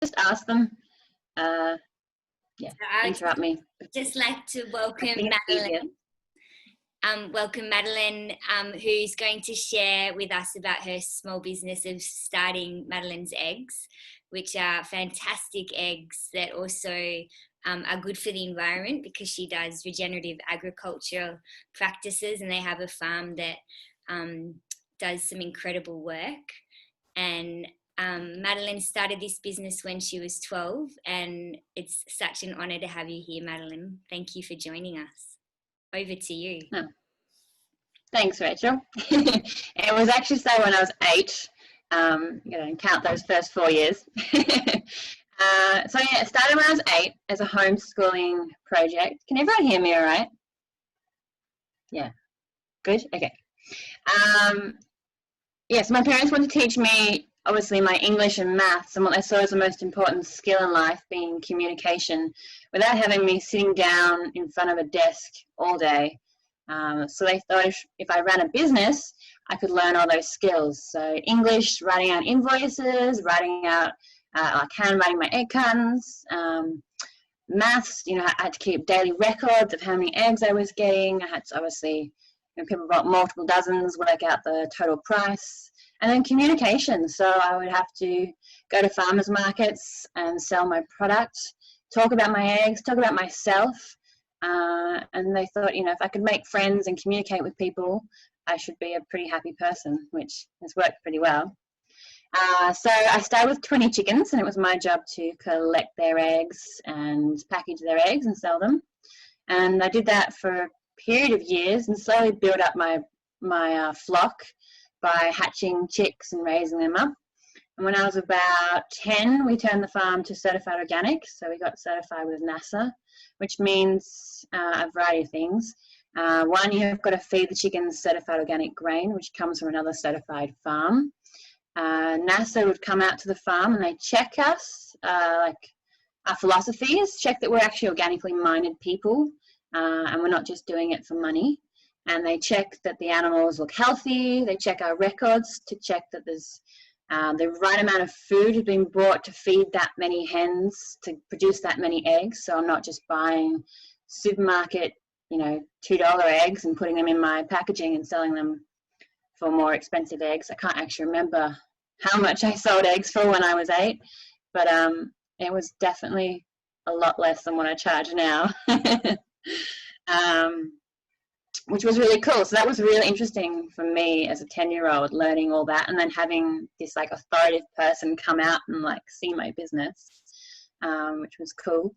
just ask them. Yeah, So interrupt me. Just like to welcome Madelaine. Welcome Madelaine, who's going to share with us about her small business of starting Madelaine's Eggs, which are fantastic eggs that also are good for the environment because she does regenerative agricultural practices, and they have a farm that does some incredible work. And Madelaine started this business when she was 12, and it's such an honour to have you here, Madelaine. Thank you for joining us. Over to you. Oh. Thanks, Rachel. It was actually so when I was 8, count those first 4 years. So yeah, it started when I was 8 as a homeschooling project. Can everyone hear me all right? Yeah, good, okay. Yes, my parents wanted to teach me, obviously, my English and maths, and what they saw as the most important skill in life being communication, without having me sitting down in front of a desk all day. So they thought if I ran a business, I could learn all those skills. So English, writing out invoices, writing out, like handwriting my egg cartons, maths, I had to keep daily records of how many eggs I was getting. I had to obviously, people bought multiple dozens, work out the total price. And then communication, so I would have to go to farmers markets and sell my product, talk about my eggs, talk about myself. And they thought, if I could make friends and communicate with people, I should be a pretty happy person, which has worked pretty well. So I started with 20 chickens, and it was my job to collect their eggs and package their eggs and sell them. And I did that for a period of years and slowly built up my flock by hatching chicks and raising them up. And when I was about 10, we turned the farm to certified organic. So we got certified with NASA, which means a variety of things. One, you've got to feed the chickens certified organic grain, which comes from another certified farm. NASA would come out to the farm and they check us, like our philosophies, check that we're actually organically minded people, and we're not just doing it for money. And they check that the animals look healthy. They check our records to check that there's the right amount of food has been brought to feed that many hens to produce that many eggs. So I'm not just buying supermarket, $2 eggs and putting them in my packaging and selling them for more expensive eggs. I can't actually remember how much I sold eggs for when I was 8, but it was definitely a lot less than what I charge now. Which was really cool. So that was really interesting for me as a 10-year-old, learning all that, and then having this like authoritative person come out and like see my business, which was cool.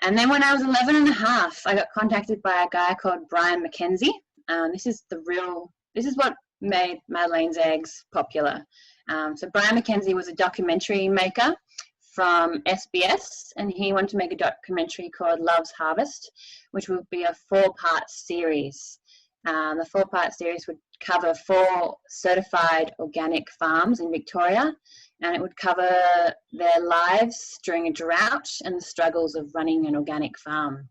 And then when I was 11 and a half, I got contacted by a guy called Brian McKenzie. This is what made Madelaine's Eggs popular. So Brian McKenzie was a documentary maker from SBS, and he wanted to make a documentary called Love's Harvest, which would be a 4-part series. The 4-part series would cover 4 certified organic farms in Victoria, and it would cover their lives during a drought and the struggles of running an organic farm.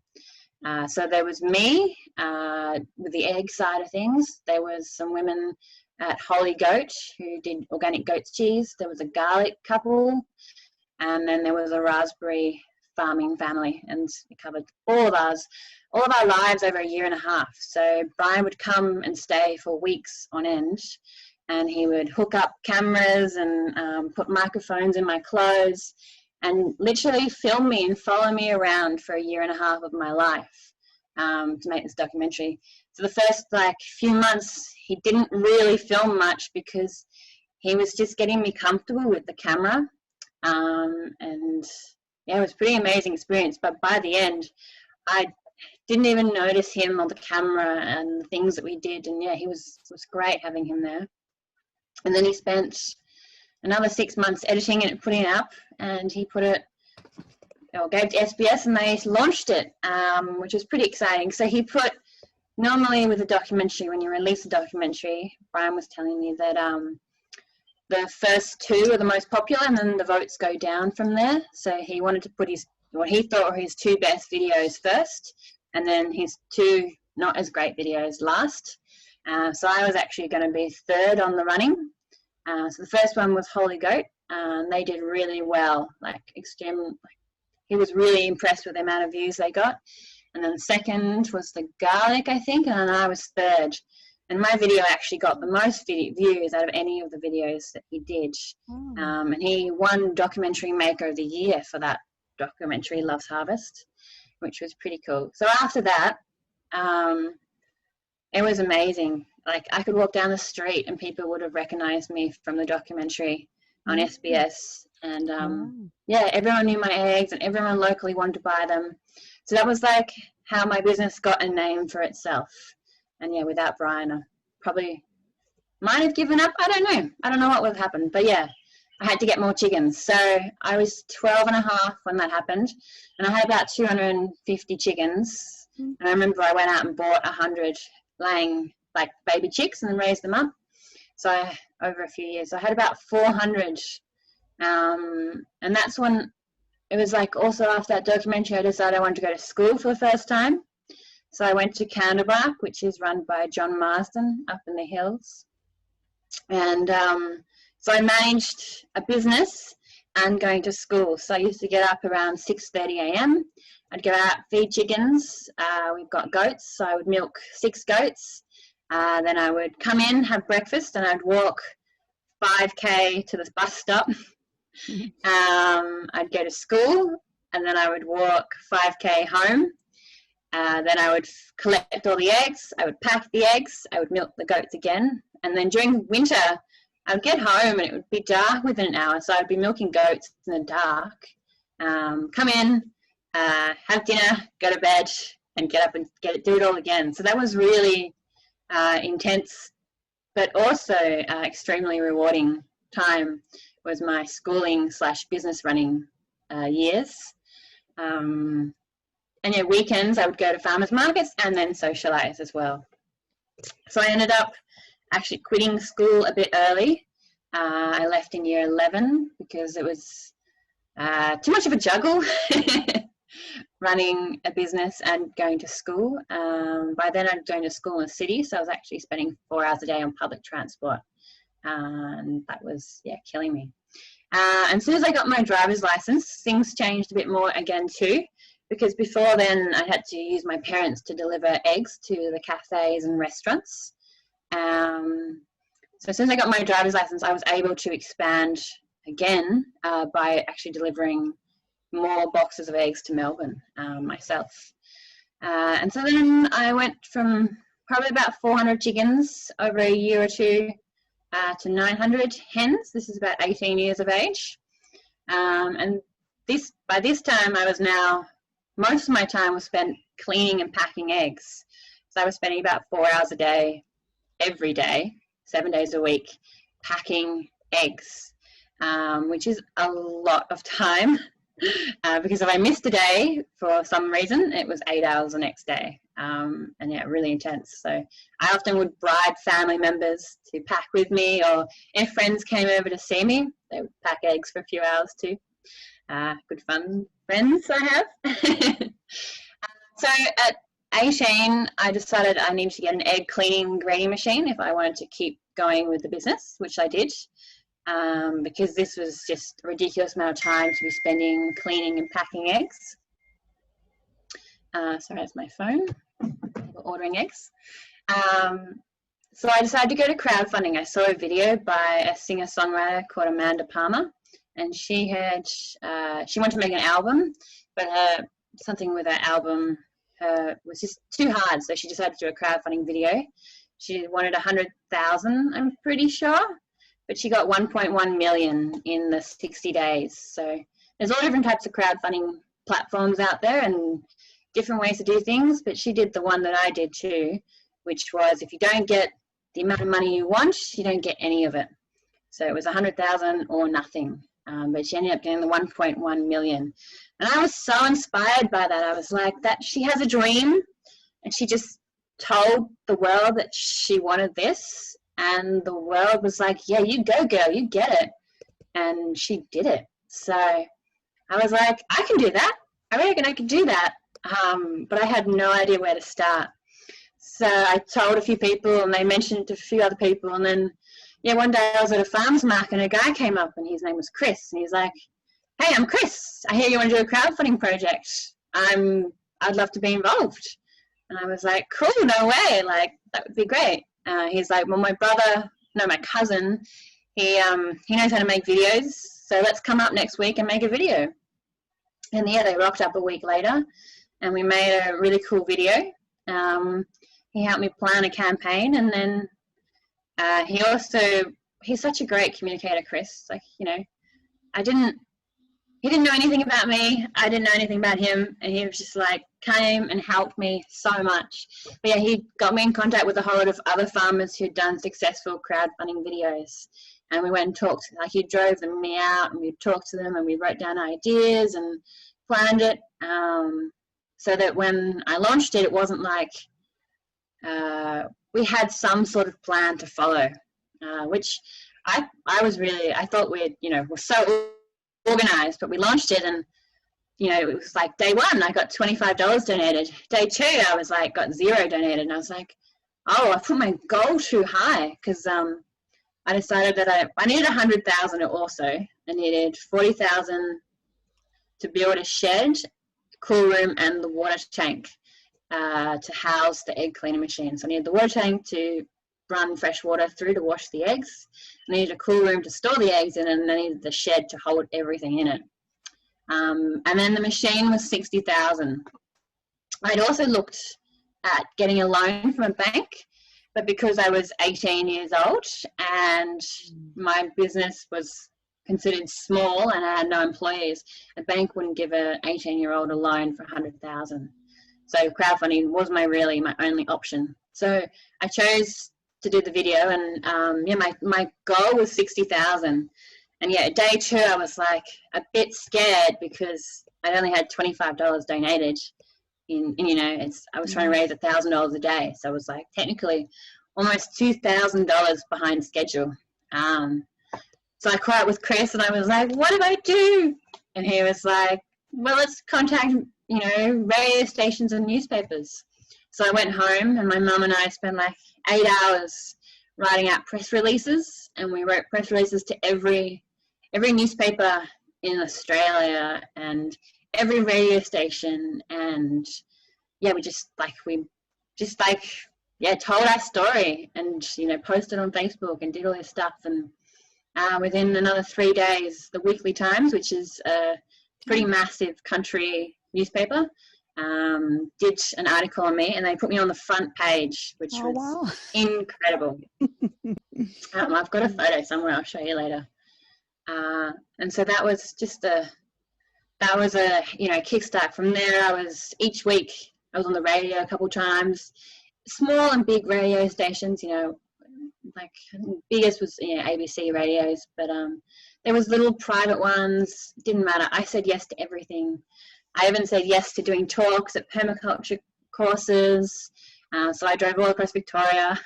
So there was me with the egg side of things. There was some women at Holy Goat who did organic goat's cheese. There was a garlic couple, and then there was a raspberry farming family, and it covered all of our lives over a year and a half. So Brian would come and stay for weeks on end, and he would hook up cameras and put microphones in my clothes and literally film me and follow me around for a year and a half of my life to make this documentary. So the first few months he didn't really film much because he was just getting me comfortable with the camera. And yeah, it was a pretty amazing experience, but by the end I didn't even notice him on the camera and the things that we did, and yeah, it was great having him there. And then he spent another 6 months editing it and putting it up, and he gave it to SBS and they launched it, which was pretty exciting. So he normally with a documentary, when you release a documentary, Brian was telling me that the first 2 are the most popular, and then the votes go down from there. So he wanted to put what he thought were his 2 best videos first, and then his 2 not as great videos last. So I was actually going to be 3rd on the running. So the first one was Holy Goat, They did really well, like extreme. He was really impressed with the amount of views they got. And then second was the garlic, I think, and then I was third. And my video actually got the most views out of any of the videos that he did. And he won Documentary Maker of the Year for that documentary, Love's Harvest, which was pretty cool. So after that, it was amazing. Like, I could walk down the street and people would have recognized me from the documentary on SBS. And yeah, everyone knew my eggs and everyone locally wanted to buy them. So that was like how my business got a name for itself. And yeah, without Brian, I probably might have given up. I don't know. I don't know what would have happened. But yeah, I had to get more chickens. So I was 12 and a half when that happened. And I had about 250 chickens. And I remember I went out and bought 100 laying like baby chicks and then raised them up. So over a few years, I had about 400. And that's when it was like also after that documentary, I decided I wanted to go to school for the first time. So I went to Canterbury, which is run by John Marsden up in the hills. And so I managed a business and going to school. So I used to get up around 6:30 a.m. I'd go out, feed chickens. We've got goats, so I would milk 6 goats. Then I would come in, have breakfast, and I'd walk 5K to the bus stop. I'd go to school, and then I would walk 5K home. Then I would collect all the eggs, I would pack the eggs, I would milk the goats again. And then during winter, I would get home and it would be dark within an hour. So I'd be milking goats in the dark, come in, have dinner, go to bed, and get up and do it all again. So that was really intense, but also extremely rewarding time was my schooling / business running years. And yeah, weekends I would go to farmers markets and then socialise as well. So I ended up actually quitting school a bit early. I left in year 11 because it was too much of a juggle running a business and going to school. By then I'd going to school in the city, so I was actually spending 4 hours a day on public transport. And that was, yeah, killing me. And as soon as I got my driver's license, things changed a bit more again too. Because before then, I had to use my parents to deliver eggs to the cafes and restaurants. So as soon as I got my driver's license, I was able to expand again by actually delivering more boxes of eggs to Melbourne myself. And so then I went from probably about 400 chickens over a year or two to 900 hens. This is about 18 years of age. And by this time, I was now... most of my time was spent cleaning and packing eggs. So I was spending about 4 hours a day, every day, 7 days a week, packing eggs, which is a lot of time because if I missed a day for some reason, it was 8 hours the next day. And yeah, really intense. So I often would bribe family members to pack with me, or if friends came over to see me, they would pack eggs for a few hours too. Good fun friends I have. So at 18, I decided I needed to get an egg cleaning grading machine if I wanted to keep going with the business, which I did, because this was just a ridiculous amount of time to be spending cleaning and packing eggs. Sorry, that's my phone. Ordering eggs. So I decided to go to crowdfunding. I saw a video by a singer-songwriter called Amanda Palmer. And she wanted to make an album, but something with her album was just too hard. So she decided to do a crowdfunding video. She wanted 100,000, I'm pretty sure, but she got 1.1 million in the 60 days. So there's all different types of crowdfunding platforms out there and different ways to do things. But she did the one that I did too, which was if you don't get the amount of money you want, you don't get any of it. So it was 100,000 or nothing. But she ended up getting the 1.1 million. And I was so inspired by that. I was like, that she has a dream and she just told the world that she wanted this. And the world was like, yeah, you go, girl, you get it. And she did it. So I was like, I can do that. I reckon I could do that. But I had no idea where to start. So I told a few people and they mentioned it to a few other people. And then yeah, one day I was at a farmer's market and a guy came up and his name was Chris. And he's like, hey, I'm Chris. I hear you want to do a crowdfunding project. I'd love to be involved. And I was like, cool, no way. Like, that would be great. He's like, well, my cousin, he knows how to make videos. So let's come up next week and make a video. And yeah, they rocked up a week later and we made a really cool video. He helped me plan a campaign, and then he's such a great communicator, Chris. Like, you know, he didn't know anything about me. I didn't know anything about him. And he was just like, came and helped me so much. But yeah, he got me in contact with a whole lot of other farmers who'd done successful crowdfunding videos. And we went and talked, like he drove me out and we talked to them and we wrote down ideas and planned it. So that when I launched it, it wasn't like, we had some sort of plan to follow, which I thought we're so organized, but we launched it and, you know, it was like day one, I got $25 donated. Day two, I was like, got $0 donated. And I was like, oh, I put my goal too high because I decided that I needed 100,000 also. I needed 40,000 to build a shed, cool room, and the water tank to house the egg cleaner machine. So I needed the water tank to run fresh water through to wash the eggs. I needed a cool room to store the eggs in, and I needed the shed to hold everything in it. And then the machine was 60,000. I'd also looked at getting a loan from a bank, but because I was 18 years old and my business was considered small and I had no employees, a bank wouldn't give an 18-year-old a loan for 100,000. So crowdfunding was my only option. So I chose to do the video, and yeah, my goal was 60,000. And yeah, day two, I was like a bit scared because I only had $25 donated. I was trying to raise $1,000 a day, so I was like technically almost $2,000 behind schedule. So I caught up with Chris, and I was like, "What do I do?" And he was like, "Well, let's contact radio stations and newspapers." So I went home, and my mum and I spent like 8 hours writing out press releases, and we wrote press releases to every newspaper in Australia and every radio station, and yeah, we just told our story and posted on Facebook and did all this stuff. And within another 3 days, the Weekly Times, which is a pretty massive country newspaper, did an article on me, and they put me on the front page, which was incredible. I've got a photo somewhere, I'll show you later. And so that was a kickstart. From there, each week I was on the radio a couple times, small and big radio stations, like biggest was ABC radios, but there was little private ones. Didn't matter. I said yes to everything. I even said yes to doing talks at permaculture courses. So I drove all across Victoria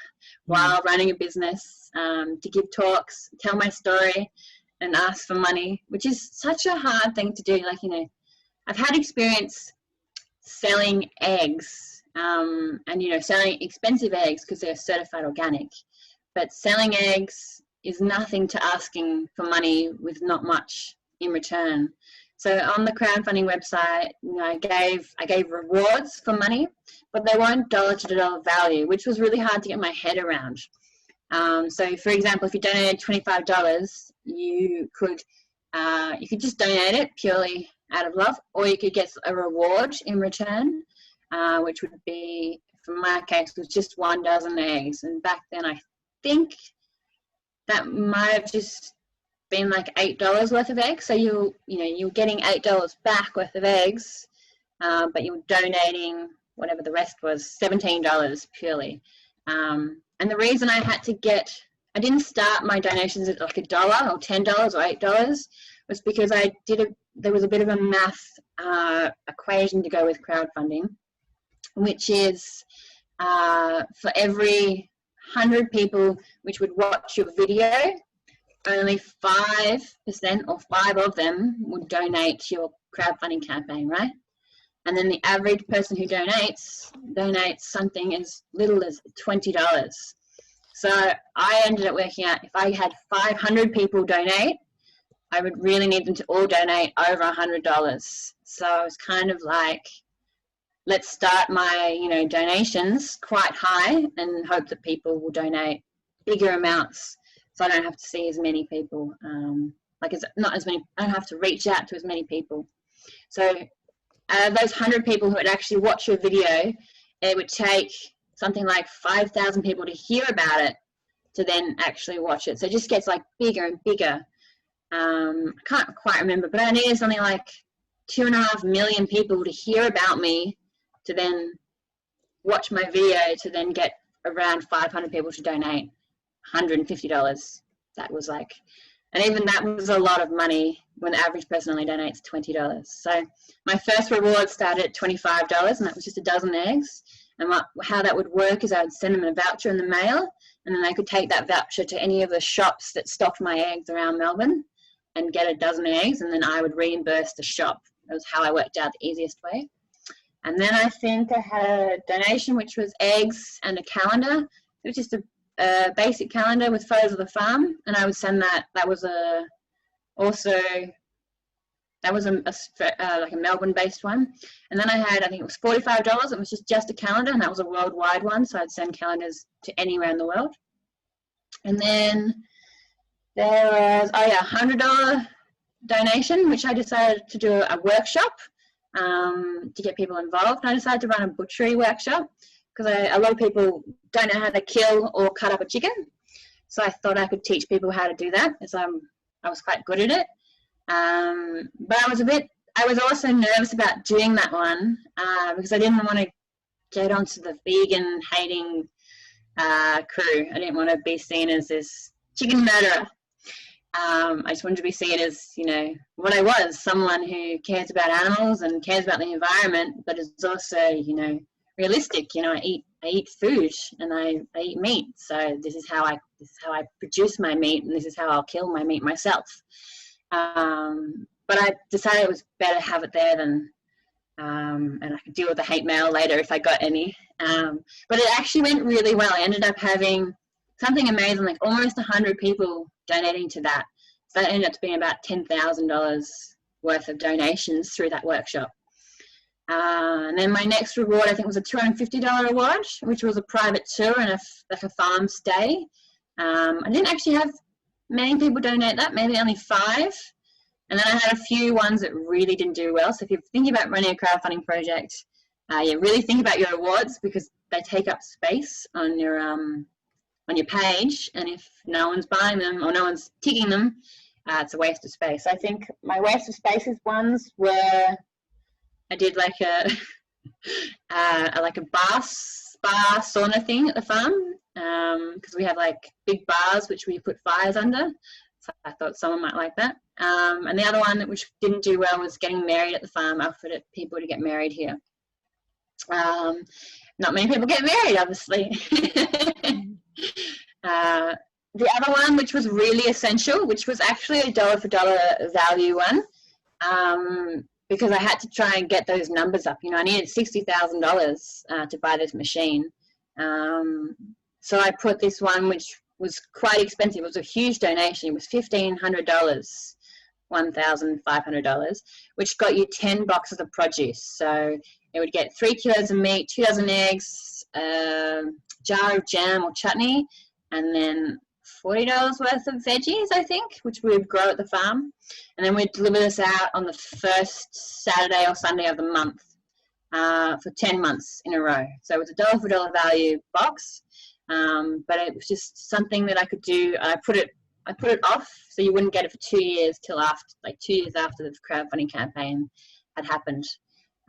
while running a business to give talks, tell my story, and ask for money, which is such a hard thing to do. Like, I've had experience selling eggs and, selling expensive eggs because they're certified organic. But selling eggs is nothing to asking for money with not much in return. So on the crowdfunding website, I gave rewards for money, but they weren't dollar-to-dollar value, which was really hard to get my head around. So, for example, if you donated $25, you could just donate it purely out of love, or you could get a reward in return, which would be, for my case, was just 1 dozen eggs. And back then, I think that might have just been like $8 worth of eggs. So you're getting $8 back worth of eggs, but you're donating whatever the rest was, $17 purely. And the reason I didn't start my donations at like $1 or $10 or $8 was because there was a bit of a math equation to go with crowdfunding, which is for every 100 people which would watch your video, only 5% or 5 of them would donate to your crowdfunding campaign, right? And then the average person who donates something as little as $20. So I ended up working out if I had 500 people donate, I would really need them to all donate over $100. So I was kind of like, let's start my, donations quite high and hope that people will donate bigger amounts, so I don't have to see as many people. It's not as many. I don't have to reach out to as many people. So those 100 people who would actually watch your video, it would take something like 5,000 people to hear about it to then actually watch it. So it just gets like bigger and bigger. I can't quite remember, but I needed something like 2.5 million people to hear about me to then watch my video to then get around 500 people to donate $150. That was like, and even that was a lot of money when the average person only donates $20. So my first reward started at $25, and that was just a dozen eggs. And how that would work is I would send them a voucher in the mail, and then they could take that voucher to any of the shops that stocked my eggs around Melbourne and get a dozen eggs, and then I would reimburse the shop. That was how I worked out the easiest way. And then I think I had a donation, which was eggs and a calendar. It was just a basic calendar with photos of the farm, and I would send that. That was like a Melbourne-based one. And then I had, I think it was $45. It was just a calendar, and that was a worldwide one, so I'd send calendars to anywhere in the world. And then there was, $100 donation, which I decided to do a workshop to get people involved. And I decided to run a butchery workshop because a lot of people don't know how to kill or cut up a chicken. So I thought I could teach people how to do that, as I was quite good at it. But I was also nervous about doing that one because I didn't want to get onto the vegan hating crew. I didn't want to be seen as this chicken murderer. I just wanted to be seen as, what I was, someone who cares about animals and cares about the environment, but is also, realistic. I eat food and I eat meat. So this is how I produce my meat, and this is how I'll kill my meat myself. But I decided it was better to have it there than, and I could deal with the hate mail later if I got any. But it actually went really well. I ended up having something amazing, like almost 100 people donating to that. So that ended up being about $10,000 worth of donations through that workshop. And then my next reward, I think, was a $250 award, which was a private tour and a farm stay. I didn't actually have many people donate that, maybe only 5. And then I had a few ones that really didn't do well. So if you're thinking about running a crowdfunding project, really think about your awards, because they take up space on your page, and if no one's buying them or no one's ticking them, it's a waste of space. I think my waste of spaces ones were, I did like a bar sauna thing at the farm, because we have like big bars which we put fires under. So I thought someone might like that. And the other one which didn't do well was getting married at the farm. I offered people to get married here. Not many people get married, obviously. The other one, which was really essential, which was actually a dollar for dollar value one, because I had to try and get those numbers up. I needed $60,000 to buy this machine. So I put this one, which was quite expensive. It was a huge donation. It was $1,500, $1,500, which got you 10 boxes of produce. So it would get 3 kilos of meat, 2 dozen eggs, a jar of jam or chutney, and then $40 worth of veggies, I think, which we would grow at the farm. And then we'd deliver this out on the first Saturday or Sunday of the month for 10 months in a row. So it was a dollar for dollar value box, but it was just something that I could do. I put it off so you wouldn't get it for 2 years till after, like 2 years after the crowdfunding campaign had happened.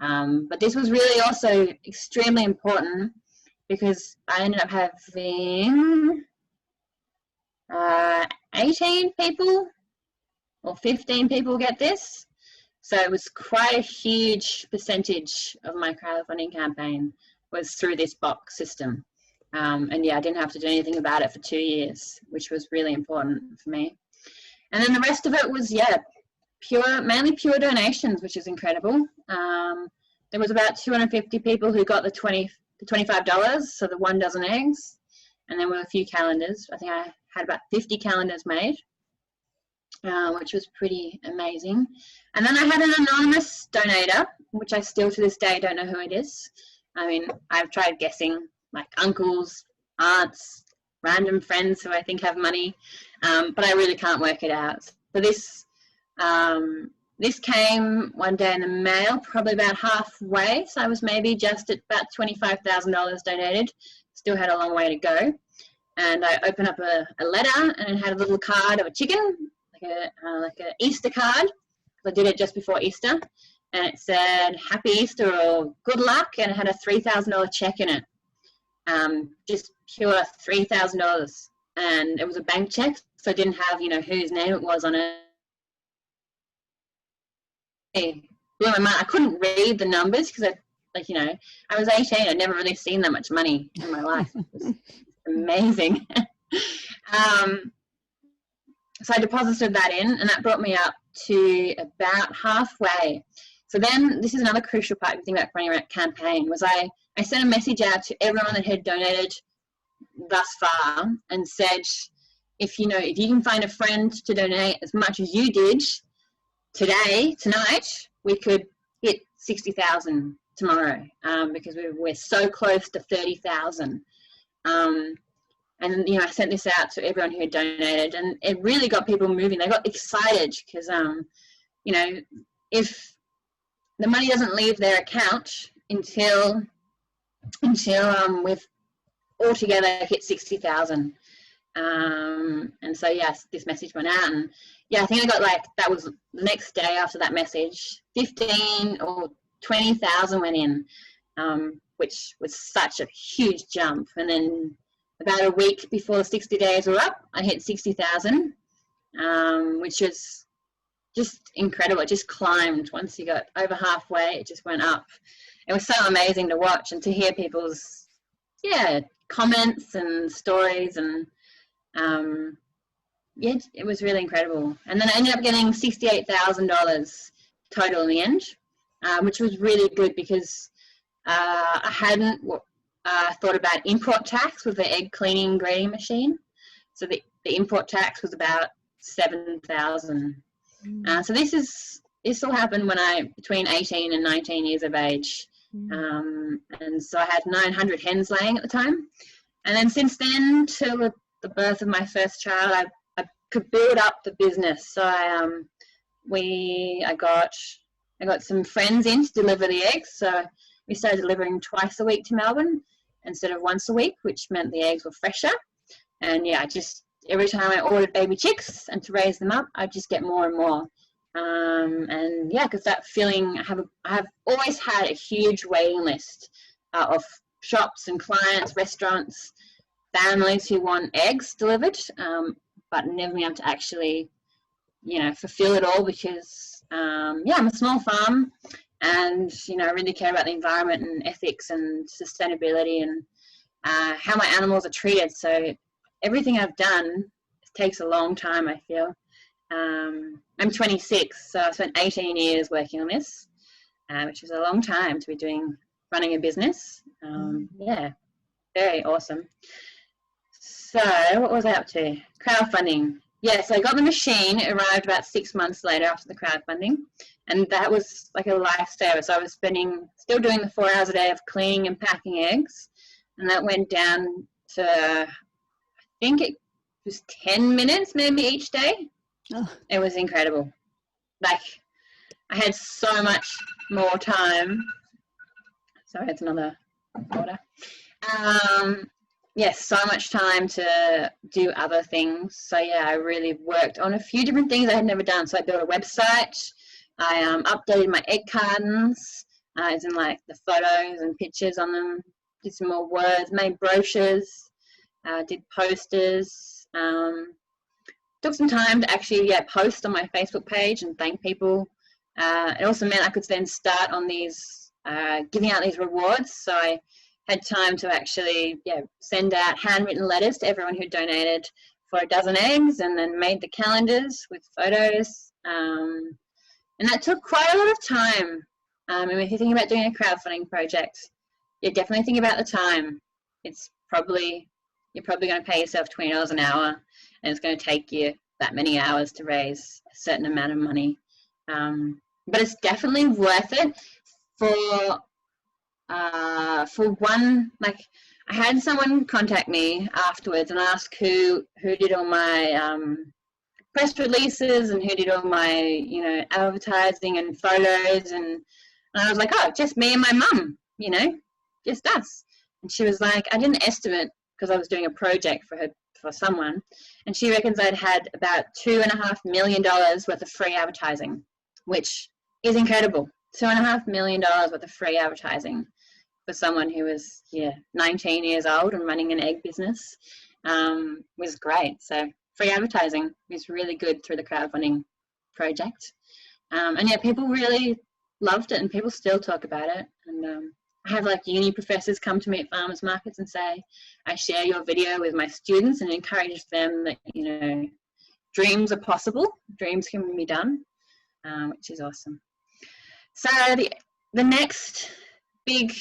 But this was really also extremely important, because I ended up having 18 people or 15 people get this. So it was quite a huge percentage of my crowdfunding campaign was through this box system. And yeah, I didn't have to do anything about it for 2 years, which was really important for me. And then the rest of it was, mainly pure donations, which is incredible. There was about 250 people who got the $25, so the 1 dozen eggs. and then with a few calendars. I think I had about 50 calendars made, which was pretty amazing. And then I had an anonymous donator, which I still to this day don't know who it is. I mean, I've tried guessing, like uncles, aunts, random friends who I think have money, but I really can't work it out. So this came one day in the mail, probably about halfway. So I was maybe just at about $25,000 donated. Still had a long way to go. And I opened up a letter, and it had a little card of a chicken, like a Easter card. I did it just before Easter, and it said "Happy Easter" or "Good luck," and it had a $3,000 check in it. Just pure $3,000, and it was a bank check, so it didn't have, you know, whose name it was on it. It blew my mind. I couldn't read the numbers because I was 18. I'd never really seen that much money in my life. It was amazing. So I deposited that in, and that brought me up to about halfway. So then, this is another crucial part of the thing about running a campaign, was I sent a message out to everyone that had donated thus far and said, if you can find a friend to donate as much as you did tonight, we could hit 60,000 tomorrow, because we're so close to 30,000. And I sent this out to everyone who had donated, and it really got people moving. They got excited because if the money doesn't leave their account until we've altogether hit 60,000. And so yes, this message went out, and I think I got, that was the next day after that message, 15 or 20,000 went in, which was such a huge jump. And then about a week before the 60 days were up, I hit 60,000, which was just incredible. It just climbed. Once you got over halfway, it just went up. It was so amazing to watch and to hear people's comments and stories, and it was really incredible. And then I ended up getting $68,000 total in the end, which was really good because I hadn't thought about import tax with the egg cleaning grading machine. So the import tax was about $7,000. So this all happened when between 18 and 19 years of age. And so I had 900 hens laying at the time. And then since then, till the birth of my first child, I could build up the business. So I got some friends in to deliver the eggs. So we started delivering twice a week to Melbourne instead of once a week, which meant the eggs were fresher. And every time I ordered baby chicks and to raise them up, I'd just get more and more. Because that feeling, I have always had a huge waiting list of shops and clients, restaurants, families who want eggs delivered, but never been able to actually, fulfill it all because, I'm a small farm, and I really care about the environment and ethics and sustainability and how my animals are treated. So everything I've done takes a long time, I feel. I'm 26, so I spent 18 years working on this, which is a long time to be running a business. Very awesome. So what was I up to? Crowdfunding. So I got the machine. It arrived about 6 months later after the crowdfunding, and that was like a lifesaver. So I was still doing the 4 hours a day of cleaning and packing eggs, and that went down to, I think it was 10 minutes maybe each day. Oh. It was incredible. I had so much more time. Sorry, it's another order. So much time to do other things. So I really worked on a few different things I had never done. So I built a website. I updated my egg cartons, as in the photos and pictures on them. Did some more words, made brochures, did posters. Took some time to actually post on my Facebook page and thank people. It also meant I could then start on these giving out these rewards. So I had time to actually send out handwritten letters to everyone who donated for a dozen eggs, and then made the calendars with photos. And that took quite a lot of time. And if you're thinking about doing a crowdfunding project, definitely think about the time. It's probably you're probably going to pay yourself $20 an hour, and it's going to take you that many hours to raise a certain amount of money. But it's definitely worth it for one. Like, I had someone contact me afterwards and ask who did all my press releases and who did all my, you know, advertising and photos, and I was like, oh, just me and my mum, you know, just us. And she was like, I did an estimate because I was doing a project for someone, and she reckons I'd had about $2.5 million worth of free advertising, which is incredible. $2.5 million worth of free advertising for someone who was 19 years old and running an egg business was great. So free advertising is really good through the crowdfunding project. And yeah, people really loved it, and people still talk about it. And I have like uni professors come to me at farmers markets and say, I share your video with my students and encourage them that, you know, dreams are possible, dreams can be done, which is awesome. So the next big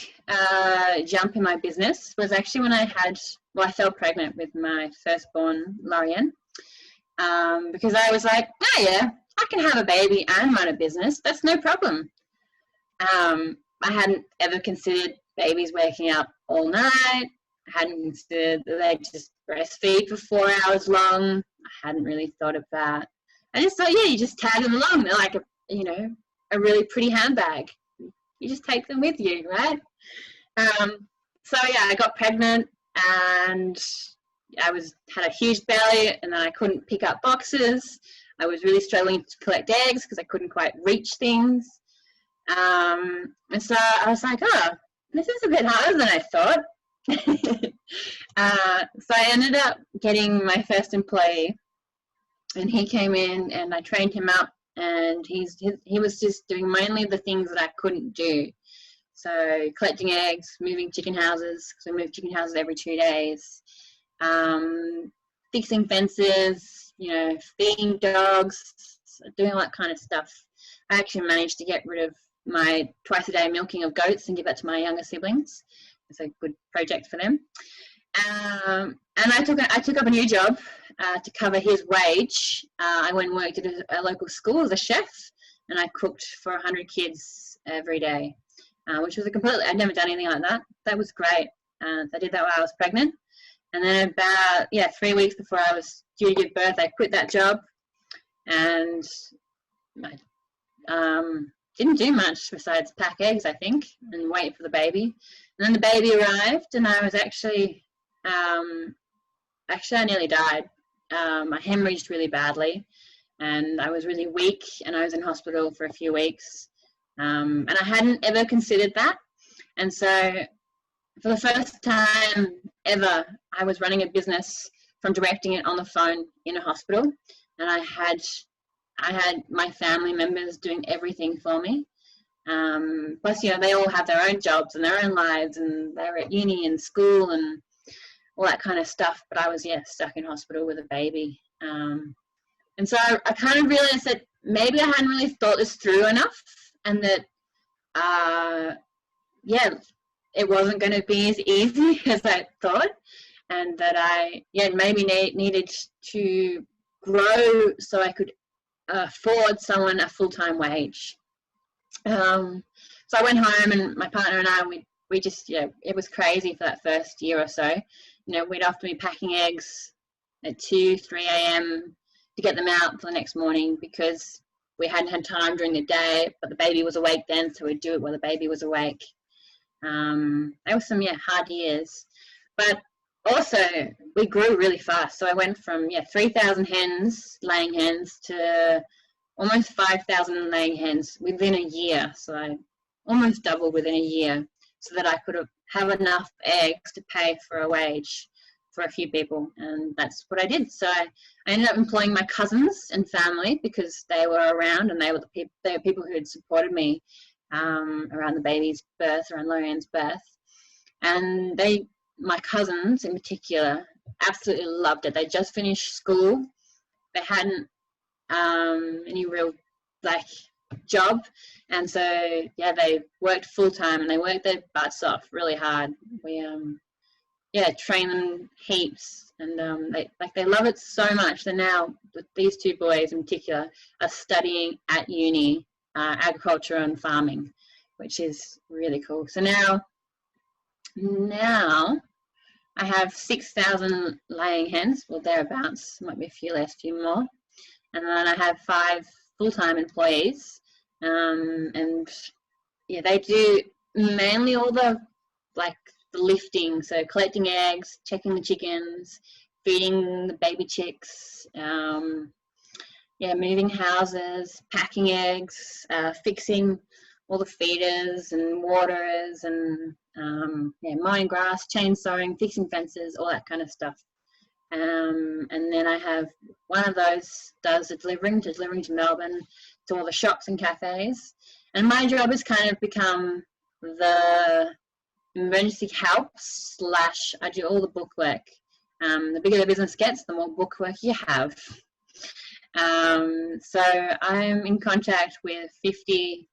jump in my business was actually when I fell pregnant with my firstborn, Lorian, because I was like, oh yeah, I can have a baby and run a business. That's no problem. I hadn't ever considered babies waking up all night. I hadn't considered that they just breastfeed for 4 hours long. I hadn't really thought of that. I just thought, yeah, you just tag them along. They're like a really pretty handbag. You just take them with you, right? So yeah, I got pregnant and I had a huge belly, and then I couldn't pick up boxes. I was really struggling to collect eggs because I couldn't quite reach things. And so I was like, oh, this is a bit harder than I thought. So I ended up getting my first employee, and he came in and I trained him up, and he was just doing mainly the things that I couldn't do. So collecting eggs, moving chicken houses, because we move chicken houses every 2 days, fixing fences, you know, feeding dogs, doing all that kind of stuff. I actually managed to get rid of my twice-a-day milking of goats and give that to my younger siblings. It's a good project for them. And I took up a new job to cover his wage. I went and worked at a local school as a chef, and I cooked for 100 kids every day, which was I'd never done anything like that. That was great. I did that while I was pregnant. And then about 3 weeks before I was due to give birth, I quit that job, and I didn't do much besides pack eggs, I think, and wait for the baby. And then the baby arrived, and I was actually I nearly died. I hemorrhaged really badly, and I was really weak, and I was in hospital for a few weeks. And I hadn't ever considered that. And so for the first time ever, I was running a business from directing it on the phone in a hospital, and I had my family members doing everything for me. Plus, you know, they all have their own jobs and their own lives, and they're at uni and school and all that kind of stuff. But I was, stuck in hospital with a baby. And so I kind of realized that maybe I hadn't really thought this through enough, and that, it wasn't going to be as easy as I thought, and that I, maybe needed to grow so I could afford someone a full-time wage. So I went home, and my partner and I, we just, it was crazy for that first year or so. You know, we'd often be packing eggs at 2, 3 a.m. to get them out for the next morning because we hadn't had time during the day, but the baby was awake then, so we'd do it while the baby was awake. There were some, hard years. But also, we grew really fast. So I went from, 3,000 laying hens, to almost 5,000 laying hens within a year. So I almost doubled within a year, so that I could have enough eggs to pay for a wage for a few people. And that's what I did. So I ended up employing my cousins and family because they were around, and they were people who had supported me around the baby's birth, around Lorian's birth. And my cousins in particular, absolutely loved it. They just finished school. They hadn't any real job, and so they worked full time, and they worked their butts off really hard. We yeah, train them heaps, and they love it so much that now these two boys in particular are studying at uni agriculture and farming, which is really cool. So now I have 6,000 laying hens, well, thereabouts, might be a few less, few more, and then I have 5 full-time employees, and yeah, they do mainly all the lifting, so collecting eggs, checking the chickens, feeding the baby chicks, yeah, moving houses, packing eggs, fixing all the feeders and waterers, and yeah, mowing grass, chainsawing, fixing fences, all that kind of stuff. And then I have one of those does the delivering to Melbourne, to all the shops and cafes. And my job has kind of become the emergency help / I do all the bookwork. The bigger the business gets, the more bookwork you have. So I'm in contact with 50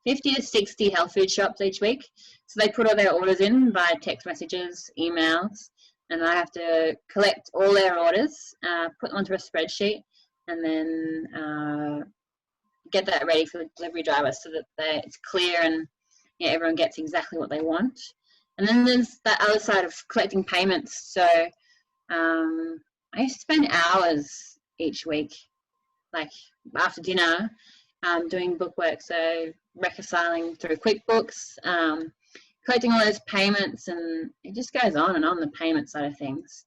to 60 health food shops each week. So they put all their orders in via text messages, emails, and I have to collect all their orders, put them onto a spreadsheet, and then get that ready for the delivery driver so that it's clear and yeah, everyone gets exactly what they want. And then there's that other side of collecting payments. So I used to spend hours each week, like after dinner, doing bookwork. So reconciling through QuickBooks, collecting all those payments, and it just goes on and on, the payment side of things.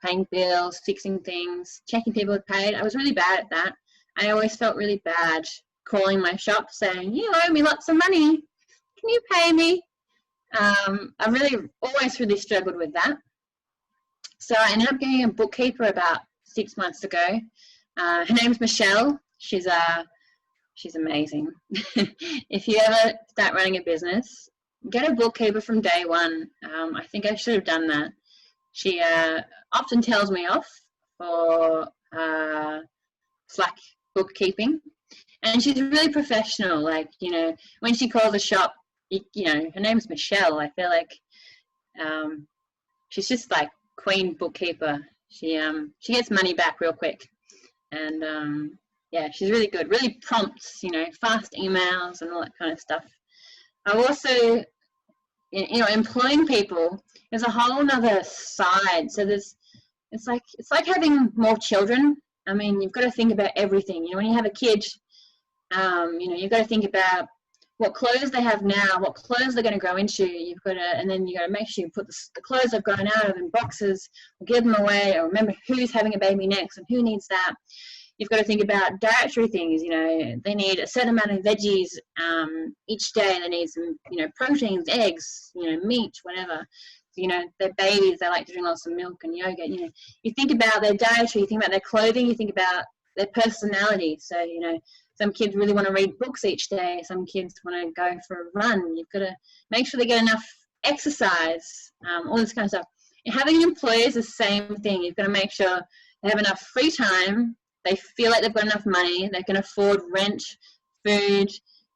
Paying bills, fixing things, checking people have paid. I was really bad at that. I always felt really bad calling my shop saying, you owe me lots of money, can you pay me? I always really struggled with that. So I ended up getting a bookkeeper about 6 months ago. Her name's Michelle. She's amazing. If you ever start running a business, get a bookkeeper from day one. I think I should have done that. She often tells me off for slack bookkeeping, and she's really professional. Like, you know, when she calls a shop, you know, her name's Michelle. I feel like she's just like queen bookkeeper. She gets money back real quick, and yeah, she's really good. Really prompts, you know, fast emails and all that kind of stuff. I've also, you know, employing people is a whole nother side. So it's like having more children. I mean, you've got to think about everything. You know, when you have a kid, you know, you've got to think about what clothes they have now, what clothes they're going to grow into. You've got to, and then you got to make sure you put the clothes they've grown out of in boxes, or give them away, or remember who's having a baby next and who needs that. You've got to think about dietary things. You know, they need a certain amount of veggies each day. They need some, you know, proteins, eggs, you know, meat, whatever. You know, they're babies, they like to drink lots of milk and yogurt. You know, you think about their dietary, you think about their clothing, you think about their personality. So, you know, some kids really want to read books each day. Some kids want to go for a run. You've got to make sure they get enough exercise, all this kind of stuff. And having employees is the same thing. You've got to make sure they have enough free time. They feel like they've got enough money. They can afford rent, food,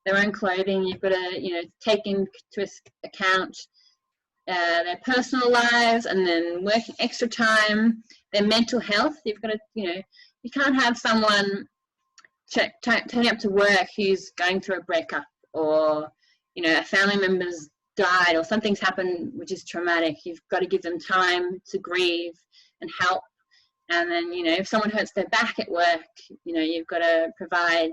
their own clothing. You've got to, you know, take into account their personal lives, and then working extra time, their mental health. You've got to, you know, you can't have someone turning up to work who's going through a breakup, or, you know, a family member's died, or something's happened which is traumatic. You've got to give them time to grieve and help. And then, you know, if someone hurts their back at work, you know, you've got to provide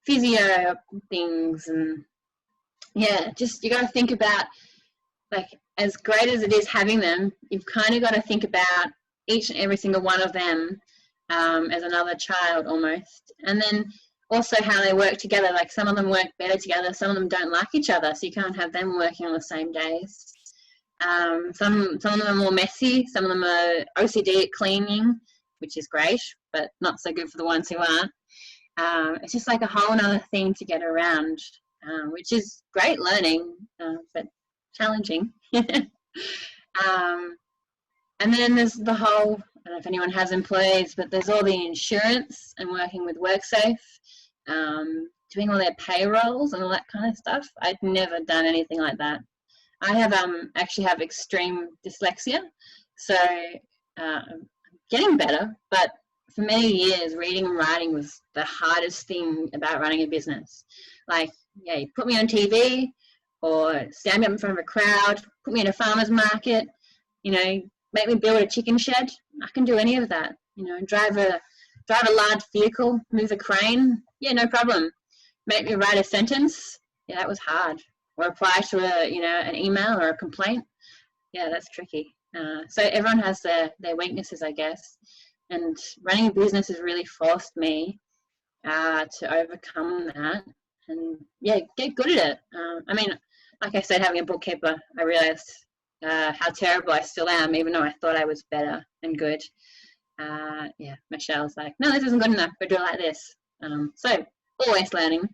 physio things. And yeah, just, you got to think about, like, as great as it is having them, you've kind of got to think about each and every single one of them as another child almost. And then also how they work together. Like, some of them work better together, some of them don't like each other, so you can't have them working on the same days. Some of them are more messy, some of them are OCD at cleaning, which is great, but not so good for the ones who aren't. It's just like a whole other thing to get around, which is great learning, but challenging. And then there's the whole, I don't know if anyone has employees, but there's all the insurance and working with WorkSafe, doing all their payrolls and all that kind of stuff. I'd never done anything like that. I have actually have extreme dyslexia, so I'm getting better, but for many years, reading and writing was the hardest thing about running a business. Like, yeah, you put me on TV or stand me up in front of a crowd, put me in a farmer's market, you know, make me build a chicken shed. I can do any of that. You know, drive a large vehicle, move a crane. Yeah, no problem. Make me write a sentence. Yeah, that was hard. Or apply to an email or a complaint. Yeah, that's tricky. So everyone has their weaknesses, I guess. And running a business has really forced me to overcome that and, yeah, get good at it. I mean, like I said, having a bookkeeper, I realized how terrible I still am, even though I thought I was better and good. Yeah, Michelle's like, no, this isn't good enough. Go do it like this. So always learning.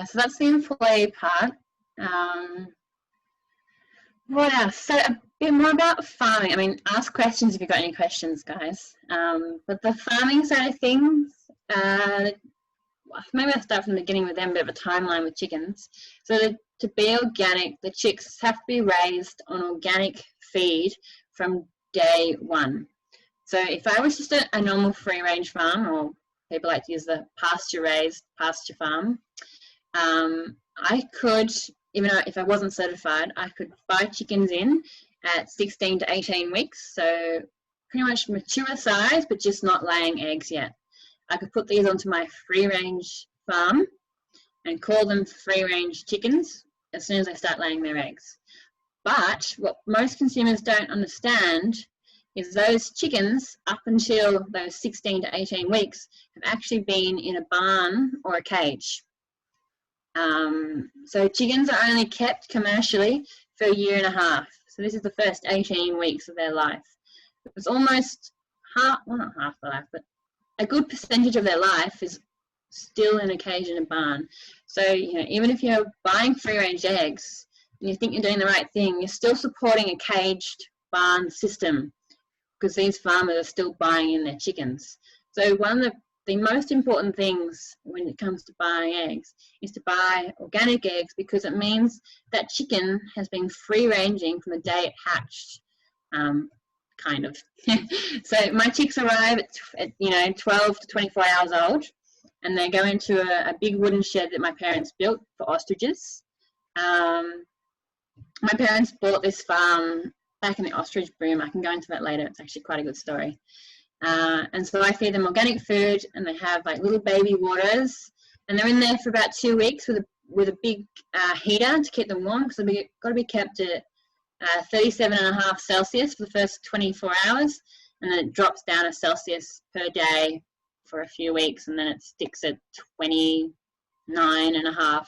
So that's the employee part. What else? So a bit more about farming. I mean, ask questions if you've got any questions, guys. But the farming side of things, maybe I'll start from the beginning with them, a bit of a timeline with chickens. So to be organic, the chicks have to be raised on organic feed from day one. So if I was just a normal free-range farm, or people like to use the pasture-raised pasture farm, I could, even though if I wasn't certified, I could buy chickens in at 16 to 18 weeks, so pretty much mature size, but just not laying eggs yet. I could put these onto my free-range farm and call them free-range chickens as soon as they start laying their eggs. But what most consumers don't understand is those chickens, up until those 16 to 18 weeks, have actually been in a barn or a cage. So chickens are only kept commercially for a year and a half. So this is the first 18 weeks of their life. It's almost half, well, not half the life, but a good percentage of their life is still in a cage in a barn. So, you know, even if you're buying free-range eggs and you think you're doing the right thing, you're still supporting a caged barn system because these farmers are still buying in their chickens. So one of the most important things when it comes to buying eggs is to buy organic eggs, because it means that chicken has been free-ranging from the day it hatched, kind of. So my chicks arrive at 12 to 24 hours old, and they go into a big wooden shed that my parents built for ostriches. My parents bought this farm back in the ostrich boom. I can go into that later. It's actually quite a good story. And so I feed them organic food, and they have like little baby waters, and they're in there for about 2 weeks with a big heater to keep them warm, because they've got to be kept at 37.5 Celsius for the first 24 hours, and then it drops down a Celsius per day for a few weeks, and then it sticks at 29.5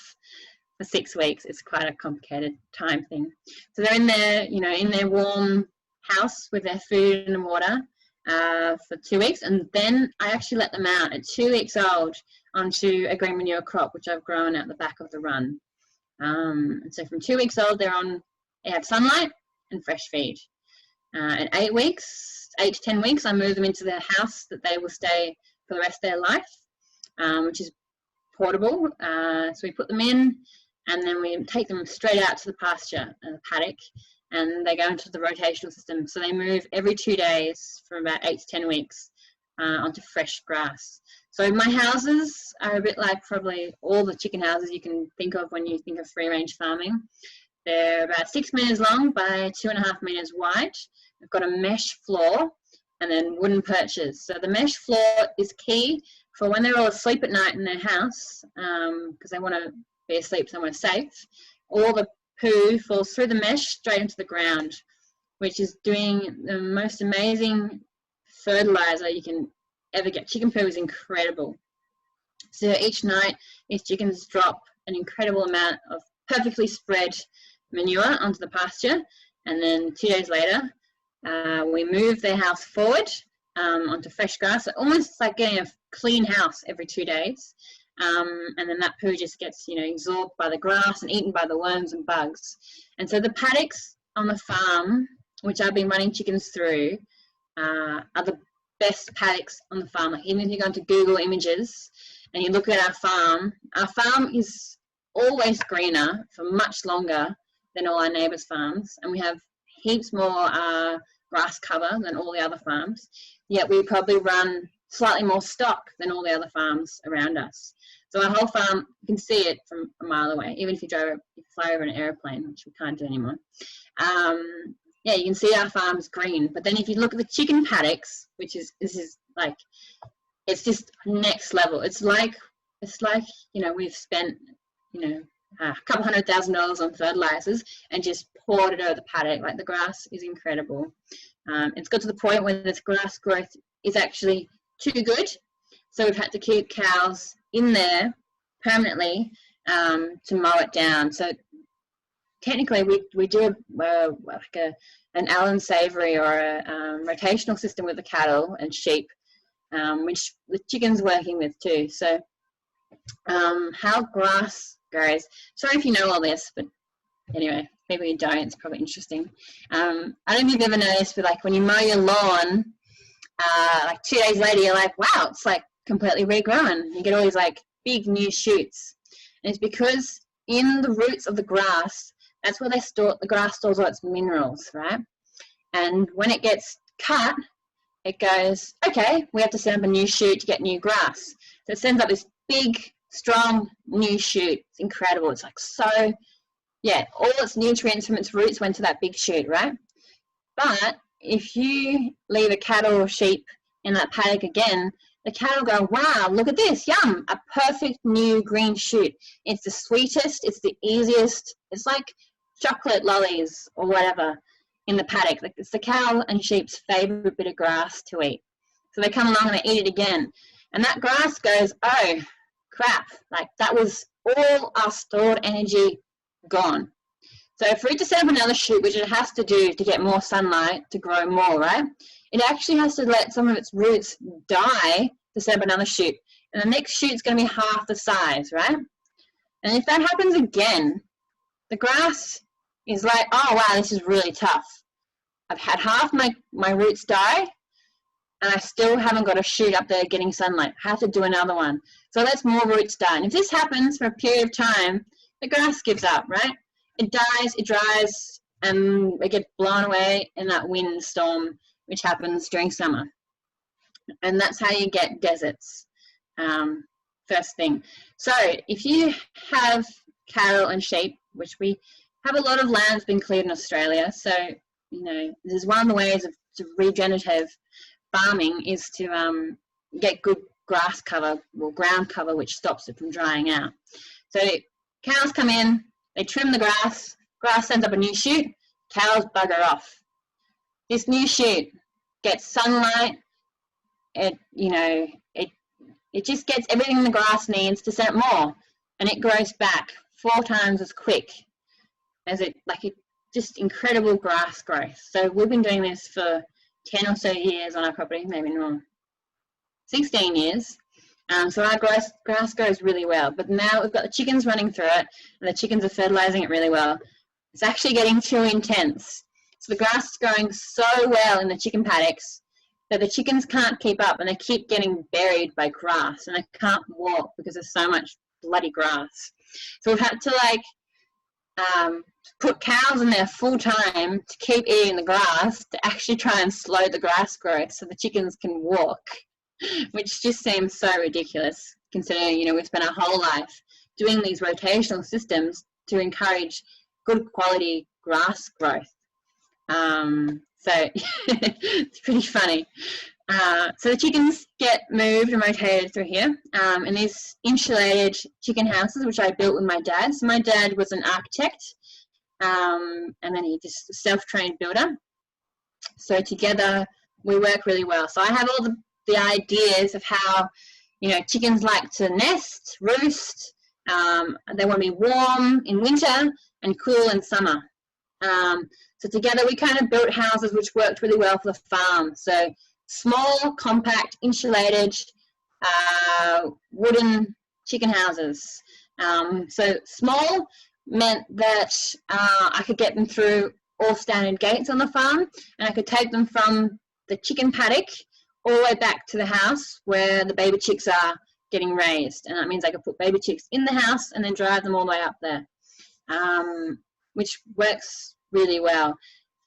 for 6 weeks. It's quite a complicated time thing. So they're in there, in their warm house with their food and water for 2 weeks, and then I actually let them out at 2 weeks old onto a green manure crop, which I've grown out the back of the run. And so from 2 weeks old, they have sunlight and fresh feed. At 8 to 10 weeks, I move them into the house that they will stay for the rest of their life, which is portable. So we put them in, and then we take them straight out to the pasture, the paddock, and they go into the rotational system. So they move every 2 days for about 8 to 10 weeks onto fresh grass. So my houses are a bit like probably all the chicken houses you can think of when you think of free-range farming. They're about 6 meters long by 2.5 meters wide. They've got a mesh floor and then wooden perches. So the mesh floor is key for when they're all asleep at night in their house, because they want to be asleep somewhere safe. All the poo falls through the mesh straight into the ground, which is doing the most amazing fertilizer you can ever get. Chicken poo is incredible. So each night, these chickens drop an incredible amount of perfectly spread manure onto the pasture, and then 2 days later, we move their house forward onto fresh grass. So almost like getting a clean house every 2 days. And then that poo just gets, absorbed by the grass and eaten by the worms and bugs. And so the paddocks on the farm, which I've been running chickens through, are the best paddocks on the farm. Like, even if you go into Google Images and you look at our farm is always greener for much longer than all our neighbours' farms, and we have heaps more grass cover than all the other farms, yet we probably run slightly more stock than all the other farms around us. So our whole farm, you can see it from a mile away, even if you fly over an aeroplane, which we can't do anymore. Yeah, you can see our farm's green. But then if you look at the chicken paddocks, this is like, it's just next level. It's like, you know, we've spent, you know, a couple $100,000 on fertilizers and just poured it over the paddock. Like, the grass is incredible. It's got to the point where this grass growth is actually too good, so we've had to keep cows in there permanently to mow it down. So technically we do like an Allen Savory or a rotational system with the cattle and sheep, which the chicken's working with too. So how grass grows, sorry if you know all this, but anyway, maybe you don't, it's probably interesting. I don't know if you've ever noticed, but like when you mow your lawn, like 2 days later you're like, wow, it's like completely regrown. You get all these like big new shoots, and it's because in the roots of the grass, that's where the grass stores all its minerals, right? And when it gets cut, it goes, okay, we have to send up a new shoot to get new grass. So it sends up this big, strong new shoot. It's incredible. It's like, so, yeah, all its nutrients from its roots went to that big shoot, right? But if you leave a cattle or sheep in that paddock again, the cattle go, wow, look at this, yum, a perfect new green shoot. It's the sweetest, it's the easiest, it's like chocolate lollies or whatever in the paddock. Like, it's the cow and sheep's favourite bit of grass to eat. So they come along and they eat it again. And that grass goes, oh, crap, like that was all our stored energy gone. So for it to set up another shoot, which it has to do to get more sunlight to grow more, right? It actually has to let some of its roots die to set up another shoot. And the next shoot's going to be half the size, right? And if that happens again, the grass is like, oh, wow, this is really tough. I've had half my roots die, and I still haven't got a shoot up there getting sunlight. I have to do another one. So that's more roots die. And if this happens for a period of time, the grass gives up, right? It dies, it dries, and it gets blown away in that windstorm, which happens during summer. And that's how you get deserts, first thing. So if you have cattle and sheep, which we have a lot of land's been cleared in Australia, so, you know, this is one of the ways of regenerative farming is to get good grass cover or ground cover, which stops it from drying out. So cows come in, they trim the grass sends up a new shoot, cows bugger off. This new shoot gets sunlight, it just gets everything the grass needs to set more, and it grows back 4 times as quick as it just incredible grass growth. So we've been doing this for 10 or so years on our property, maybe more, 16 years. So our grass grows really well, but now we've got the chickens running through it, and the chickens are fertilizing it really well. It's actually getting too intense. So the grass is growing so well in the chicken paddocks that the chickens can't keep up, and they keep getting buried by grass, and they can't walk because there's so much bloody grass. So we've had to put cows in there full time to keep eating the grass to actually try and slow the grass growth so the chickens can walk, which just seems so ridiculous considering, you know, we've spent our whole life doing these rotational systems to encourage good quality grass growth. So it's pretty funny. So the chickens get moved and rotated through here in these insulated chicken houses, which I built with my dad. So my dad was an architect, and then he just a self-trained builder. So together we work really well. So I have all the ideas of how, you know, chickens like to nest, roost. They want to be warm in winter and cool in summer. So together we kind of built houses which worked really well for the farm. So small, compact, insulated, wooden chicken houses. So small meant that I could get them through all standard gates on the farm, and I could take them from the chicken paddock all the way back to the house where the baby chicks are getting raised. And that means I could put baby chicks in the house and then drive them all the way up there. which works really well.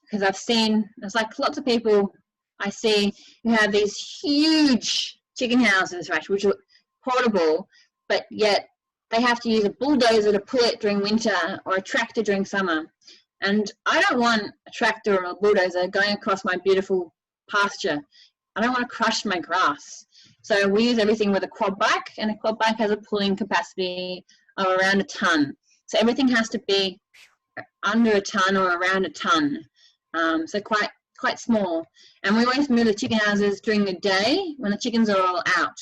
Because I've seen, there's like lots of people I see who have these huge chicken houses, right, which are portable, but yet they have to use a bulldozer to pull it during winter or a tractor during summer. And I don't want a tractor or a bulldozer going across my beautiful pasture. I don't want to crush my grass. So we use everything with a quad bike, and a quad bike has a pulling capacity of around a ton. So everything has to be under a ton or around a ton. So quite small. And we always move the chicken houses during the day when the chickens are all out,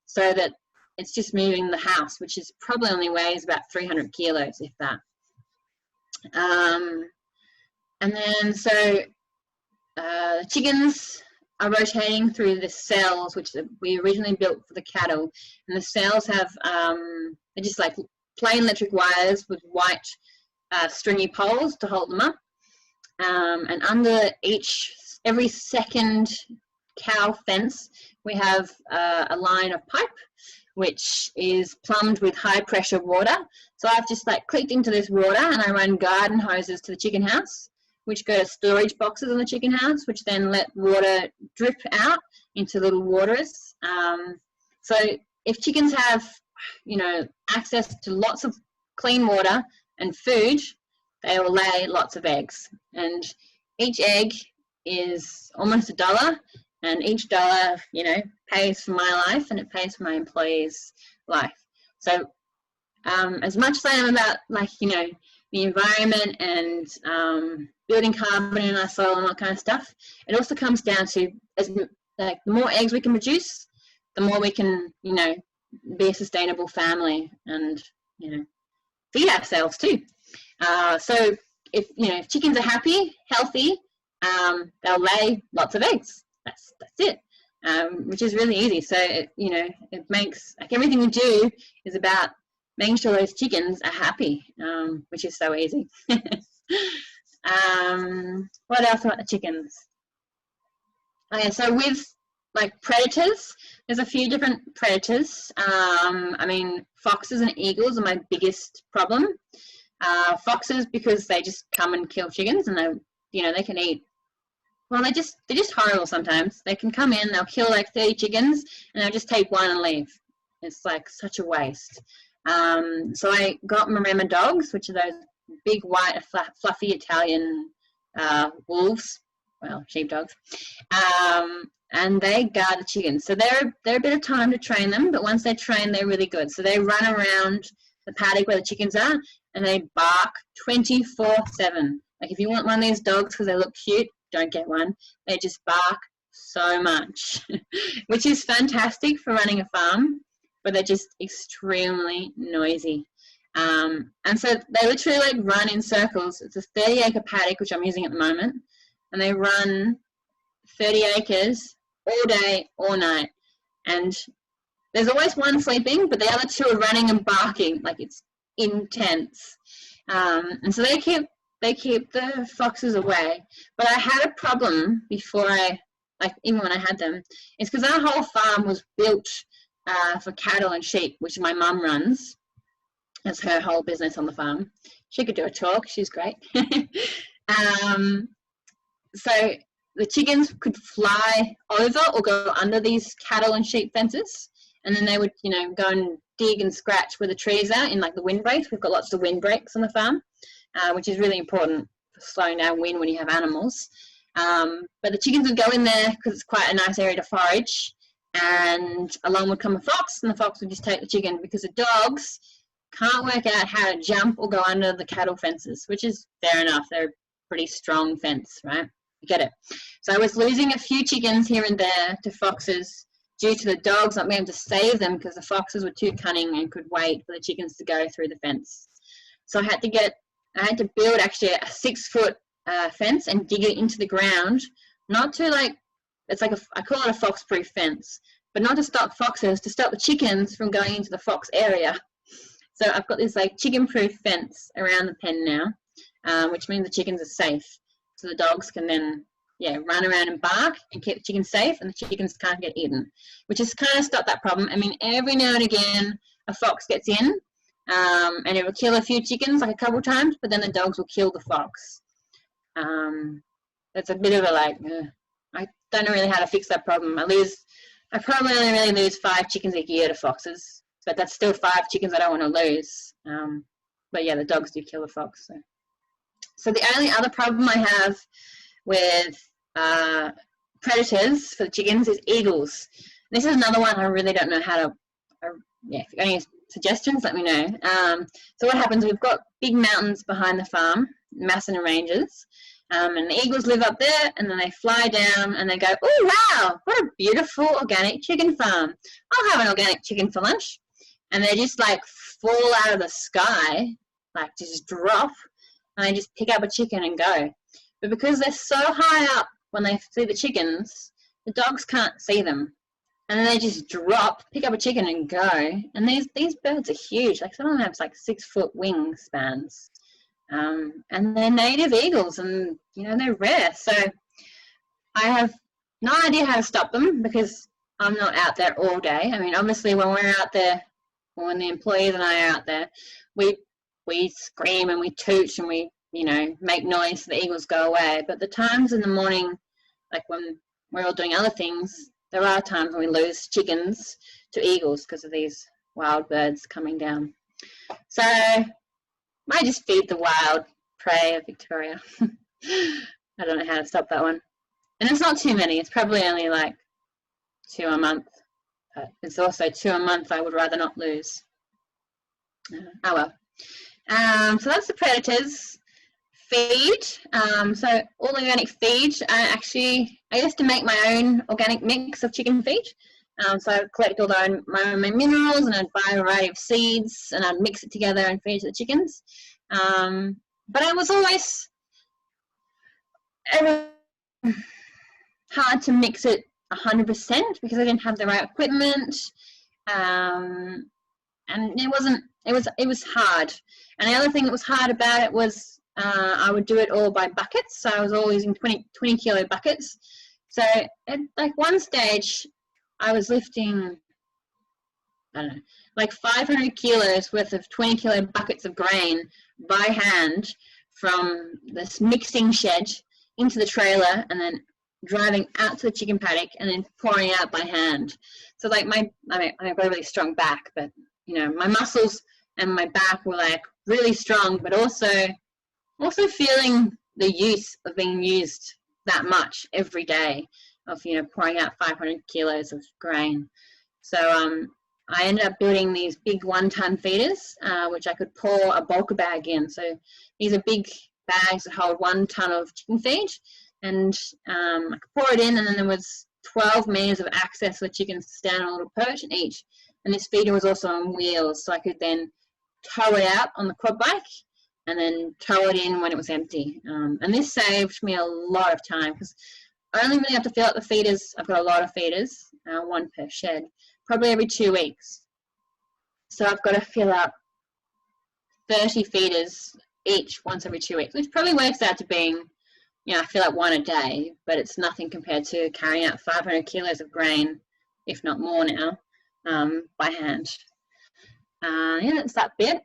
so that it's just moving the house, which is probably only weighs about 300 kilos, if that. And then so the chickens are rotating through the cells, which we originally built for the cattle. And the cells have, they're just like plain electric wires with white stringy poles to hold them up. And under every second cow fence, we have a line of pipe, which is plumbed with high pressure water. So I've just like clicked into this water, and I run garden hoses to the chicken house, which go to storage boxes in the chicken house, which then let water drip out into little waterers. So if chickens have, access to lots of clean water and food, they will lay lots of eggs. And each egg is almost $1, and each dollar, pays for my life, and it pays for my employees' life. So as much as I am about, the environment and building carbon in our soil and all that kind of stuff, it also comes down to, the more eggs we can produce, the more we can, be a sustainable family and, feed ourselves too. So if chickens are happy, healthy, they'll lay lots of eggs. That's it, which is really easy. So it makes, everything we do is about making sure those chickens are happy, which is so easy. What else about the chickens? Okay, so with predators, there's a few different predators. Foxes and eagles are my biggest problem. Foxes, because they just come and kill chickens, and they can eat. Well, they're just horrible sometimes. They can come in, they'll kill 30 chickens, and they'll just take one and leave. It's such a waste. So I got Maremma dogs, which are those big white fluffy Italian wolves, well, sheepdogs, and they guard the chickens. So they're a bit of time to train them, but once they're trained, they're really good. So they run around the paddock where the chickens are, and they bark 24/7. If you want one of these dogs because they look cute, don't get one. They just bark so much, which is fantastic for running a farm, but they're just extremely noisy. And so they literally run in circles. It's a 30-acre paddock, which I'm using at the moment, and they run 30 acres all day, all night. And there's always one sleeping, but the other two are running and barking. It's intense. And so they keep the foxes away. But I had a problem before even when I had them. It's because our whole farm was built for cattle and sheep, which my mum runs. That's her whole business on the farm. She could do a talk. She's great. So the chickens could fly over or go under these cattle and sheep fences, and then they would, go and dig and scratch where the trees are in the windbreaks. We've got lots of windbreaks on the farm, which is really important for slowing down wind when you have animals. But the chickens would go in there because it's quite a nice area to forage, and along would come a fox, and the fox would just take the chicken, because the dogs can't work out how to jump or go under the cattle fences, which is fair enough. They're a pretty strong fence, right? You get it. So I was losing a few chickens here and there to foxes due to the dogs not being able to save them, because the foxes were too cunning and could wait for the chickens to go through the fence. So I had to build actually a 6-foot fence and dig it into the ground, not to I call it a fox-proof fence, but not to stop foxes, to stop the chickens from going into the fox area. So I've got this chicken-proof fence around the pen now, which means the chickens are safe. So the dogs can then, run around and bark and keep the chickens safe, and the chickens can't get eaten, which has kind of stopped that problem. Every now and again, a fox gets in, and it will kill a few chickens, like a couple times, but then the dogs will kill the fox. That's a bit of a I don't know really how to fix that problem. I probably only really lose 5 chickens a year to foxes, but that's still 5 chickens I don't want to lose. But yeah, the dogs do kill the fox. So the only other problem I have with predators for the chickens is eagles. This is another one I really don't know how to, if you got any suggestions, let me know. So what happens, we've got big mountains behind the farm, Masson Ranges, and the eagles live up there, and then they fly down and they go, oh wow, what a beautiful organic chicken farm. I'll have an organic chicken for lunch. And they just like fall out of the sky, like just drop, and they just pick up a chicken and go. But because they're so high up when they see the chickens, the dogs can't see them. And then they just drop, pick up a chicken and go. And these birds are huge. Like some of them have like 6-foot wingspans. And they're native eagles, and they're rare. So I have no idea how to stop them because I'm not out there all day. I mean, obviously when we're out there, when the employees and I are out there, we scream and we toot and we make noise so the eagles go away. But the times in the morning, like when we're all doing other things, there are times when we lose chickens to eagles because of these wild birds coming down. So I just feed the wild prey of Victoria. I don't know how to stop that one. And it's not too many. It's probably only like 2 a month. But it's also 2 a month I would rather not lose. Oh well. So that's the predators. Feed. So all organic feed. I used to make my own organic mix of chicken feed. So I'd collect all my own minerals, and I'd buy a variety of seeds, and I'd mix it together and feed it to the chickens. But it was always hard to mix it 100% because I didn't have the right equipment, and it was hard. And the other thing that was hard about it was I would do it all by buckets, so I was always using 20 kilo buckets. So at like one stage I was lifting, I don't know, like 500 kilos worth of 20 kilo buckets of grain by hand from this mixing shed into the trailer, and then driving out to the chicken paddock and then pouring out by hand. So like I've got a really strong back, but my muscles and my back were like really strong, but also feeling the use of being used that much every day of pouring out 500 kilos of grain. So I ended up building these big 1-ton feeders, which I could pour a bulker bag in. So these are big bags that hold 1 ton of chicken feed, and I could pour it in, and then there was 12 meters of access for the chickens to stand on a little perch in each. And this feeder was also on wheels, so I could then tow it out on the quad bike and then tow it in when it was empty. And this saved me a lot of time because I only really have to fill up the feeders. I've got a lot of feeders, 1 per shed, probably every 2 weeks. So I've got to fill up 30 feeders each once every 2 weeks, which probably works out to being, I fill up 1 a day, but it's nothing compared to carrying out 500 kilos of grain, if not more now, by hand. Yeah, that's that bit.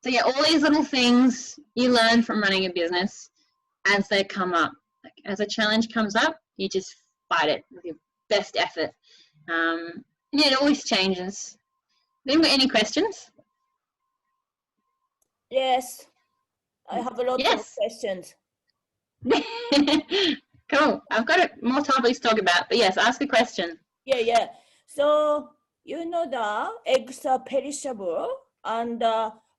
So yeah, all these little things you learn from running a business as they come up. Like, as a challenge comes up, you just fight it with your best effort. And yeah, it always changes. Any questions? Yes, I have a lot of questions. Cool. I've got more topics to talk about, but yes, ask a question. Yeah. So the eggs are perishable, and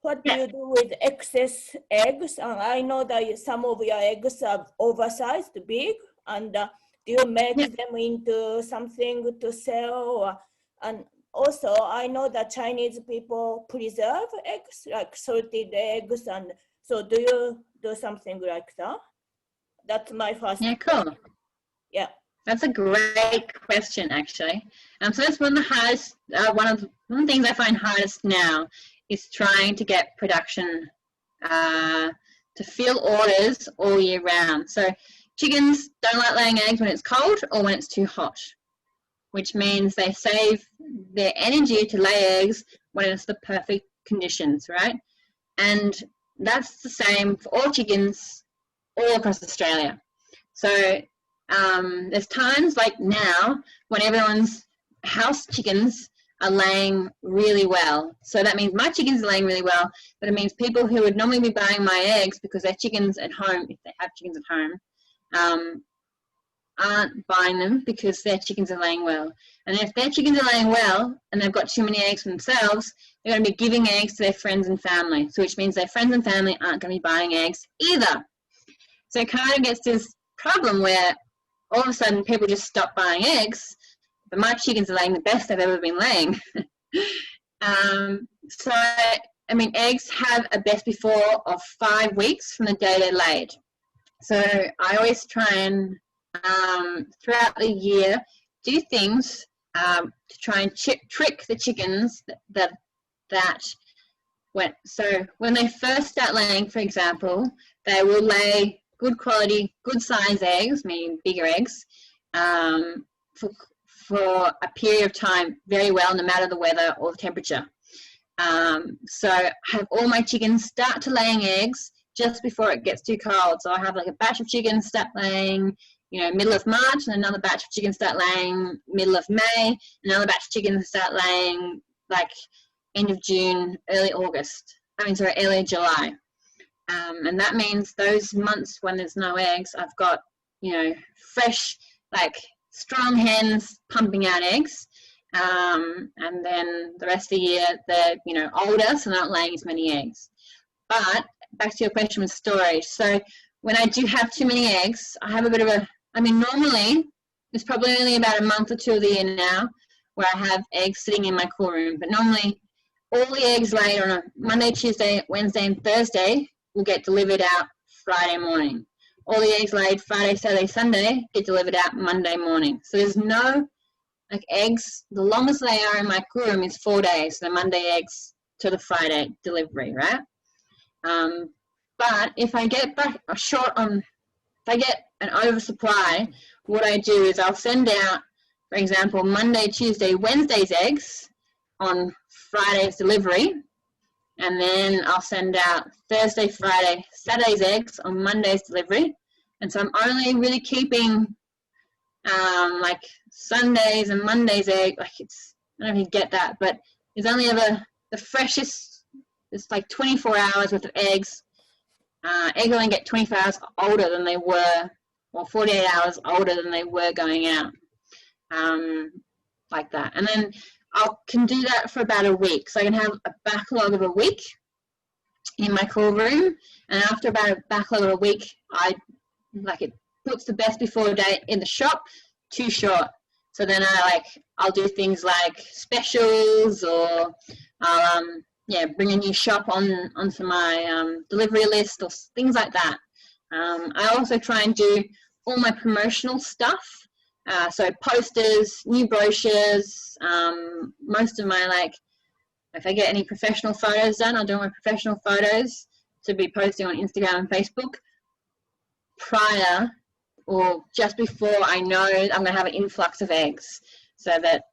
what do you do with excess eggs? And I know that some of your eggs are oversized, big, and do you make them into something to sell? And also, I know that Chinese people preserve eggs, like salted eggs, and so do you do something like that? That's my first. Yeah, cool. Yeah. That's a great question, actually. So that's one of the hardest. One of the things I find hardest now is trying to get production to fill orders all year round. So chickens don't like laying eggs when it's cold or when it's too hot, which means they save their energy to lay eggs when it's the perfect conditions, right? And that's the same for all chickens all across Australia. So there's times like now when everyone's house chickens are laying really well. So that means my chickens are laying really well, but it means people who would normally be buying my eggs because they're chickens at home, if they have chickens at home, aren't buying them because their chickens are laying well. And if their chickens are laying well and they've got too many eggs for themselves, they're going to be giving eggs to their friends and family, so which means their friends and family aren't going to be buying eggs either. So it kind of gets this problem where all of a sudden people just stop buying eggs, but my chickens are laying the best they've ever been laying. So, I mean, eggs have a best before of 5 weeks from the day they're laid. So I always try and, throughout the year, do things to try and trick the chickens so when they first start laying, for example, they will lay good quality, good size eggs, meaning bigger eggs, for a period of time very well, no matter the weather or the temperature. So I have all my chickens start to laying eggs just before it gets too cold. So I have like a batch of chickens start laying, middle of March, and another batch of chickens start laying middle of May, another batch of chickens start laying like end of June, early July. And that means those months when there's no eggs, I've got, fresh, like strong hens pumping out eggs. And then the rest of the year, they're, older, so they're not laying as many eggs. But back to your question with storage. So when I do have too many eggs, I have a bit of normally it's probably only about a month or two of the year now where I have eggs sitting in my cool room. But normally all the eggs laid on a Monday, Tuesday, Wednesday, and Thursday will get delivered out Friday morning. All the eggs laid Friday, Saturday, Sunday get delivered out Monday morning. So there's no, eggs, the longest they are in my cool room is 4 days, the Monday eggs to the Friday delivery, right? But if I get if I get an oversupply, what I do is I'll send out, for example, Monday, Tuesday, Wednesday's eggs on Friday's delivery, and then I'll send out Thursday, Friday, Saturday's eggs on Monday's delivery. And so I'm only really keeping Sundays and Monday's egg, I don't know if you get that, but it's only ever the freshest. It's like 24 hours worth of eggs. Eggs only get 24 hours older than they were, or 48 hours older than they were going out, like that. And then I can do that for about a week. So I can have a backlog of a week in my cool room, and after about a backlog of a week, it puts the best before date in the shop too short. So then I'll do things like specials, or I'll bring a new shop onto my delivery list, or things like that. I also try and do all my promotional stuff. So posters, new brochures, most of my, if I get any professional photos done, I'll do my professional photos to be posting on Instagram and Facebook prior or just before I know I'm going to have an influx of eggs, so that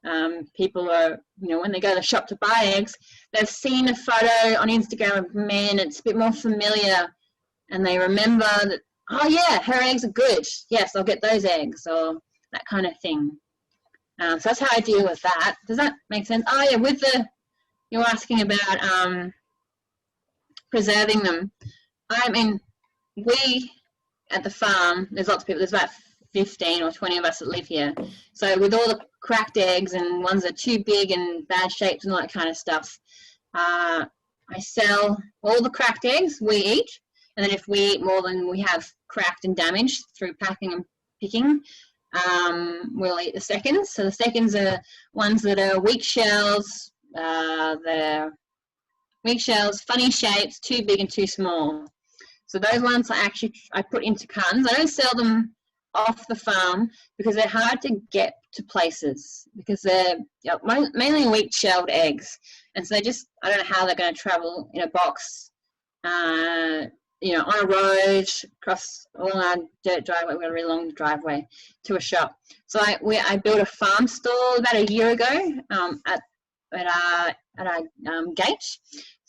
people are, when they go to the shop to buy eggs, they've seen a photo on Instagram of me and it's a bit more familiar, and they remember that, oh yeah, her eggs are good, yes, I'll get those eggs, or that kind of thing. So that's how I deal with that. Does that make sense? Oh yeah, you're asking about preserving them. We at the farm, there's lots of people, there's about 15 or 20 of us that live here. So with all the cracked eggs and ones that are too big and bad shaped and all that kind of stuff, I sell all the cracked eggs we eat, and then if we eat more than we have cracked and damaged through packing and picking, we'll eat the seconds. So the seconds are ones that are weak shells, they're weak shells, funny shapes, too big and too small. So those ones I put into cartons. I don't sell them off the farm because they're hard to get to places, because they're mainly weak shelled eggs, and so I don't know how they're going to travel in a box, on a road, across along our dirt driveway. We've got a really long driveway to a shop. So I built a farm stall about a year ago at our gate.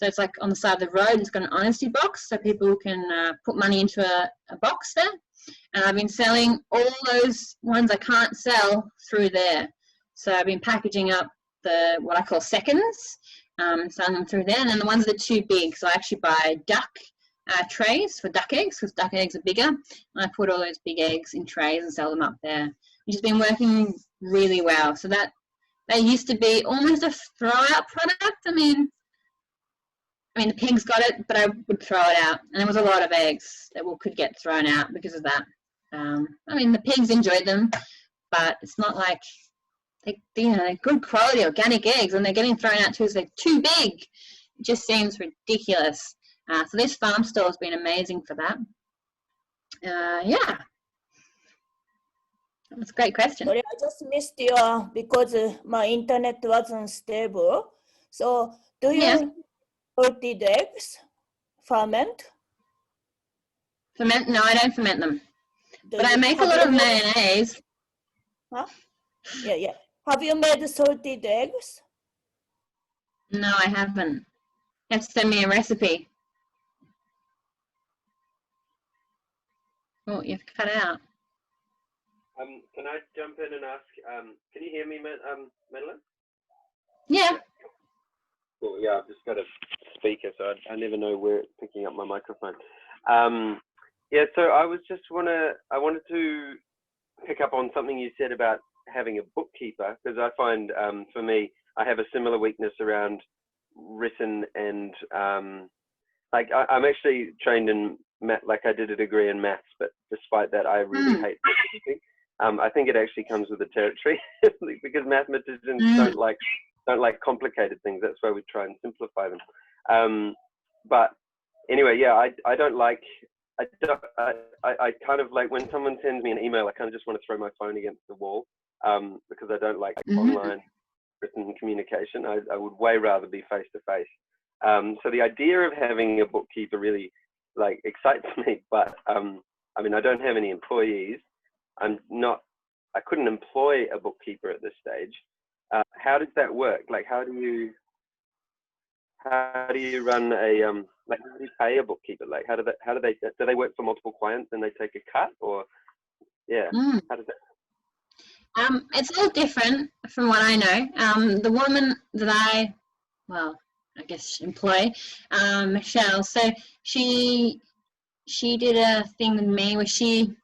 So it's like on the side of the road, it's got an honesty box so people can put money into a box there. And I've been selling all those ones I can't sell through there. So I've been packaging up what I call seconds, selling them through there. And then the ones that are too big, so I actually buy duck trays for duck eggs, because duck eggs are bigger. And I put all those big eggs in trays and sell them up there, which has been working really well. So that used to be almost a throw-out product. I mean, the pigs got it, but I would throw it out. And there was a lot of eggs that could get thrown out because of that. The pigs enjoyed them, but it's not like they're good quality organic eggs, and they're getting thrown out because they're too big. It just seems ridiculous. So this farm store has been amazing for that. Yeah. That's a great question. Sorry, I just missed because my internet wasn't stable. So do you salted eggs ferment? Ferment? No, I don't ferment them. But I make a lot of mayonnaise. Huh? Yeah. Have you made salted eggs? No, I haven't. You have to send me a recipe. Oh, you've cut out. Can I jump in and ask, can you hear me, Madelaine? Yeah. Cool, yeah, I've just got a speaker, so I never know where it's picking up my microphone. Yeah, so I wanted to pick up on something you said about having a bookkeeper, because I find, for me, I have a similar weakness around written and, I'm actually trained in math, I did a degree in maths, but despite that, I really hate bookkeeping. I think it actually comes with the territory because mathematicians don't like complicated things. That's why we try and simplify them. But anyway, yeah, I don't like. I kind of like when someone sends me an email, I kind of just want to throw my phone against the wall because I don't like online written communication. I would way rather be face to face. So the idea of having a bookkeeper really excites me, but I don't have any employees. I couldn't employ a bookkeeper at this stage. How does that work? How do you run a how do you pay a bookkeeper? Do they work for multiple clients and they take a cut, or how does that? It's a little different from what I know. The woman that I guess employ, Michelle. So she did a thing with me where she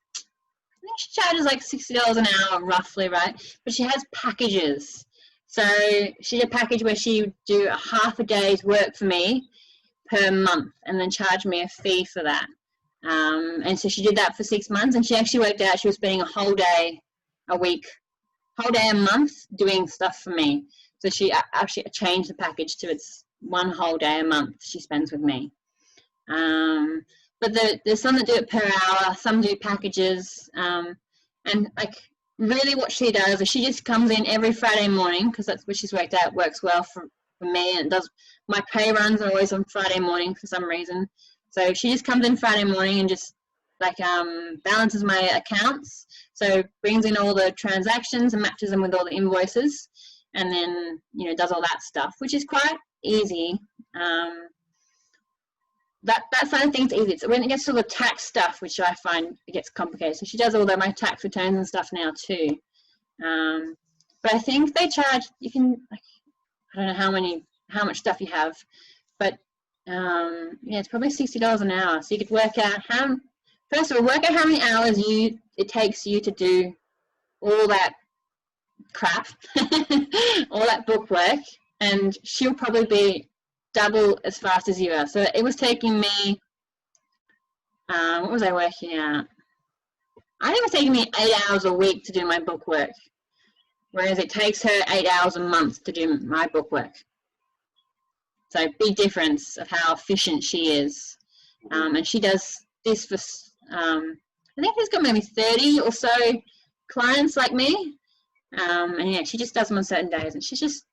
charges like $60 an hour roughly, right? But she has packages. So she did a package where she would do a half a day's work for me per month and then charge me a fee for that. And so she did that for 6 months, and she actually worked out she was spending a whole day a week, whole day a month doing stuff for me. So she actually changed the package to it's one whole day a month she spends with me. But there's some that do it per hour, some do packages, and really what she does is she just comes in every Friday morning, because that's what she's worked out works well for me, and it does. My pay runs are always on Friday morning for some reason, so she just comes in Friday morning and just balances my accounts, so brings in all the transactions and matches them with all the invoices, and then does all that stuff, which is quite easy. That side of things is easy. It's when it gets to the tax stuff, which I find it gets complicated. So she does all my tax returns and stuff now too. But I think they charge, you can, I don't know how much stuff you have, but it's probably $60 an hour. So you could work out how many hours it takes you to do all that crap, all that book work, and she'll probably be double as fast as you are. So it was taking me, what was I working at? I think it was taking me 8 hours a week to do my book work, whereas it takes her 8 hours a month to do my book work. So big difference of how efficient she is. And she does this for, I think she's got maybe 30 or so clients like me. And yeah, she just does them on certain days, and she's just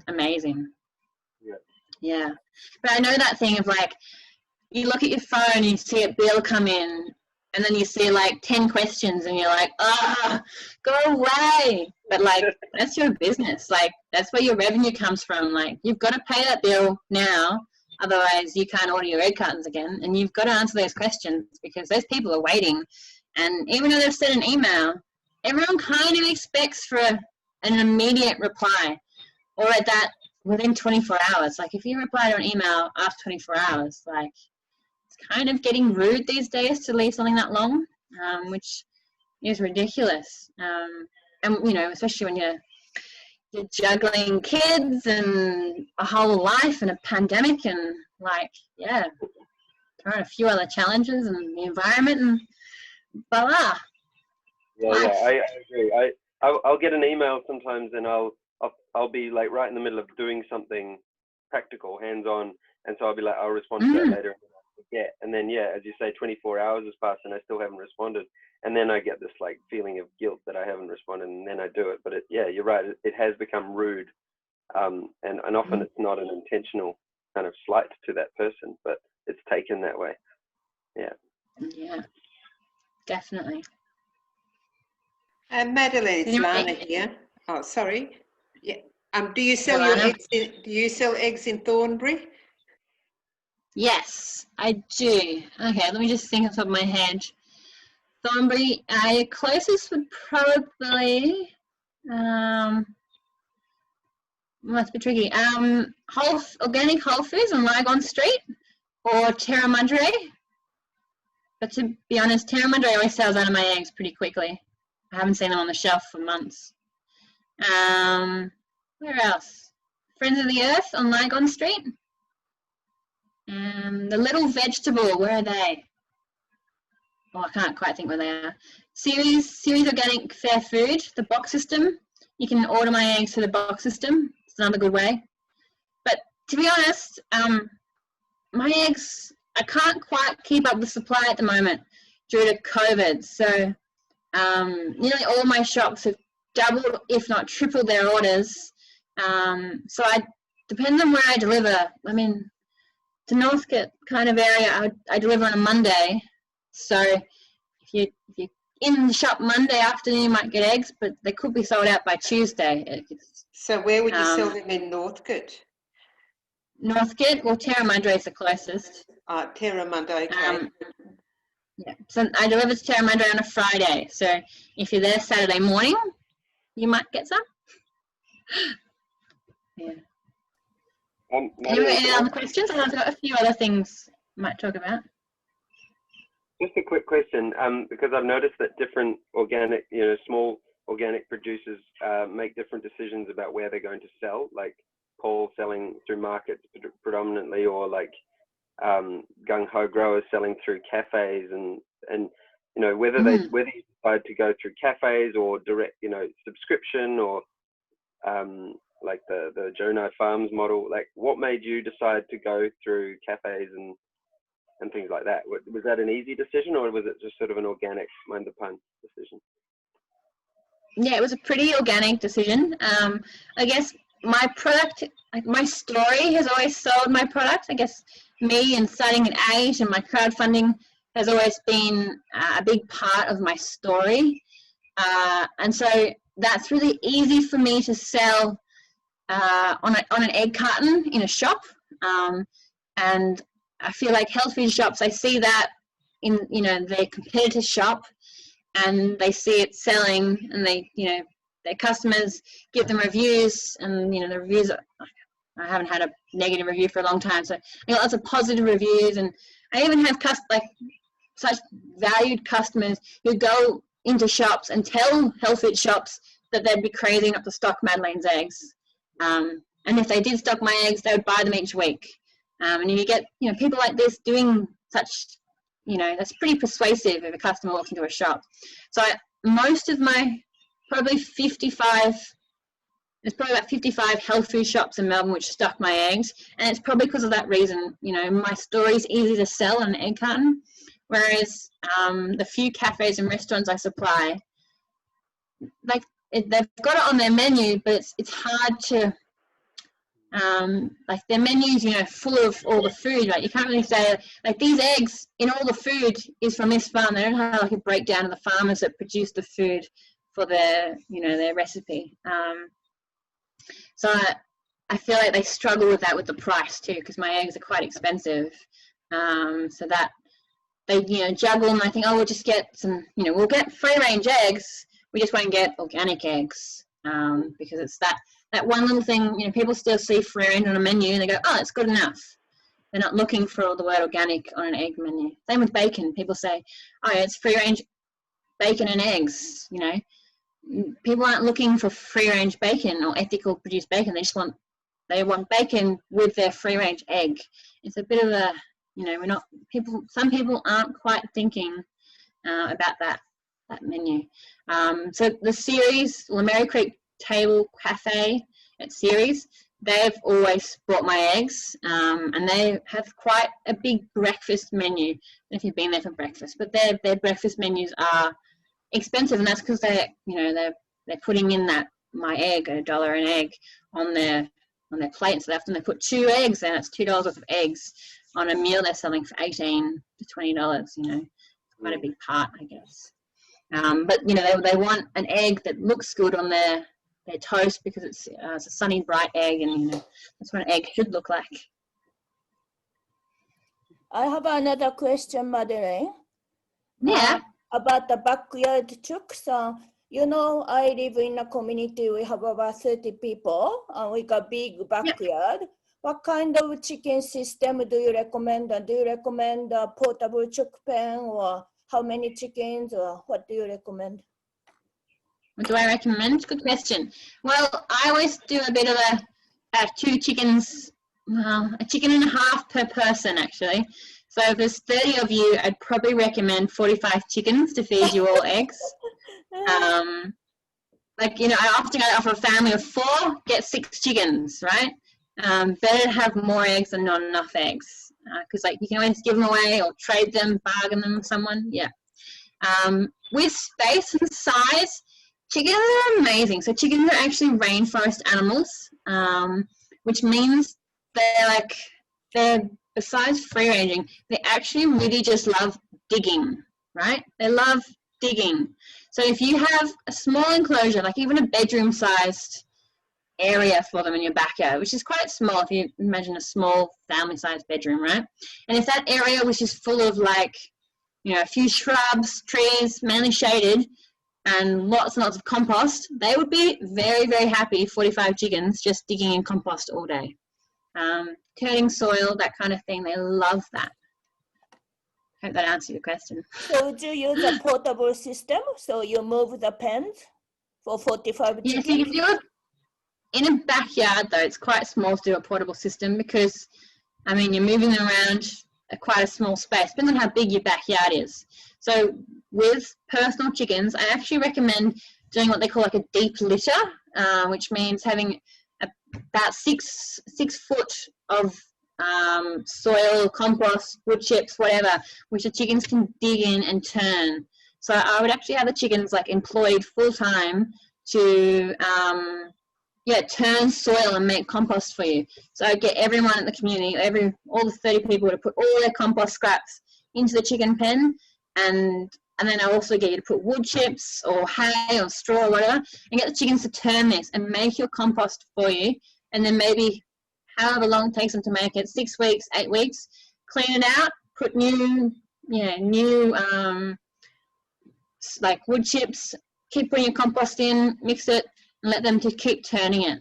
amazing. Yeah, but I know that thing of you look at your phone and you see a bill come in and then you see like 10 questions and you're like, go away. But like, that's your business. Like, that's where your revenue comes from. Like, you've got to pay that bill now. Otherwise, you can't order your egg cartons again. And you've got to answer those questions because those people are waiting. And even though they've sent an email, everyone kind of expects for an immediate reply, or at that within 24 hours. Like, if you reply to an email after 24 hours, like, it's kind of getting rude these days to leave something that long, which is ridiculous. And, you know, especially when you're juggling kids and a whole life and a pandemic and, like, yeah, throwing a few other challenges and the environment and voila. Yeah, I agree. I'll get an email sometimes and I'll be like right in the middle of doing something practical, hands-on, and so I'll be like, I'll respond to that later. And then, yeah, as you say, 24 hours has passed and I still haven't responded. And then I get this like feeling of guilt that I haven't responded, and then I do it. But yeah, you're right. It has become rude. And often it's not an intentional kind of slight to that person, but it's taken that way. Yeah. Yeah, definitely. Madelaine, it's Lana here. Oh, sorry. Yeah. Do you sell eggs in Thornbury? Yes, I do. Okay, let me just think off the top of my head. Thornbury, your closest would probably, must be tricky. Organic Whole Foods on Lygon Street, or Terra Madre. But to be honest, Terra Madre always sells out of my eggs pretty quickly. I haven't seen them on the shelf for months. Where else? Friends of the Earth on Lygon Street. The Little Vegetable, where are they? Oh, I can't quite think where they are. Series Organic Fair Food, the box system. You can order my eggs through the box system. It's another good way. But to be honest, my eggs, I can't quite keep up with supply at the moment due to COVID. So nearly all my shops have doubled, if not tripled, their orders. So I depends on where I deliver. I mean, to Northcote kind of area, I deliver on a Monday. So if you're in the shop Monday afternoon, you might get eggs, but they could be sold out by Tuesday. So where would you sell them in Northcote? Northcote, well, Terra Madre is the closest. Terra Madre, okay. Yeah, so I deliver to Terra Madre on a Friday. So if you're there Saturday morning, you might get some. Yeah. Any other questions? I've got a few other things I might talk about. Just a quick question, because I've noticed that different organic, small organic producers make different decisions about where they're going to sell, like Paul selling through markets predominantly, or like gung-ho growers selling through cafes, and whether you decide to go through cafes or direct, subscription, or like the Jonah Farms model. Like, what made you decide to go through cafes and things like that? Was that an easy decision, or was it just sort of an organic, mind the pun, decision? Yeah, it was a pretty organic decision. I guess my product, like my story has always sold my product. I guess me and starting at 8 and my crowdfunding has always been a big part of my story. And so that's really easy for me to sell on an egg carton in a shop. And I feel like health food shops, I see that in, their competitor shop, and they see it selling, and they, their customers give them reviews, and, the reviews, I haven't had a negative review for a long time, so I got lots of positive reviews. And I even have such valued customers who go into shops and tell health food shops that they'd be crazy not to stock Madelaine's eggs. And if they did stock my eggs, they would buy them each week. And if you get, people like this doing such, that's pretty persuasive if a customer walks into a shop. So most of my, probably 55, there's probably about 55 health food shops in Melbourne which stock my eggs. And it's probably because of that reason. My story's easy to sell in an egg carton, whereas the few cafes and restaurants I supply, they've got it on their menu, but it's hard to like their menus, you know, full of all the food. Like you can't really say like these eggs in all the food is from this farm. They don't have like a breakdown of the farmers that produce the food for their, you know, their recipe. So I feel like they struggle with that with the price too, because my eggs are quite expensive. So that they, you know, juggle, and I think, oh, we'll just get some, you know, we'll get free range eggs. We just won't get organic eggs, because it's that one little thing, you know, people still see free range on a menu and they go, oh, it's good enough. They're not looking for the word organic on an egg menu. Same with bacon. People say, oh, yeah, it's free range bacon and eggs, you know. People aren't looking for free range bacon or ethical produced bacon. They just want, they want bacon with their free range egg. It's a bit of a, you know, we're not, people, some people aren't quite thinking about that menu. So the series, Lemary Creek Table Cafe at Series, they've always bought my eggs, and they have quite a big breakfast menu. I don't know if you've been there for breakfast, but their breakfast menus are expensive, and that's because they're, you know, they're putting in that my egg, $1 an egg on their plate. So often they put 2 eggs, and it's $2 worth of eggs on a meal they're selling for $18 to $20. You know, quite a big part, I guess. But you know, they want an egg that looks good on their toast, because it's a sunny, bright egg, and you know, that's what an egg should look like. I have another question, Madelaine. Yeah. About the backyard chicks. You know, I live in a community, we have about 30 people, and we got big backyard. Yep. What kind of chicken system do you recommend? Do you recommend a portable chick pen, or how many chickens, or what do you recommend? What do I recommend? Good question. Well, I always do a bit of a 2 chickens, well, a chicken and a half per person, actually. So if there's 30 of you, I'd probably recommend 45 chickens to feed you all eggs. Like, you know, I often offer a family of 4, get 6 chickens, right? Better to have more eggs than not enough eggs, because like you can always give them away or trade them, bargain them with someone. Yeah. With space and size, chickens are amazing. So chickens are actually rainforest animals, which means they're besides free ranging, they actually really just love digging, right? They love digging. So if you have a small enclosure, like even a bedroom sized area for them in your backyard, which is quite small if you imagine a small family sized bedroom, right? And if that area was just full of like, you know, a few shrubs, trees, mainly shaded, and lots and lots of compost, they would be very, very happy, 45 chickens, just digging in compost all day. Turning soil, that kind of thing, they love that. Hope that answers your question. So would you use a portable system? So you move the pens for 45 chickens? Yeah, so you can do it in a backyard, though. It's quite small to do a portable system, because, I mean, you're moving them around quite a small space, depending on how big your backyard is. So with personal chickens, I actually recommend doing what they call like a deep litter, which means having about 6 foot of soil, compost, wood chips, whatever, which the chickens can dig in and turn. So I would actually have the chickens like employed full time to turn soil and make compost for you. So I'd get everyone in the community, all the 30 people to put all their compost scraps into the chicken pen, and then I also get you to put wood chips or hay or straw or whatever, and get the chickens to turn this and make your compost for you. And then maybe however long it takes them to make it, 6 weeks, 8 weeks, clean it out, put new like wood chips, keep putting your compost in, mix it, and let them to keep turning it.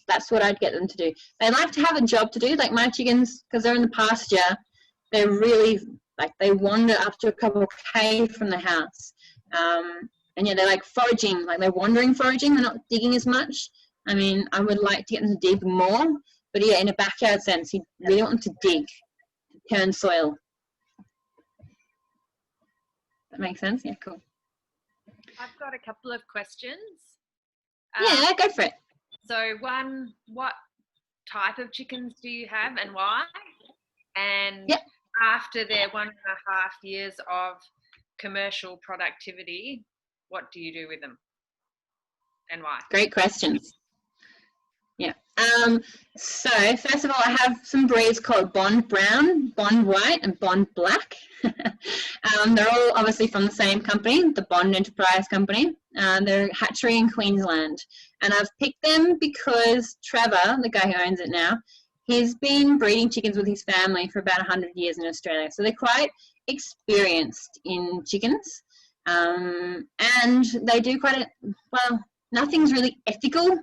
That's what I'd get them to do. They like to have a job to do, like my chickens, because they're in the pasture, they're really, like, they wander up to a couple of K from the house. And yeah, they're like foraging, like they're wandering foraging, they're not digging as much. I mean, I would like to get them to dig more, but yeah, in a backyard sense, you really want them to dig, to turn soil. That makes sense? Yeah, cool. I've got a couple of questions. Yeah, go for it. So one, what type of chickens do you have and why? And yep. After their 1.5 years of commercial productivity, what do you do with them and why? Great questions. Yeah. So first of all, I have some breeds called Bond Brown, Bond White, and Bond Black. They're all obviously from the same company, the Bond Enterprise Company. They're a hatchery in Queensland. And I've picked them because Trevor, the guy who owns it now, he's been breeding chickens with his family for about 100 years in Australia. So they're quite experienced in chickens. And they do well, nothing's really ethical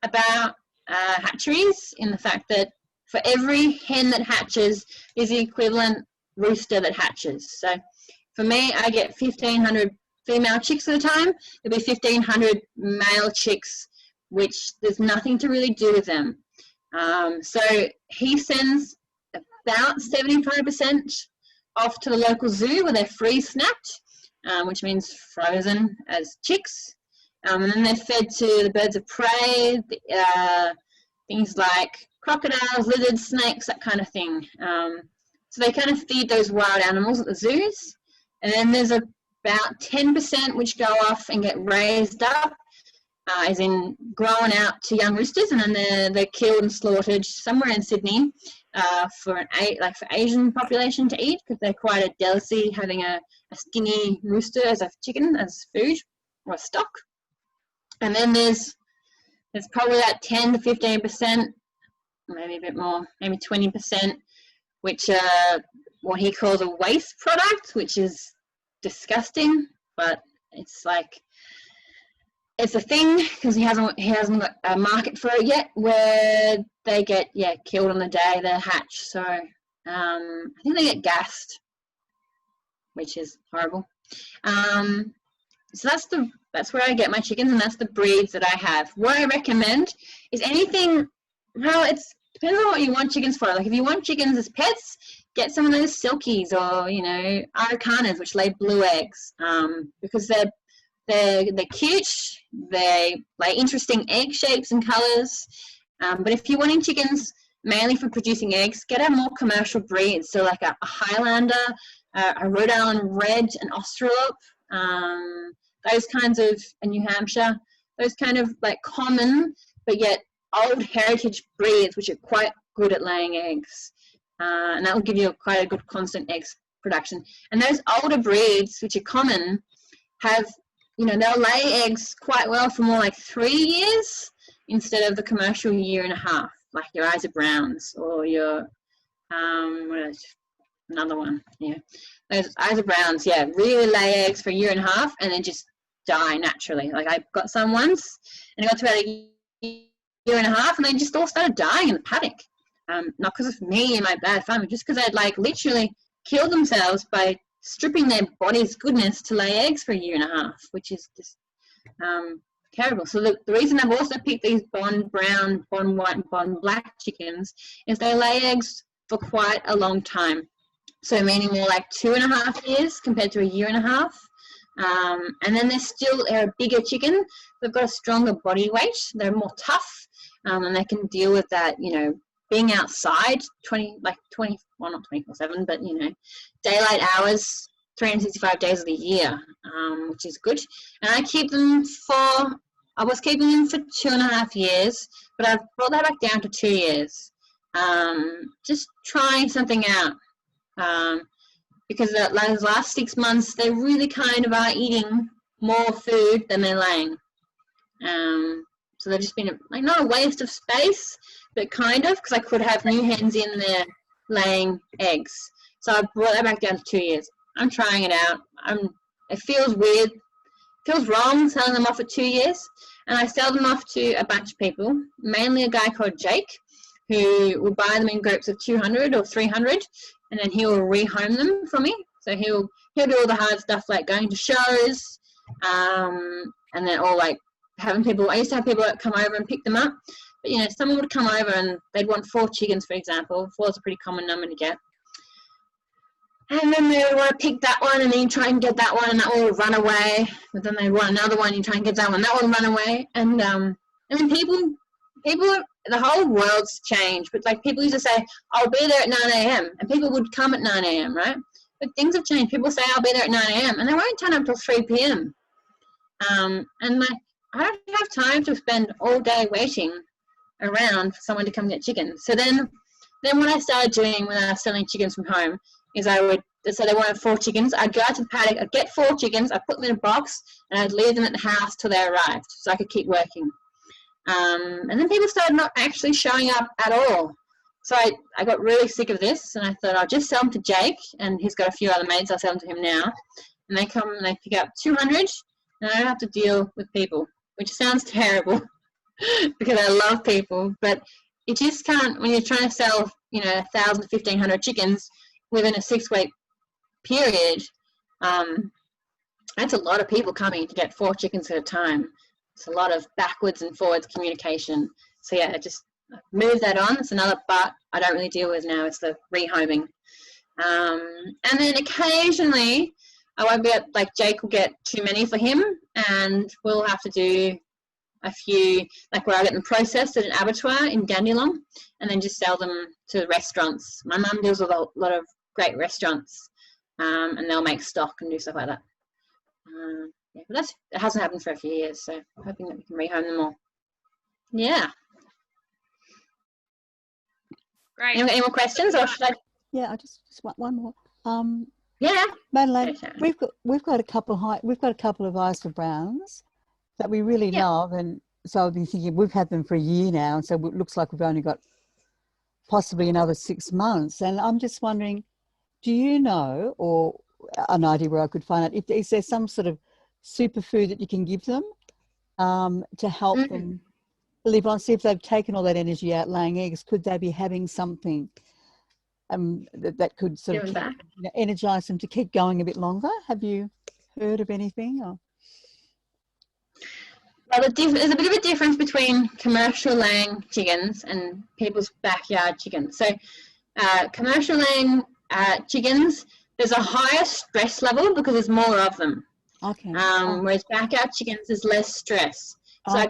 about hatcheries, in the fact that for every hen that hatches is the equivalent rooster that hatches. So for me, I get 1,500 female chicks at a time. There'll be 1,500 male chicks, which there's nothing to really do with them. So he sends about 75% off to the local zoo where they're freeze snapped, which means frozen as chicks. And then they're fed to the birds of prey, things like crocodiles, lizards, snakes, that kind of thing. So they kind of feed those wild animals at the zoos. And then there's about 10% which go off and get raised up, as in grown out to young roosters, and then they're killed and slaughtered somewhere in Sydney for Asian population to eat, because they're quite a delicacy, having a skinny rooster as a chicken as food or stock. And then there's probably that 10 to 15%, maybe a bit more, maybe 20%, which are what he calls a waste product, which is disgusting, but it's like, it's a thing because he hasn't got a market for it yet, where they get killed on the day they hatch. So I think they get gassed, which is horrible. So that's where I get my chickens, and that's the breeds that I have. What I recommend is anything. Well, it depends on what you want chickens for. Like if you want chickens as pets, get some of those silkies or Aracanas, which lay blue eggs, because they're cute. They lay interesting egg shapes and colours. But if you're wanting chickens mainly for producing eggs, get a more commercial breed. So like a Highlander, a Rhode Island Red, an Australorp, those kinds of, a New Hampshire, those kind of like common but yet old heritage breeds which are quite good at laying eggs. And that will give you quite a good constant eggs production. And those older breeds, which are common, have, they'll lay eggs quite well for more like 3 years instead of the commercial 1.5 years, like your Isa Browns or your, another one, those Isa Browns, really lay eggs for 1.5 years and then just die naturally. Like I got some once and it got to about 1.5 years and they just all started dying in the paddock. Not because of me and my bad farming, just because they'd like literally killed themselves by stripping their body's goodness to lay eggs for 1.5 years, which is just terrible. So the reason I've also picked these Bond Brown, Bond White, and Bond Black chickens is they lay eggs for quite a long time. So meaning more like 2.5 years compared to 1.5 years. And then they're a bigger chicken. They've got a stronger body weight. They're more tough, and they can deal with that, being outside not 24/7, but daylight hours 365 days of the year, which is good. And I was keeping them for 2.5 years, but I've brought that back down to 2 years. Just trying something out, because those last 6 months they really kind of are eating more food than they're laying. So they've just been not a waste of space, but kind of, because I could have new hens in there laying eggs. So I brought that back down to 2 years. I'm trying it out. It feels weird. It feels wrong selling them off at 2 years. And I sell them off to a bunch of people, mainly a guy called Jake, who will buy them in groups of 200 or 300, and then he will rehome them for me. So he'll do all the hard stuff like going to shows, and then all like having people. I used to have people that come over and pick them up. But someone would come over and they'd want 4 chickens, for example. 4 is a pretty common number to get. And then they would want to pick that one, and then you try and get that one, and that one will run away. But then they want another one, you try and get that one, that one will run away. And then people, the whole world's changed. But like people used to say, I'll be there at 9 a.m. And people would come at 9 a.m., right? But things have changed. People say, I'll be there at 9 a.m. and they won't turn up until 3 p.m. And like, I don't have time to spend all day waiting around for someone to come get chickens. So then what I started doing when I was selling chickens from home is so they wanted 4 chickens. I'd go out to the paddock, I'd get 4 chickens, I'd put them in a box, and I'd leave them at the house till they arrived so I could keep working. And then people started not actually showing up at all. So I got really sick of this, and I thought I'll just sell them to Jake, and he's got a few other mates, I'll sell them to him now. And they come and they pick up 200, and I don't have to deal with people, which sounds terrible because I love people, but you just can't, when you're trying to sell, 1,000 to 1,500 chickens within a 6-week period, that's a lot of people coming to get 4 chickens at a time. It's a lot of backwards and forwards communication. So yeah, just move that on. It's another part I don't really deal with now. It's the rehoming. And then occasionally I won't get, like Jake will get too many for him, and we'll have to do a few, like where I get them processed at an abattoir in Dandenong and then just sell them to restaurants. My mum deals with a lot of great restaurants, and they'll make stock and do stuff like that. Yeah, but it hasn't happened for a few years, so I'm hoping that we can rehome them all. Yeah. Great. Any more questions, or should I? Yeah, I just want one more. Yeah. Madelaine, we've got a couple of Isla Browns that we really love, and so I've been thinking we've had them for a year now, and so it looks like we've only got possibly another 6 months. And I'm just wondering, do you know, or an idea where I could find out, is there some sort of superfood that you can give them to help them live on? See if they've taken all that energy out laying eggs, could they be having something that could sort of energize them to keep going a bit longer? Have you heard of anything? Or? Well, there's a bit of a difference between commercial laying chickens and people's backyard chickens. So commercial laying chickens, there's a higher stress level because there's more of them. Okay. Whereas backyard chickens, there's less stress. So I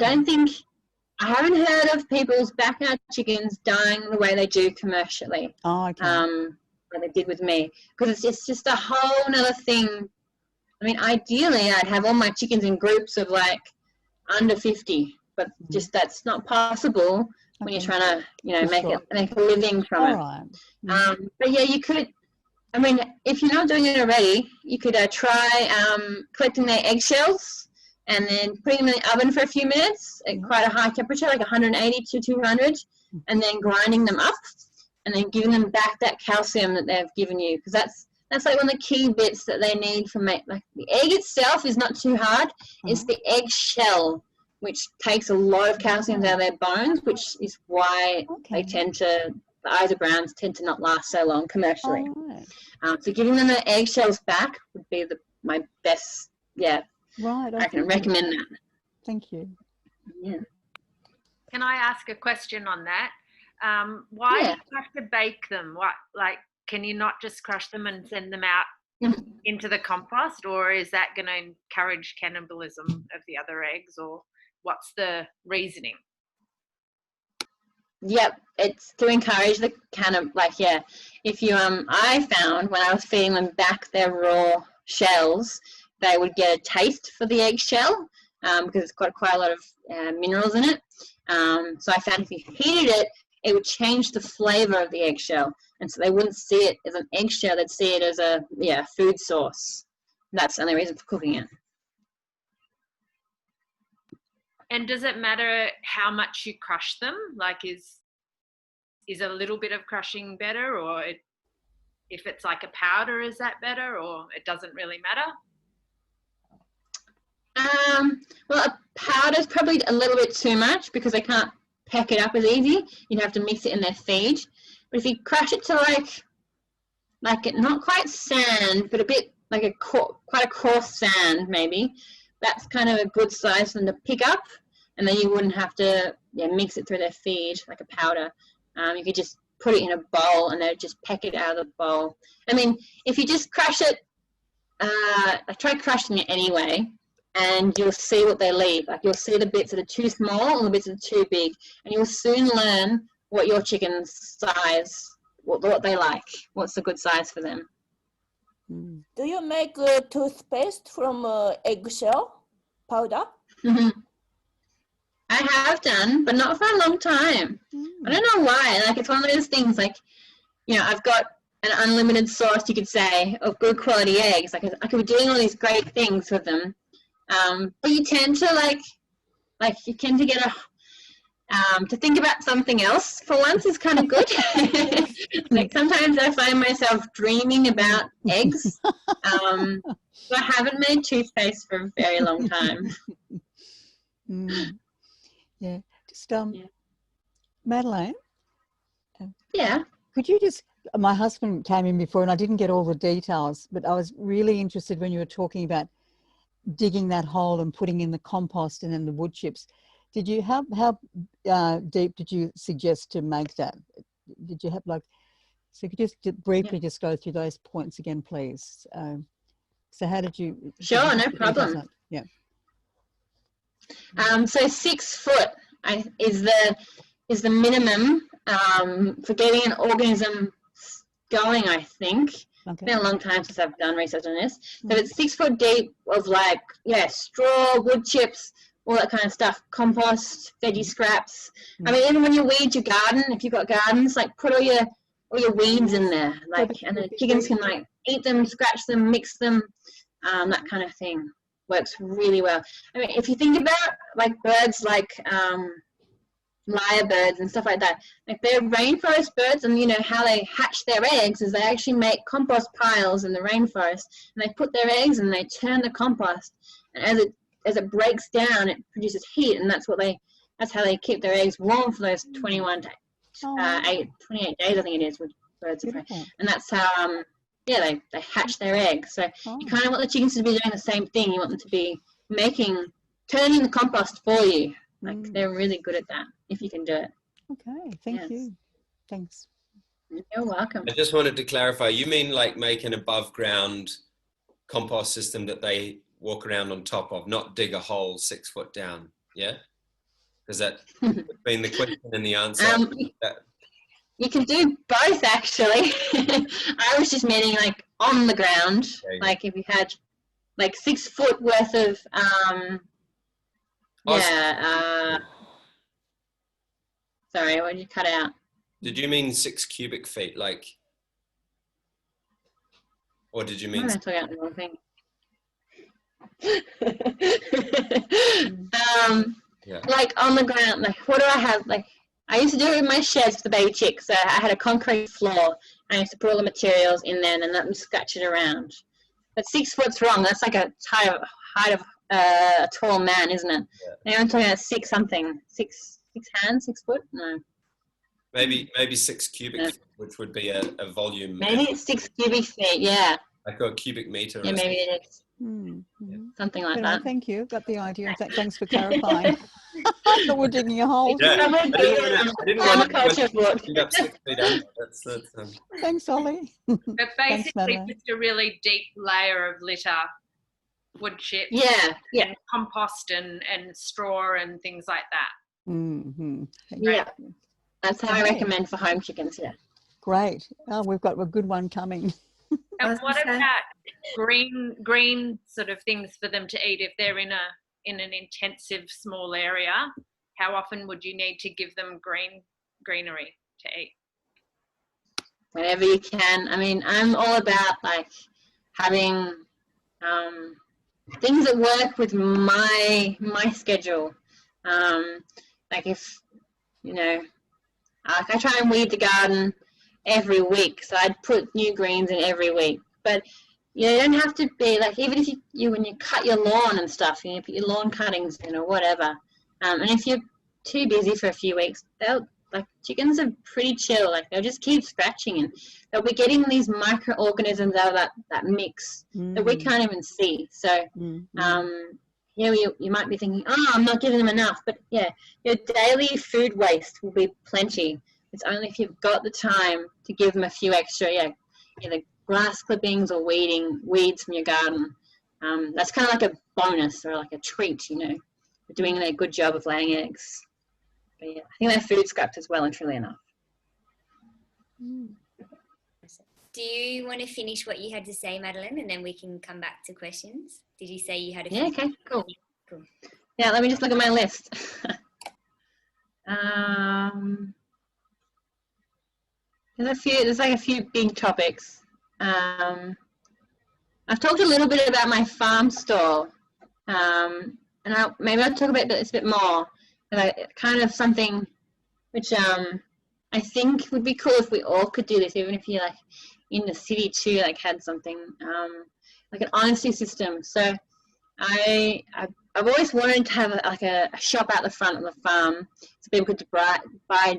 haven't heard of people's backyard chickens dying the way they do commercially. Oh, okay. Like they did with me, because it's just a whole nother thing. I mean, ideally, I'd have all my chickens in groups of like under 50, but just that's not possible when you're trying to, make a living from it. Right. But yeah, you could. I mean, if you're not doing it already, you could try collecting their eggshells and then putting them in the oven for a few minutes at quite a high temperature, like 180 to 200, and then grinding them up and then giving them back that calcium that they've given you, because that's like one of the key bits that they need for like the egg itself is not too hard. It's the egg shell, which takes a lot of calcium out of their bones, which is why the Isla Browns tend to not last so long commercially. So giving them the eggshells back would be my best, Right. I can recommend that. Thank you. Yeah. Can I ask a question on that? Why do you have to bake them? Can you not just crush them and send them out into the compost, or is that going to encourage cannibalism of the other eggs, or what's the reasoning? Yep, it's to encourage the if you I found when I was feeding them back their raw shells, they would get a taste for the eggshell because it's got quite a lot of minerals in it. So I found if you heated it, it would change the flavor of the eggshell, and so they wouldn't see it as an eggshell, they'd see it as a food source. That's the only reason for cooking it. And does it matter how much you crush them? Like, is a little bit of crushing better, or if it's like a powder, is that better, or it doesn't really matter? Well, a powder's probably a little bit too much because they can't peck it up as easy. You'd have to mix it in their feed. But if you crush it to like not quite sand, but a bit like quite a coarse sand maybe, that's kind of a good size for them to pick up, and then you wouldn't have to mix it through their feed like a powder. You could just put it in a bowl and they'd just peck it out of the bowl. I mean, if you just crush it, I try crushing it anyway, and you'll see what they leave. Like, you'll see the bits that are too small and the bits that are too big, and you'll soon learn what your chicken's size, what they like, what's a good size for them. Do you make toothpaste from eggshell powder? I have done, but not for a long time. I don't know why. Like, it's one of those things, like, you know, I've got an unlimited source, you could say, of good quality eggs. Like, I could be doing all these great things with them. But you tend to, you tend to get to think about something else for once is kind of good. Like, sometimes I find myself dreaming about eggs. So I haven't made toothpaste for a very long time. Yeah. Just Madelaine. Yeah. Could you just? My husband came in before, and I didn't get all the details, but I was really interested when you were talking about digging that hole and putting in the compost and then the wood chips. Did you how deep did you suggest to make that? Did you have so could you just briefly just go through those points again, please? So how did you? Sure, no problem. Yeah. So 6 foot is the minimum for getting an organism going, I think. Okay. It's been a long time since I've done research on this. So it's 6 foot deep of straw, wood chips, all that kind of stuff, compost, veggie scraps. I mean, even when you weed your garden, if you've got gardens, put all your weeds in there, and the chickens can eat them, scratch them, mix them, that kind of thing. Works really well. I mean, if you think about birds lyrebirds and stuff like that, they're rainforest birds, and you know how they hatch their eggs is they actually make compost piles in the rainforest, and they put their eggs and they turn the compost, and as it breaks down, it produces heat, and that's how they keep their eggs warm for those 28 days, I think it is, with birds of prey. And that's how they hatch their eggs. So you kind of want the chickens to be doing the same thing. You want them to be turning the compost for you. They're really good at that, if you can do it. Okay, thank you. Thanks. You're welcome. I just wanted to clarify, you mean make an above ground compost system that they walk around on top of, not dig a hole 6 foot down, yeah? Has that been the question and the answer? You can do both, actually. I was just meaning on the ground, if you had 6 foot worth of sorry, what did you cut out? Did you mean 6 cubic feet, or did you mean? I took out the wrong thing. On the ground, what do I have? I used to do it in my sheds with the baby chicks. So I had a concrete floor. I used to put all the materials in there and let them scratch it around. But 6 foot's wrong. That's like a height of a tall man, isn't it? Yeah. Now I'm talking about 6 something. 6 hands, 6 foot? No. Maybe 6 cubic feet, which would be a volume. Maybe it's 6 cubic feet, yeah. Like a cubic meter. Yeah, maybe it is. Something like that. Thank you. Got the idea. Thanks for clarifying. I thought we're digging a hole. Yeah. I didn't want to dig up 6 feet under. Thanks, Ollie. But basically, just a really deep layer of litter, wood chips, and compost and straw and things like that. Yeah, that's how I recommend for home chickens. Yeah. Great. Oh, we've got a good one coming. And what about green sort of things for them to eat if they're in an intensive small area? How often would you need to give them greenery to eat? Whenever you can. I mean, I'm all about having things that work with my schedule. If I try and weed the garden every week, so I'd put new greens in every week. But you don't have to be even if you when you cut your lawn and stuff, you put your lawn cuttings in or whatever. And if you're too busy for a few weeks, chickens are pretty chill. They'll just keep scratching, and they'll be getting these microorganisms out of that mix that we can't even see. So you might be thinking, I'm not giving them enough, but your daily food waste will be plenty. It's only if you've got the time to give them a few extra, either grass clippings or weeds from your garden. That's kind of like a bonus or a treat, They're doing a good job of laying eggs. But I think they're food scraps as well, and truly enough. Do you want to finish what you had to say, Madelaine, and then we can come back to questions? Did you say you had a few? Okay, cool. Yeah, let me just look at my list. There's like a few big topics. I've talked a little bit about my farm stall, and maybe I'll talk about this a bit more. Kind of something which I think would be cool if we all could do this, even if you're like in the city too, like had something like an honesty system. So I've always wanted to have a shop out the front of the farm so people could buy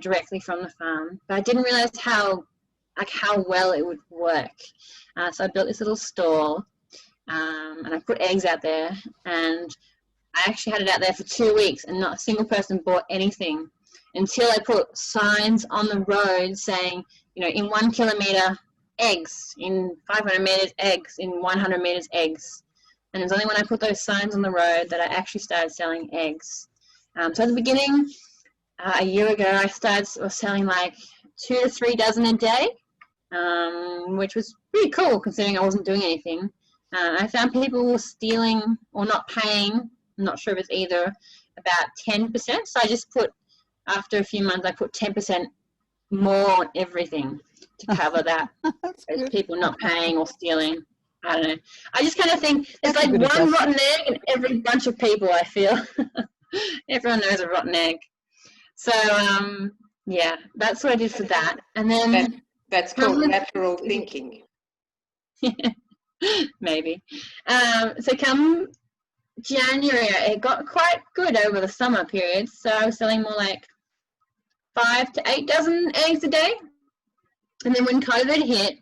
directly from the farm, but I didn't realize how well it would work. So I built this little stall, and I put eggs out there, and I actually had it out there for 2 weeks, and not a single person bought anything until I put signs on the road saying, in 1 kilometer, eggs, in 500 meters, eggs, in 100 meters, eggs. And it's only when I put those signs on the road that I actually started selling eggs. So at the beginning, a year ago, I was selling like 2 to 3 dozen a day, which was pretty cool considering I wasn't doing anything. I found people were stealing or not paying, I'm not sure if it's either, about 10%. So I just after a few months, I put 10% more on everything to cover that. As people not paying or stealing. I don't know. I just kind of think there's like one rotten egg in every bunch of people, I feel. Everyone knows a rotten egg. So, yeah, that's what I did for that. And then... That's called lateral thinking. Maybe. So come January, it got quite good over the summer period. So I was selling more like 5 to 8 dozen eggs a day. And then when COVID hit,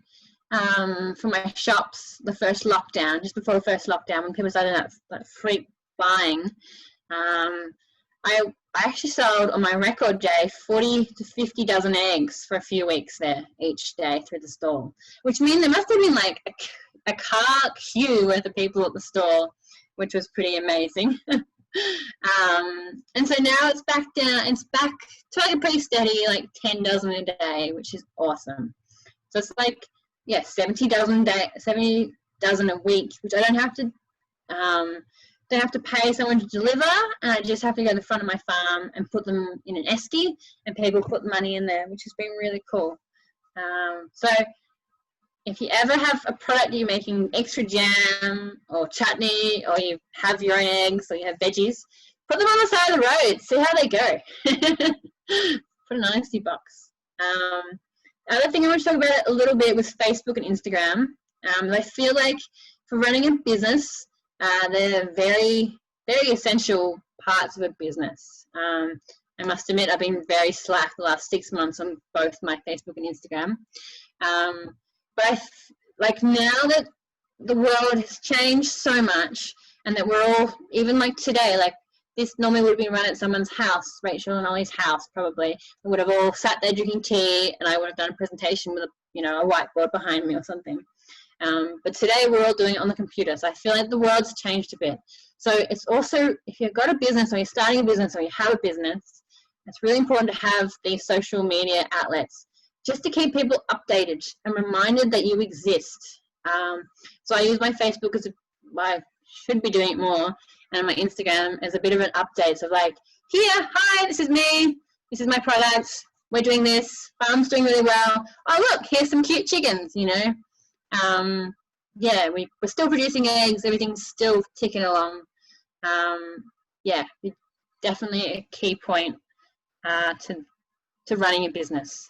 for my shops, the first lockdown, just before the first lockdown, when people started that freak buying, I actually sold on my record day 40 to 50 dozen eggs for a few weeks there each day through the store, which means there must have been like a car queue worth of people at the store, which was pretty amazing. And so now it's back to like a pretty steady, like 10 dozen a day, which is awesome. So it's like, 70 dozen a week, which I don't have to pay someone to deliver, and I just have to go to the front of my farm and put them in an esky, and people put money in there, which has been really cool. So if you ever have a product you're making extra jam or chutney, or you have your own eggs or you have veggies, put them on the side of the road, see how they go. Put an honesty box. Other thing I want to talk about a little bit was Facebook and Instagram. I feel like for running a business, they're very, very essential parts of a business. I must admit I've been very slack the last 6 months on both my Facebook and Instagram. But like now that the world has changed so much, and that we're all, even like today, like this normally would have been run at someone's house, Rachel and Ollie's house probably. We would have all sat there drinking tea, and I would have done a presentation with a whiteboard behind me or something. But today we're all doing it on the computer. So I feel like the world's changed a bit. So it's also, if you've got a business or you're starting a business or you have a business, it's really important to have these social media outlets just to keep people updated and reminded that you exist. So I use my Facebook I should be doing it more, and my Instagram as a bit of an update. So like, here, hi, this is me. This is my product. We're doing this. Farm's doing really well. Oh, look, here's some cute chickens, Yeah, we're still producing eggs. Everything's still ticking along. Yeah, definitely a key point to running a business.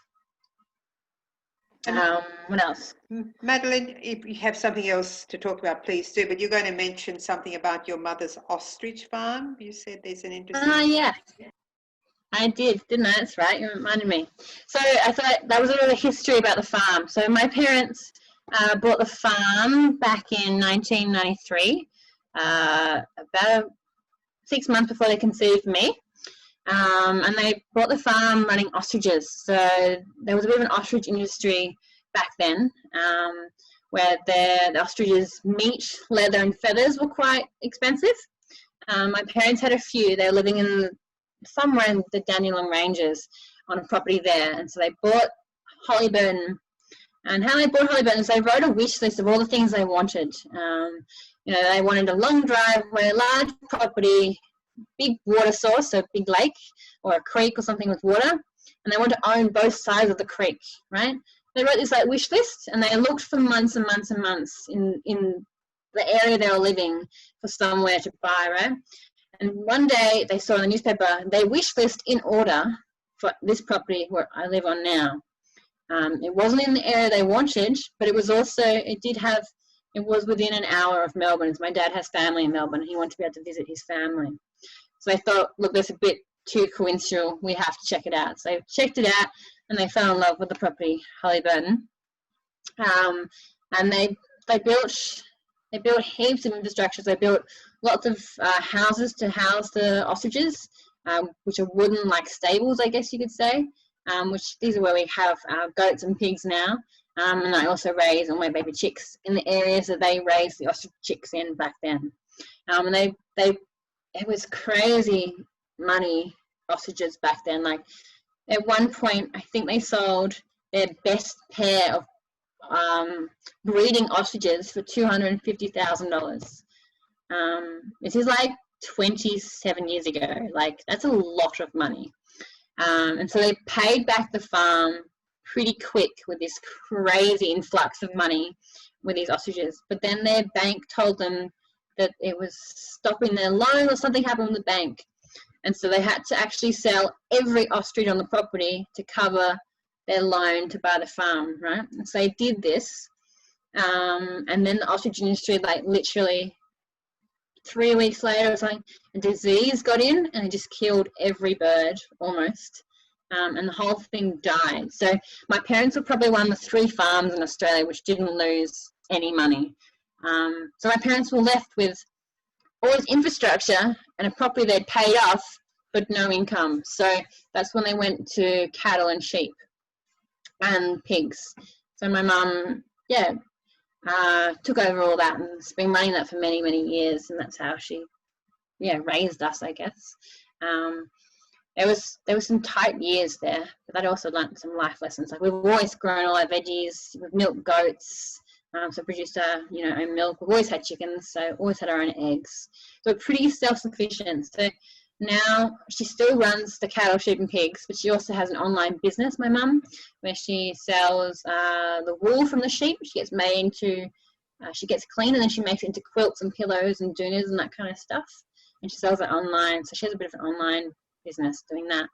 What else? Madelaine, if you have something else to talk about, please do. But you're going to mention something about your mother's ostrich farm. You said there's an interesting... yeah. I did, didn't I? That's right. You reminded me. So I thought that was a little history about the farm. So my parents bought the farm back in 1993, about 6 months before they conceived me. And they bought the farm running ostriches. So there was a bit of an ostrich industry back then, where the ostriches' meat, leather and feathers were quite expensive. My parents had a few. They were living in somewhere in the Dandenong Ranges on a property there. And so they bought Hollyburton. And how they bought Hollyburton is they wrote a wish list of all the things they wanted. They wanted a long driveway, a large property, big water source, so a big lake or a creek or something with water, and they want to own both sides of the creek, right? They wrote this like wish list, and they looked for months and months and months in the area they were living for somewhere to buy, right? And one day they saw in the newspaper their wish list in order for this property where I live on now. It wasn't in the area they wanted, but it was also, it was within an hour of Melbourne. My dad has family in Melbourne, and he wanted to be able to visit his family. So they thought, look, that's a bit too coincidental. We have to check it out. So they checked it out, and they fell in love with the property, Halliburton. And they built heaps of infrastructures. They built lots of houses to house the ostriches, which are wooden, like stables, I guess you could say. Which these are where we have goats and pigs now. And I also raise all my baby chicks in the areas that they raised the ostrich chicks in back then. And it was crazy money, ostriches back then. Like at one point, I think they sold their best pair of breeding ostriches for $250,000. This is like 27 years ago. Like that's a lot of money. And so they paid back the farm pretty quick with this crazy influx of money with these ostriches. But then their bank told them that it was stopping their loan, or something happened with the bank. And so they had to actually sell every ostrich on the property to cover their loan to buy the farm, right? And so they did this. And then the ostrich industry, like literally 3 weeks later or something, a disease got in and it just killed every bird almost. And the whole thing died. So my parents were probably one of the 3 farms in Australia which didn't lose any money. So my parents were left with all this infrastructure and a property they'd paid off, but no income. So that's when they went to cattle and sheep and pigs. So my mum, took over all that and has been running that for many, many years, and that's how she, raised us, I guess. There was some tight years there, but I'd also learnt some life lessons. Like we've always grown all our veggies, we've milked goats, so produced our own milk. We've always had chickens, so always had our own eggs. So we're pretty self-sufficient. So now she still runs the cattle, sheep and pigs, but she also has an online business, my mum, where she sells the wool from the sheep. She gets made into, she gets clean and then she makes it into quilts and pillows and doonas and that kind of stuff. And she sells it online. So she has a bit of an online business doing that.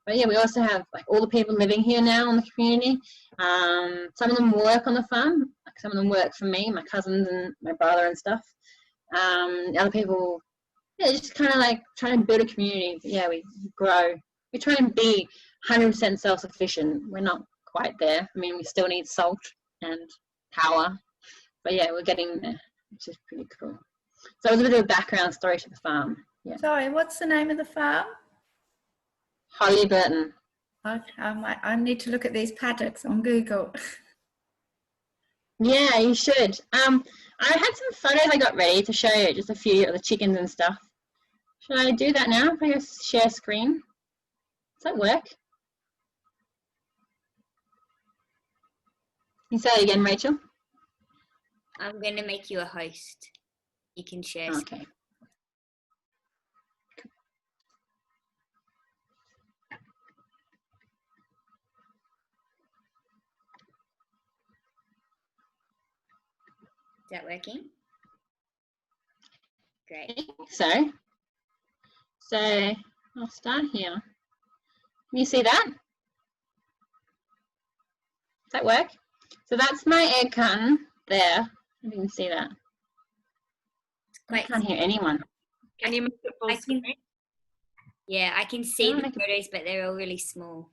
But yeah, we also have like all the people living here now in the community. Some of them work on the farm. Like some of them work for me, my cousins and my brother and stuff. The other people, just kind of like trying to build a community. Yeah, we grow. We try and be 100% self-sufficient. We're not quite there. I mean, we still need salt and power. But yeah, we're getting there, which is pretty cool. So it was a bit of a background story to the farm. Yeah. Sorry, what's the name of the farm? Halliburton. Okay, I need to look at these paddocks on Google. Yeah, you should. I had some photos I got ready to show you, just a few of the chickens and stuff. Should I do that now? If I just share screen. Does that work? Can you say it again, Rachel? I'm going to make you a host. You can share. Okay. Is that working? Great. So I'll start here. Can you see that? Does that work? So that's my egg carton there. You can see that. I can't hear anyone. Can you make it full screen? Yeah, I can see the photos, but they're all really small.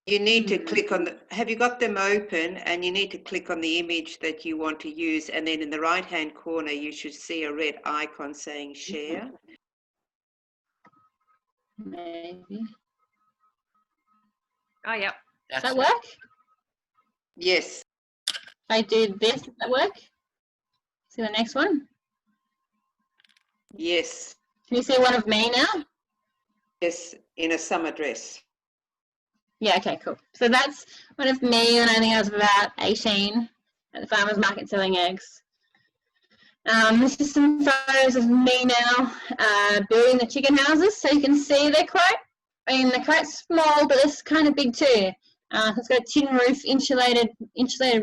You need to click on have you got them open, and you need to click on the image that you want to use, and then in the right hand corner you should see a red icon saying share. Maybe. Oh, yeah. Does that work? Yes. If I do this, does that work? See the next one? Yes. Can you see one of me now? Yes, in a summer dress. Yeah, okay, cool. So that's one of me when I think I was about 18 at the farmer's market selling eggs. This is some photos of me now building the chicken houses. So you can see they're quite small, but they're kind of big too. So it's got a tin roof, insulated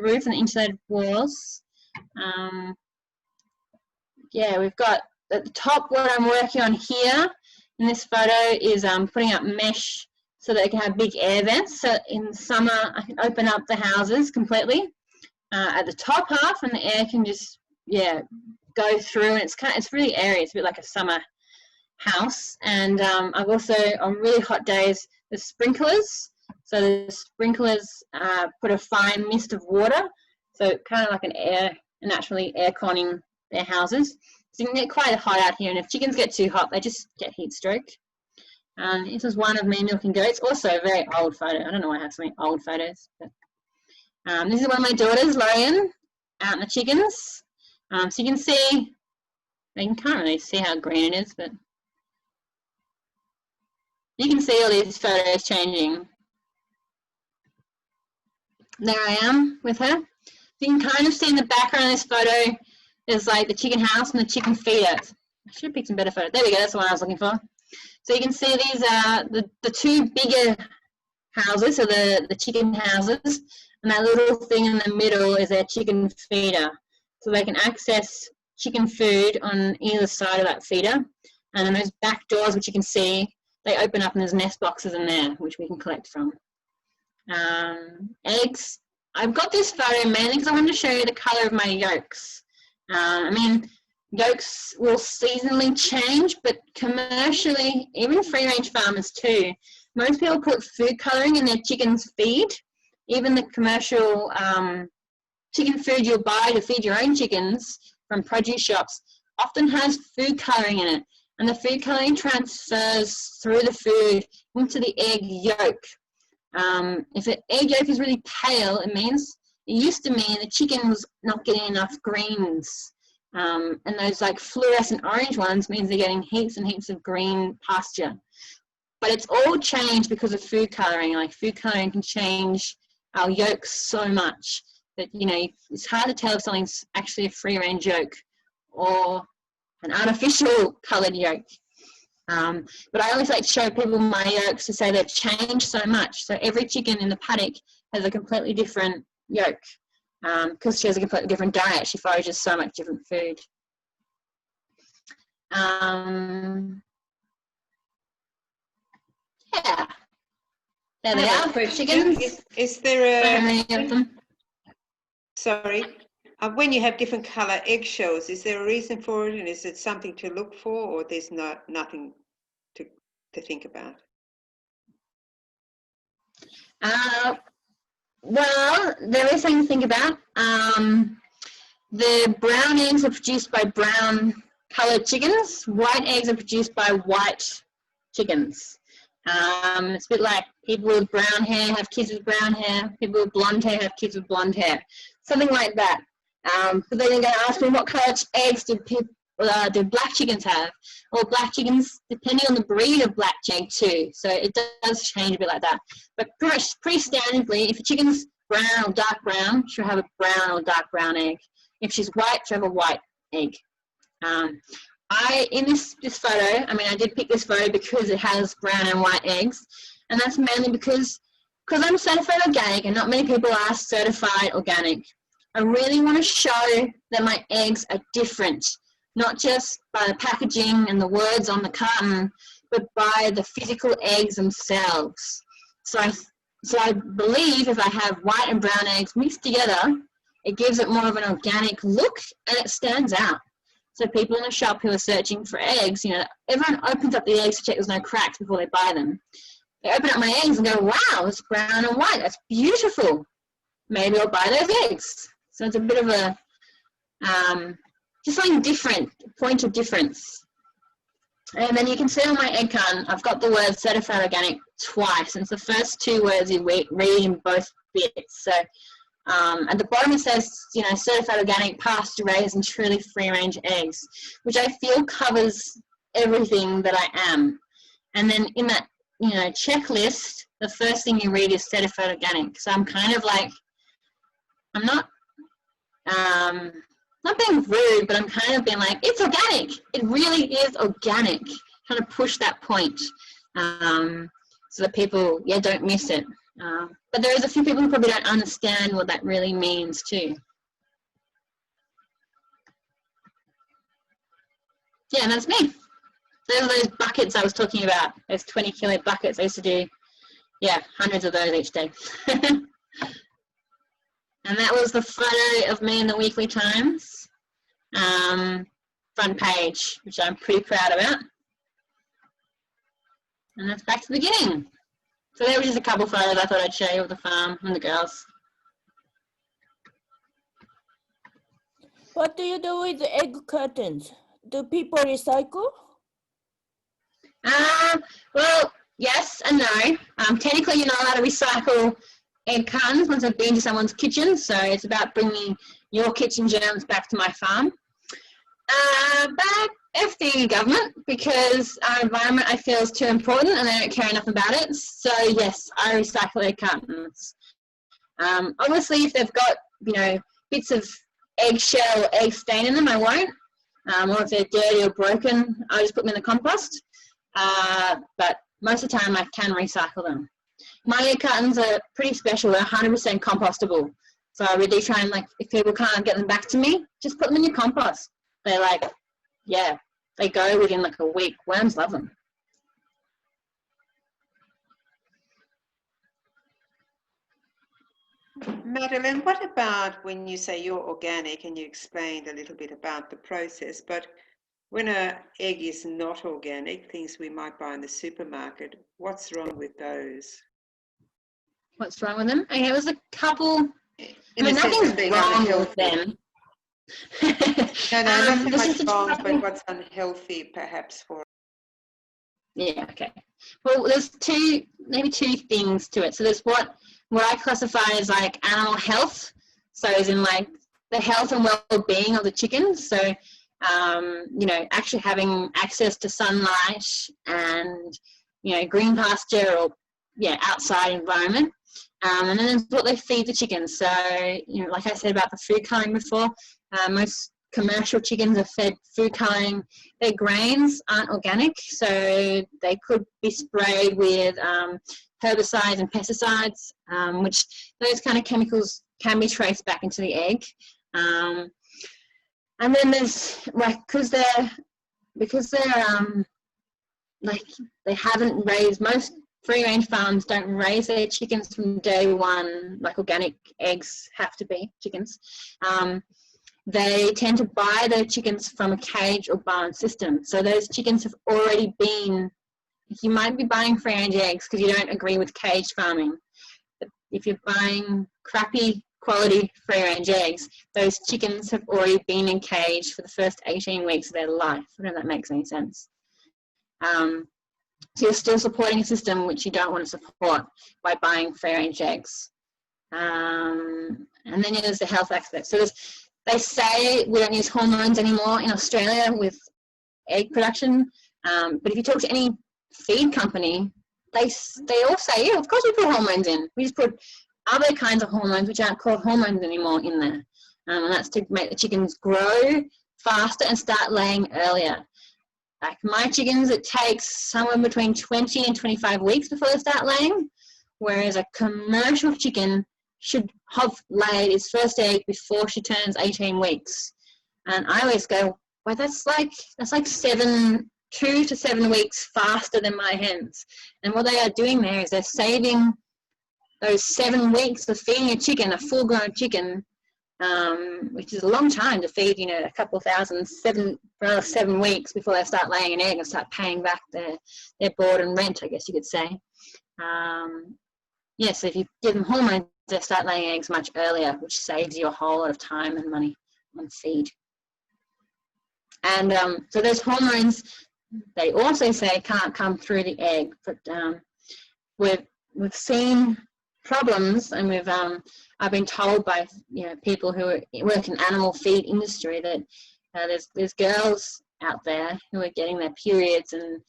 roof and insulated walls. Yeah, we've got at the top what I'm working on here in this photo is putting up mesh so that they can have big air vents. So in summer, I can open up the houses completely at the top half, and the air can just go through, and it's really airy. It's a bit like a summer house. And I've also, on really hot days, the sprinklers. So the sprinklers put a fine mist of water, so kind of like naturally air conning their houses. So you can get quite hot out here, and if chickens get too hot, they just get heat stroke. This is one of me milking goats, also a very old photo. I don't know why I have so many old photos. But, this is one of my daughters, Lorian, out in the chickens. So you can see, you can't really see how green it is, but you can see all these photos changing. There I am with her. You can kind of see in the background of this photo, there's like the chicken house and the chicken feeder. I should have picked some better photos. There we go, that's the one I was looking for. So you can see these are the two bigger houses, so the chicken houses, and that little thing in the middle is their chicken feeder. So they can access chicken food on either side of that feeder. And then those back doors, which you can see, they open up and there's nest boxes in there, which we can collect from. Eggs. I've got this photo mainly because I wanted to show you the colour of my yolks. I mean, yolks will seasonally change, but commercially, even free-range farmers too, most people put food colouring in their chicken's feed. Even the commercial chicken food you'll buy to feed your own chickens from produce shops often has food colouring in it, and the food colouring transfers through the food into the egg yolk. If the egg yolk is really pale, it used to mean the chicken was not getting enough greens. And those like fluorescent orange ones means they're getting heaps and heaps of green pasture. But it's all changed because of food colouring. Like food colouring can change our yolks so much that, it's hard to tell if something's actually a free-range yolk or an artificial coloured yolk. But I always like to show people my yolks to say they've changed so much. So every chicken in the paddock has a completely different yolk because she has a completely different diet. She forages so much different food. Yeah. There they are, chickens. Is there So many of them. Sorry. When you have different colour eggshells, is there a reason for it, and is it something to look for, or there's nothing to think about? Well, there is something to think about. The brown eggs are produced by brown coloured chickens. White eggs are produced by white chickens. It's a bit like people with brown hair have kids with brown hair. People with blonde hair have kids with blonde hair. Something like that. But then you're going to ask me, what colour eggs do black chickens have? Well, black chickens, depending on the breed of black chick too. So it does change a bit like that. But pretty standardly, if a chicken's brown or dark brown, she'll have a brown or dark brown egg. If she's white, she'll have a white egg. In this photo, I did pick this photo because it has brown and white eggs, and that's mainly because I'm certified organic and not many people are certified organic. I really want to show that my eggs are different, not just by the packaging and the words on the carton, but by the physical eggs themselves. So I believe if I have white and brown eggs mixed together, it gives it more of an organic look and it stands out. So people in the shop who are searching for eggs, everyone opens up the eggs to check there's no cracks before they buy them. They open up my eggs and go, wow, it's brown and white, that's beautiful. Maybe I'll buy those eggs. So it's a bit of a, just something different, point of difference. And then you can see on my egg carton, I've got the word certified organic twice. And it's the first two words you read in both bits. So at the bottom it says, certified organic, pasture raised and truly free-range eggs, which I feel covers everything that I am. And then in that, checklist, the first thing you read is certified organic. So I'm kind of like, I'm not not being rude, but I'm kind of being like, it's organic. It really is organic. Trying to push that point so that people, don't miss it. But there is a few people who probably don't understand what that really means too. Yeah, and that's me. Those are those buckets I was talking about, those 20-kilo buckets. I used to do, hundreds of those each day. And that was the photo of me in the Weekly Times front page, which I'm pretty proud about. And that's back to the beginning. So there was just a couple photos I thought I'd show you of the farm and the girls. What do you do with the egg curtains? Do people recycle? Well, yes and no. Technically, you're not allowed to recycle egg cartons once they've been to someone's kitchen, so it's about bringing your kitchen germs back to my farm. But F the government, because our environment I feel is too important and they don't care enough about it. So yes, I recycle egg cartons. Obviously, if they've got bits of eggshell or egg stain in them, I won't. Or if they're dirty or broken, I just put them in the compost. But most of the time, I can recycle them. My egg cartons are pretty special. They're 100% compostable. So I really try and, if people can't get them back to me, just put them in your compost. They're they go within a week. Worms love them. Madelaine, what about when you say you're organic, and you explained a little bit about the process, but when an egg is not organic, things we might buy in the supermarket, what's wrong with those? What's wrong with them? Okay, it was a couple. Nothing's wrong with them. No, not so much wrong, but what's unhealthy perhaps for. Yeah, okay. Well, there's maybe two things to it. So there's what I classify as animal health. So as in the health and well-being of the chickens. So, actually having access to sunlight and, green pasture or, outside environment. And then there's what they feed the chickens. So, like I said about the food colouring before, most commercial chickens are fed food colouring. Their grains aren't organic, so they could be sprayed with herbicides and pesticides, which those kind of chemicals can be traced back into the egg. And then there's because they haven't raised, most free-range farms don't raise their chickens from day one, like organic eggs have to be chickens. They tend to buy their chickens from a cage or barn system. So those chickens have already been, you might be buying free-range eggs because you don't agree with cage farming. But if you're buying crappy quality free-range eggs, those chickens have already been in cage for the first 18 weeks of their life. I don't know if that makes any sense. So you're still supporting a system which you don't want to support by buying free-range eggs. And then there's the health aspect. So they say we don't use hormones anymore in Australia with egg production, but if you talk to any feed company, they all say, yeah, of course we put hormones in. We just put other kinds of hormones which aren't called hormones anymore in there. And that's to make the chickens grow faster and start laying earlier. Like my chickens, it takes somewhere between 20 and 25 weeks before they start laying, whereas a commercial chicken should have laid its first egg before she turns 18 weeks. And I always go, well, that's like 2 to 7 weeks faster than my hens. And what they are doing there is they're saving those 7 weeks of feeding a chicken, a full-grown chicken, which is a long time to feed, a couple of thousand, 7 weeks before they start laying an egg and start paying back their board and rent, I guess you could say. So if you give them hormones, they start laying eggs much earlier, which saves you a whole lot of time and money on feed. And so those hormones, they also say can't come through the egg, but we've seen problems, and I've been told by people who work in animal feed industry that there's girls out there who are getting their periods and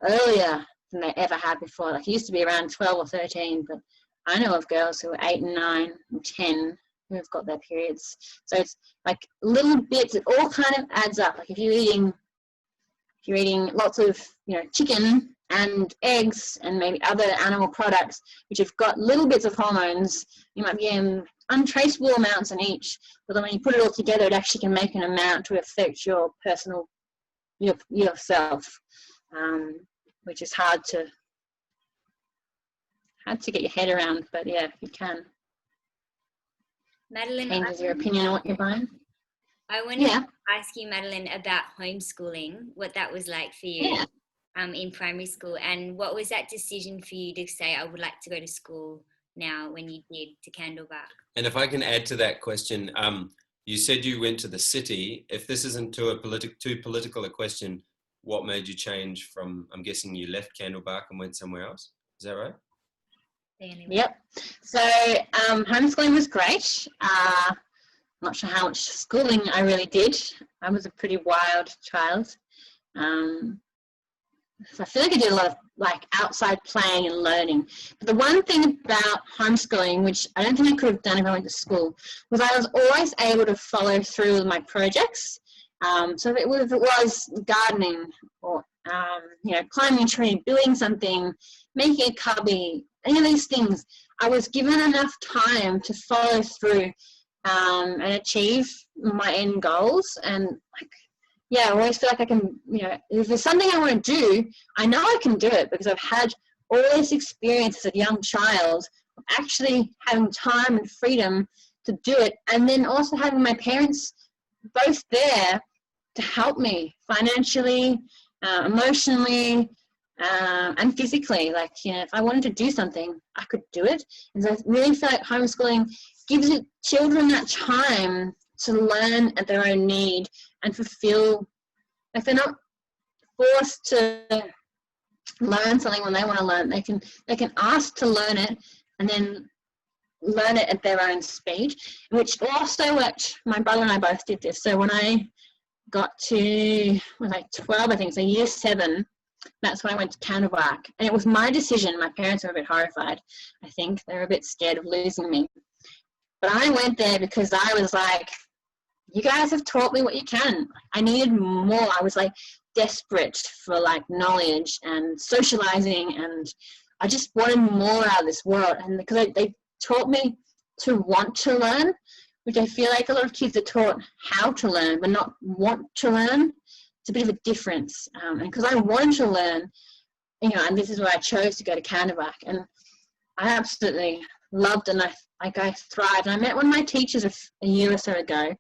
earlier than they ever had before. Like it used to be around 12 or 13, but I know of girls who are 8 and 9 and 10 who've got their periods. So it's like little bits, it all kind of adds up. Like if you're eating lots of, chicken and eggs and maybe other animal products which have got little bits of hormones, you might be getting untraceable amounts in each, but then when you put it all together, it actually can make an amount to affect your personal, yourself, which is hard to get your head around, but yeah, if you can. Madelaine, changes your opinion on what you're buying. I wanted to ask you, Madelaine, about homeschooling, what that was like for you in primary school, and what was that decision for you to say, I would like to go to school now, when you did, to Candlebark? And if I can add to that question, you said you went to the city. If this isn't too political a question, what made you change from, I'm guessing you left Candlebark and went somewhere else? Is that right? Yep. So homeschooling was great. Not sure how much schooling I really did. I was a pretty wild child. So I feel like I did a lot of outside playing and learning. But the one thing about homeschooling, which I don't think I could have done if I went to school, was I was always able to follow through with my projects. So if it was gardening or climbing a tree, building something, making a cubby, any of these things, I was given enough time to follow through and achieve my end goals. And I always feel like I can, if there's something I want to do, I know I can do it because I've had all this experience as a young child of actually having time and freedom to do it, and then also having my parents both there to help me financially, emotionally, and physically. If I wanted to do something, I could do it. And so I really feel like homeschooling gives children that time to learn at their own need and fulfill, if they're not forced to learn something when they want to learn, they can ask to learn it and then learn it at their own speed, which also worked. My brother and I both did this. So when I got to 12, I think, so year 7, that's when I went to Candlebark. And it was my decision. My parents were a bit horrified, I think. They were a bit scared of losing me. But I went there because I was like, you guys have taught me what you can. I needed more. I was desperate for knowledge and socializing, and I just wanted more out of this world. And because they taught me to want to learn, which I feel like a lot of kids are taught how to learn but not want to learn. It's a bit of a difference. And because I wanted to learn, and this is why I chose to go to Candlebark, and I absolutely loved it, and I thrived. And I met one of my teachers a year or so ago,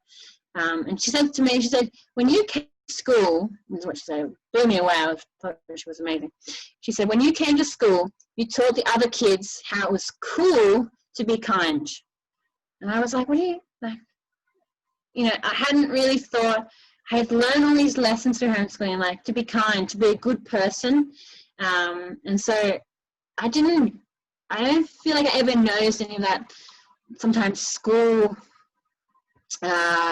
and she said to me, when you came to school, this is what she said, blew me away. I thought she was amazing. She said, when you came to school, you taught the other kids how it was cool to be kind. And I was like, what do you, I hadn't really thought, I had learned all these lessons through homeschooling, to be kind, to be a good person. And so I don't feel like I ever noticed any of that sometimes school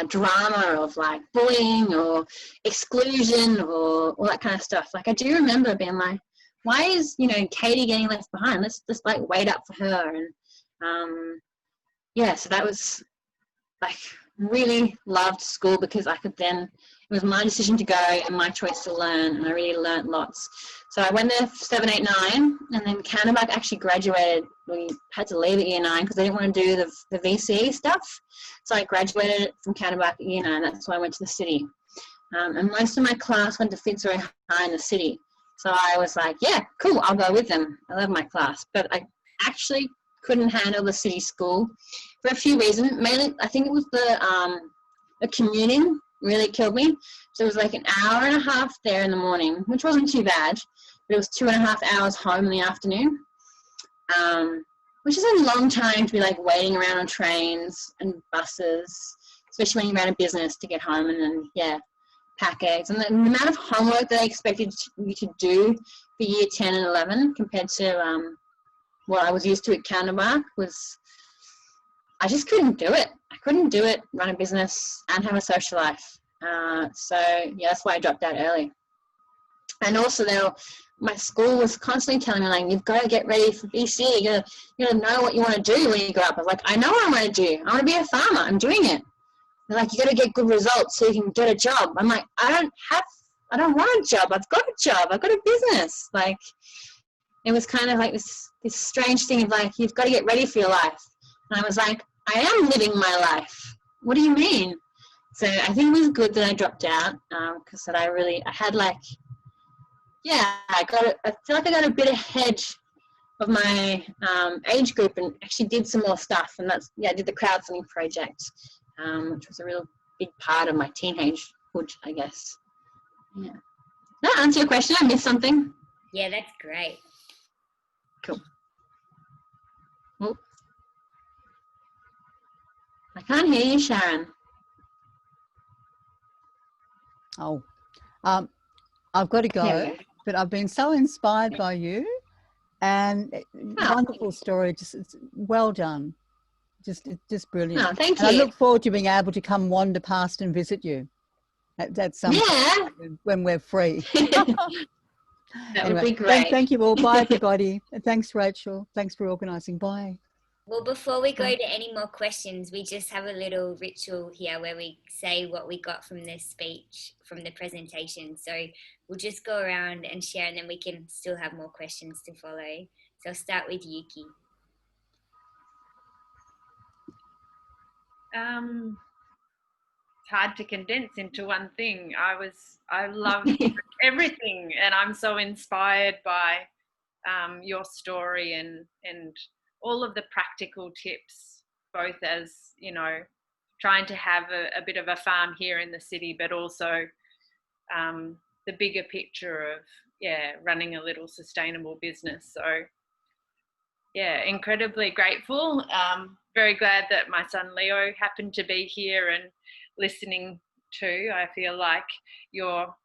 drama of bullying or exclusion or all that kind of stuff. I do remember being like, why is Katie getting left behind? Let's just wait up for her. And so that was really loved school because I could then, it was my decision to go and my choice to learn, and I really learned lots. So I went there for 7, 8, 9, and then Candlebark actually graduated. We had to leave at year 9 because they didn't want to do the VCE stuff. So I graduated from Candlebark at year 9. That's why I went to the city. And most of my class went to Fitzroy High in the city. So I was like, yeah, cool, I'll go with them. I love my class. But I actually couldn't handle the city school for a few reasons. Mainly, I think it was the commuting really killed me. So it was an hour and a half there in the morning, which wasn't too bad, but it was 2.5 hours home in the afternoon, which is a long time to be waiting around on trains and buses, especially when you ran a business to get home, and then pack eggs. And the amount of homework that they expected you to do for year 10 and 11 compared to what I was used to at Candlebark was, I just couldn't do it. I couldn't do it, run a business and have a social life. So that's why I dropped out early. And also my school was constantly telling me, like, you've got to get ready for BC. You gotta know what you want to do when you grow up. I was like, I know what I want to do. I want to be a farmer. I'm doing it. They're like, you got to get good results so you can get a job. I'm like, I don't want a job. I've got a job. I've got a business. Like, it was kind of like this strange thing of like, you've got to get ready for your life. And I was like, I am living my life. What do you mean? So I think it was good that I dropped out because I had like, I feel like I got a bit ahead of my age group and actually did some more stuff. And I did the crowdfunding project, which was a real big part of my teenagehood, I guess. Yeah. Does that answer your question? I missed something? Yeah, that's great. Cool. Oh. I can't hear you, Sharon. Oh, I've got to go, but I've been so inspired by you, and wonderful story. It's well done. Just brilliant. Oh, thank you. I look forward to being able to come wander past and visit you. That's some when we're free. That would be great. Thank you all. Bye, everybody. Thanks, Rachel. Thanks for organising. Bye. Well, before we go to any more questions, we just have a little ritual here where we say what we got from the speech, from the presentation. So we'll just go around and share, and then we can still have more questions to follow. So I'll start with Yuki. It's hard to condense into one thing. I love everything, and I'm so inspired by your story and all of the practical tips, both as, you know, trying to have a bit of a farm here in the city, but also the bigger picture of, running a little sustainable business. So, incredibly grateful. Very glad that my son Leo happened to be here and listening too. I feel like your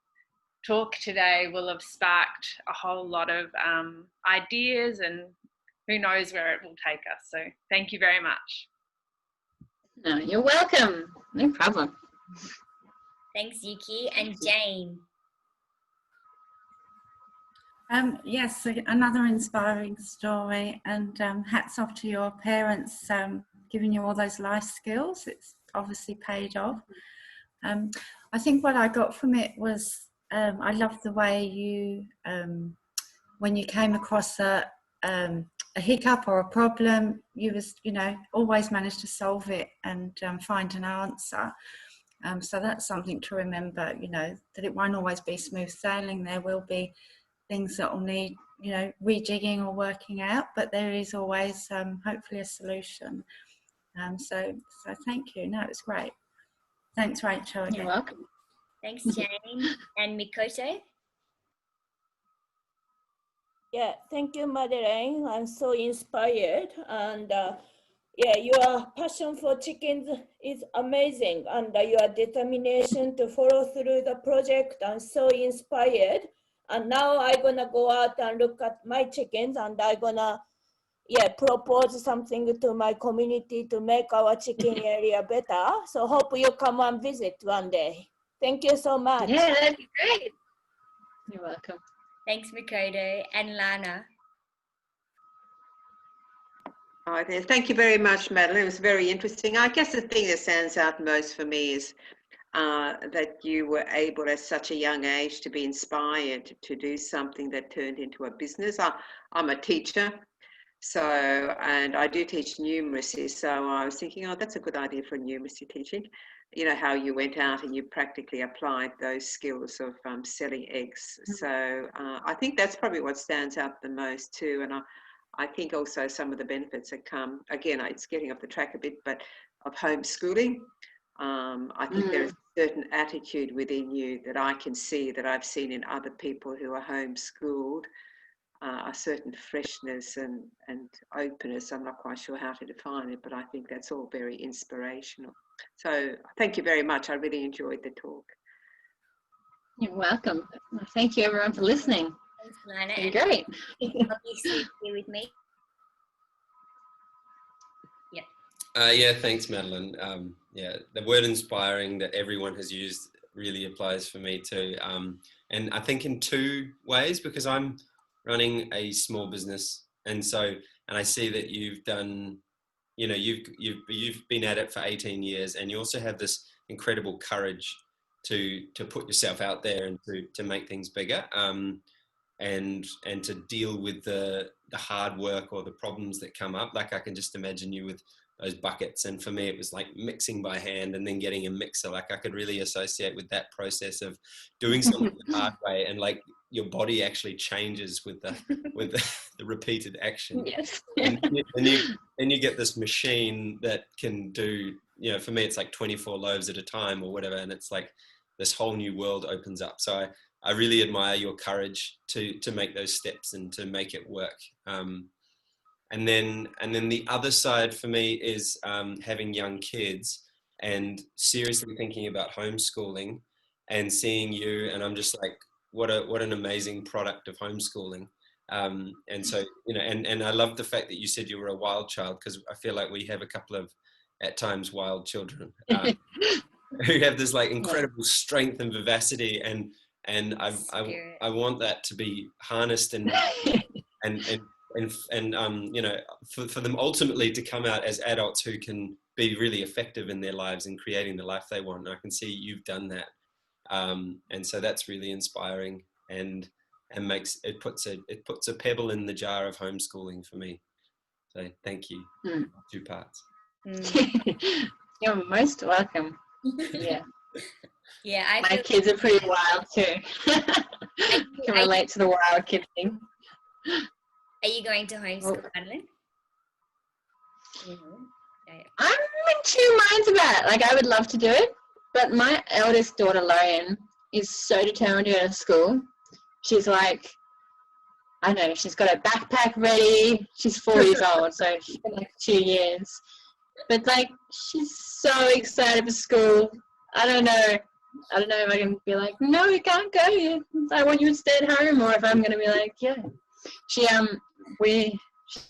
talk today will have sparked a whole lot of ideas, and who knows where it will take us. So thank you very much. No, you're welcome. No problem. Thanks, Yuki. And Jane. Yes, another inspiring story, and hats off to your parents giving you all those life skills. It's obviously paid off. I think what I got from it was I loved the way you, when you came across a hiccup or a problem, you always managed to solve it and find an answer. So that's something to remember, that it won't always be smooth sailing. There will be things that will need, rejigging or working out, but there is always hopefully a solution. So thank you. No, it's great. Thanks, Rachel. You're welcome. Thanks, Jane. And Mikoto? Yeah, thank you, Madelaine. I'm so inspired. And your passion for chickens is amazing. And your determination to follow through the project, I'm so inspired. And now I'm gonna go out and look at my chickens, and I'm gonna propose something to my community to make our chicken area better. So hope you come and visit one day. Thank you so much. Yeah, that'd be great. You're welcome. Thanks, Mikoto. And Lana. Hi there. Thank you very much, Madeleine. It was very interesting. I guess the thing that stands out most for me is that you were able at such a young age to be inspired to do something that turned into a business. I'm a teacher, and I do teach numeracy. So I was thinking, that's a good idea for numeracy teaching. How you went out and you practically applied those skills of selling eggs. So I think that's probably what stands out the most too. And I think also some of the benefits that come, again, it's getting off the track a bit, but of homeschooling. I think there's a certain attitude within you that I can see, that I've seen in other people who are homeschooled, a certain freshness and openness. I'm not quite sure how to define it, but I think that's all very inspirational. So thank you very much. I really enjoyed the talk. You're welcome. Thank you everyone for listening. Thanks, Lana. It's been great. Obviously here with me. Thanks, Madeleine. The word inspiring that everyone has used really applies for me too. And I think in two ways, because I'm running a small business, and I see that you've done, you know, you've been at it for 18 years, and you also have this incredible courage to put yourself out there and to make things bigger, and to deal with the hard work or the problems that come up. Like I can just imagine you with those buckets, and for me it was like mixing by hand and then getting a mixer. Like I could really associate with that process of doing something the hard way, and like your body actually changes with the repeated action. Yes. And you get this machine that can do, you know, for me it's like 24 loaves at a time or whatever, and it's like this whole new world opens up. So I really admire your courage to make those steps and to make it work. And then the other side for me is having young kids and seriously thinking about homeschooling and seeing you, and I'm just like, what an amazing product of homeschooling. And so, you know, and I love the fact that you said you were a wild child, because I feel like we have a couple of, at times, wild children who have this like incredible strength and vivacity, and I want that to be harnessed and you know, for them ultimately to come out as adults who can be really effective in their lives and creating the life they want. And I can see you've done that, and so that's really inspiring, and puts a pebble in the jar of homeschooling for me. So thank you. 2 parts. You're most welcome. Yeah. Yeah, my kids are pretty wild too. Can relate to the wild kid thing. Are you going to homeschool, Madelaine? I'm in 2 minds about it. Like, I would love to do it, but my eldest daughter, Lorian, is so determined to go to school. She's like, I don't know, she's got her backpack ready. She's 4 years old, so she's been like 2 years. But like, she's so excited for school. I don't know if I can be like, no, you can't go yet. I want you to stay at home, or if I'm going to be like, yeah.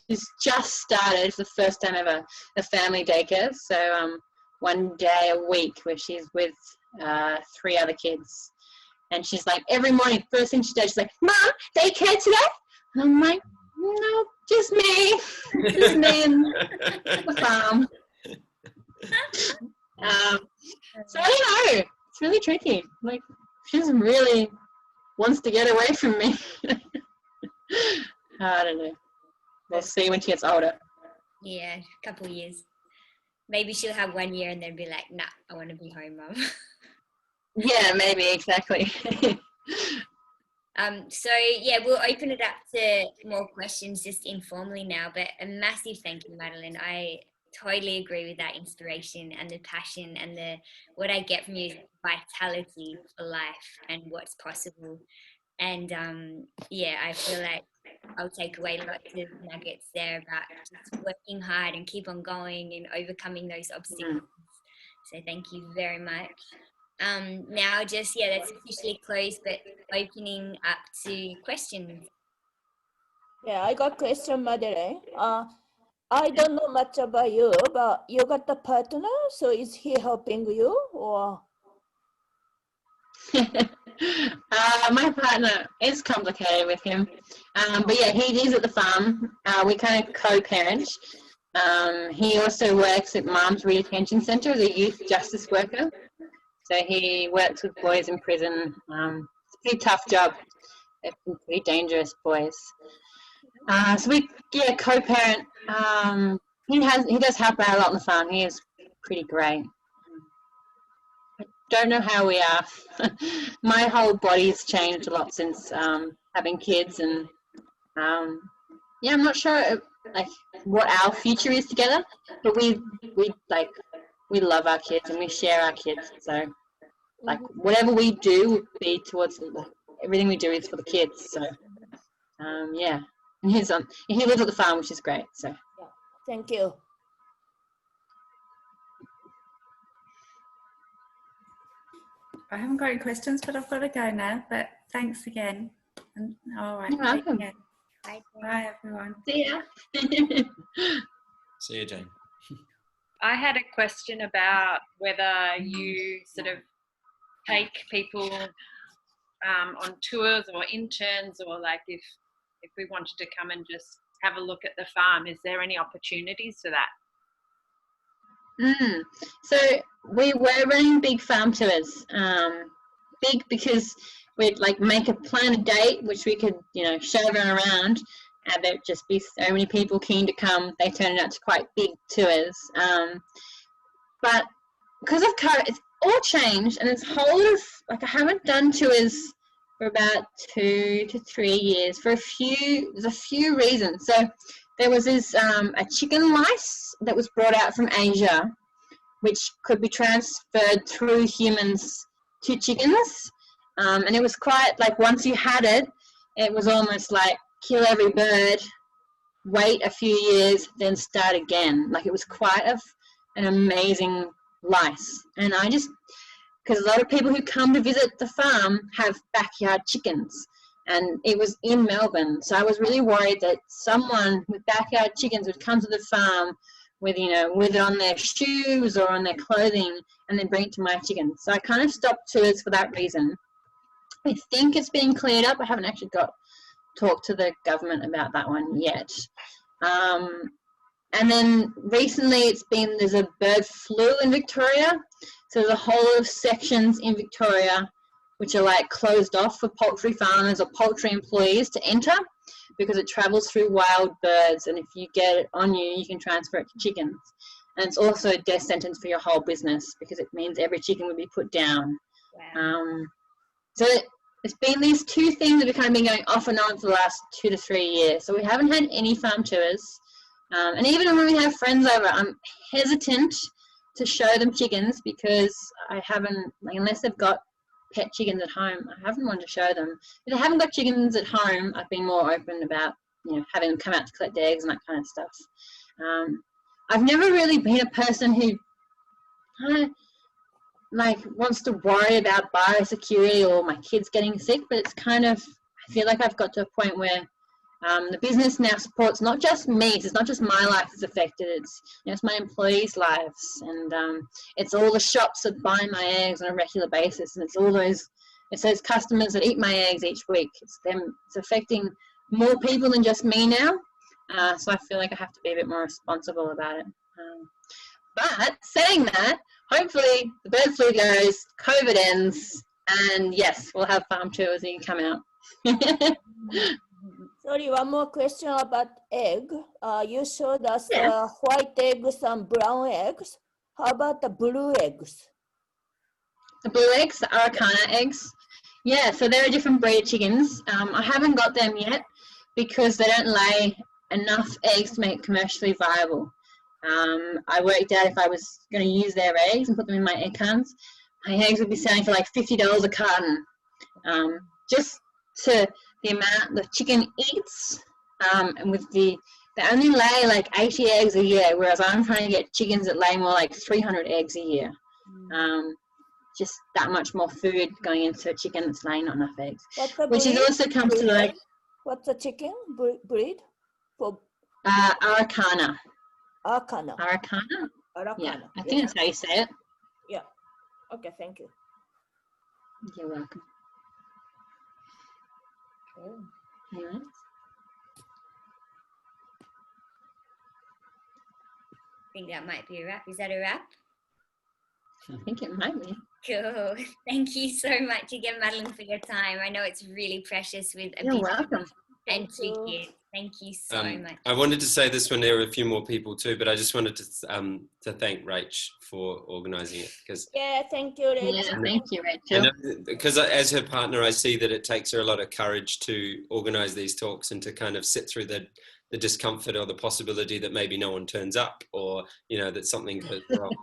She's just started for the first time ever a family daycare. So 1 day a week where she's with 3 other kids, and she's like, every morning, first thing she does, she's like, Mom, daycare today? And I'm like, no, just me and the farm. So I don't know. It's really tricky. Like, she just really wants to get away from me. I don't know. We'll see when she gets older. Yeah, a couple of years. Maybe she'll have 1 year and then be like, nah, I want to be home, Mum. Yeah, maybe, exactly. So yeah, we'll open it up to more questions just informally now, but a massive thank you, Madelaine. I totally agree with that inspiration and the passion, and what I get from you is vitality for life and what's possible. And yeah, I feel like I'll take away lots of nuggets there about just working hard and keep on going and overcoming those obstacles. So thank you very much. Now just, yeah, that's officially closed, but opening up to questions. Yeah, I got question, Madelaine. I don't know much about you, but you got the partner, so is he helping you, or? My partner, is complicated with him, but yeah, he is at the farm. We kind of co-parent. He also works at Mom's Redetention Centre as a youth justice worker. So he works with boys in prison. It's a pretty tough job. They're pretty dangerous boys. So we co-parent. He does help out a lot on the farm. He is pretty great. I don't know how we are. My whole body's changed a lot since having kids, and yeah, I'm not sure like what our future is together. But we love our kids and we share our kids. So like whatever we do would be towards everything we do is for the kids. So yeah, and he lives at the farm, which is great. So Yeah. Thank you. I haven't got any questions, but I've got to go now. But thanks again. And, all right. You're welcome. Bye, everyone. See ya. See you, Jane. I had a question about whether you sort of take people on tours or interns, or like if we wanted to come and just have a look at the farm, is there any opportunities for that? So we were running big farm tours, big because we'd like make a plan a date which we could, you know, show everyone around, and there'd just be so many people keen to come. They turned out to quite big tours, but because of COVID, it's all changed, and it's whole of like I haven't done tours for about 2 to 3 years for there's a few reasons. So there was this a chicken lice that was brought out from Asia, which could be transferred through humans to chickens, and it was quite like once you had it, it was almost like kill every bird, wait a few years, then start again. Like it was quite an amazing lice, and I just, because a lot of people who come to visit the farm have backyard chickens, and it was in Melbourne, so I was really worried that someone with backyard chickens would come to the farm with, you know, with it on their shoes or on their clothing, and then bring it to my chickens. So I kind of stopped tours for that reason. I think it's being cleared up. I haven't actually talked to the government about that one yet. And then recently there's a bird flu in Victoria. So there's a whole of sections in Victoria which are like closed off for poultry farmers or poultry employees to enter, because it travels through wild birds, and if you get it on you, you can transfer it to chickens. And it's also a death sentence for your whole business, because it means every chicken would be put down. Wow. So it's been these two things that have kind of been going off and on for the last 2 to 3 years. So we haven't had any farm tours. And even when we have friends over, I'm hesitant to show them chickens, because I haven't, like, unless they've got pet chickens at home, I haven't wanted to show them. If they haven't got chickens at home, I've been more open about, you know, having them come out to collect eggs and that kind of stuff. I've never really been a person who like wants to worry about biosecurity or my kids getting sick, but it's kind of, I feel like I've got to a point where the business now supports not just me, it's not just my life that's affected, it's, you know, it's my employees' lives, and it's all the shops that buy my eggs on a regular basis, and it's those customers that eat my eggs each week. It's affecting more people than just me now, so I feel like I have to be a bit more responsible about it. But saying that, hopefully the bird flu goes, COVID ends, and yes, we'll have farm tours and you can come out. Sorry, one more question about egg. You showed us white eggs and brown eggs. How about the blue eggs? The blue eggs, the Araucana eggs. Yeah, so they're a different breed of chickens. I haven't got them yet because they don't lay enough eggs to make it commercially viable. I worked out if I was going to use their eggs and put them in my egg cartons, my eggs would be selling for like $50 a carton. Just to the amount the chicken eats, and with they only lay like 80 eggs a year, whereas I'm trying to get chickens that lay more like 300 eggs a year. Just that much more food going into a chicken that's laying not enough eggs. Which is also comes to like... What's the chicken breed? For Araucana. Araucana. Araucana? Araucana. Yeah, I think that's how you say it. Yeah. Okay, thank you. You're welcome. Oh. Yeah. I think that might be a wrap. Is that a wrap? I think it might be. Cool. Thank you so much again, Madelaine, for your time. I know it's really precious with a You're welcome. And 2 kids. Thank you so much. I wanted to say this when there were a few more people too, but I just wanted to thank Rach for organising it, because thank you, Rachel. Yeah, thank you, Rachel. Because as her partner, I see that it takes her a lot of courage to organise these talks and to kind of sit through the discomfort or the possibility that maybe no one turns up, or you know that something goes wrong.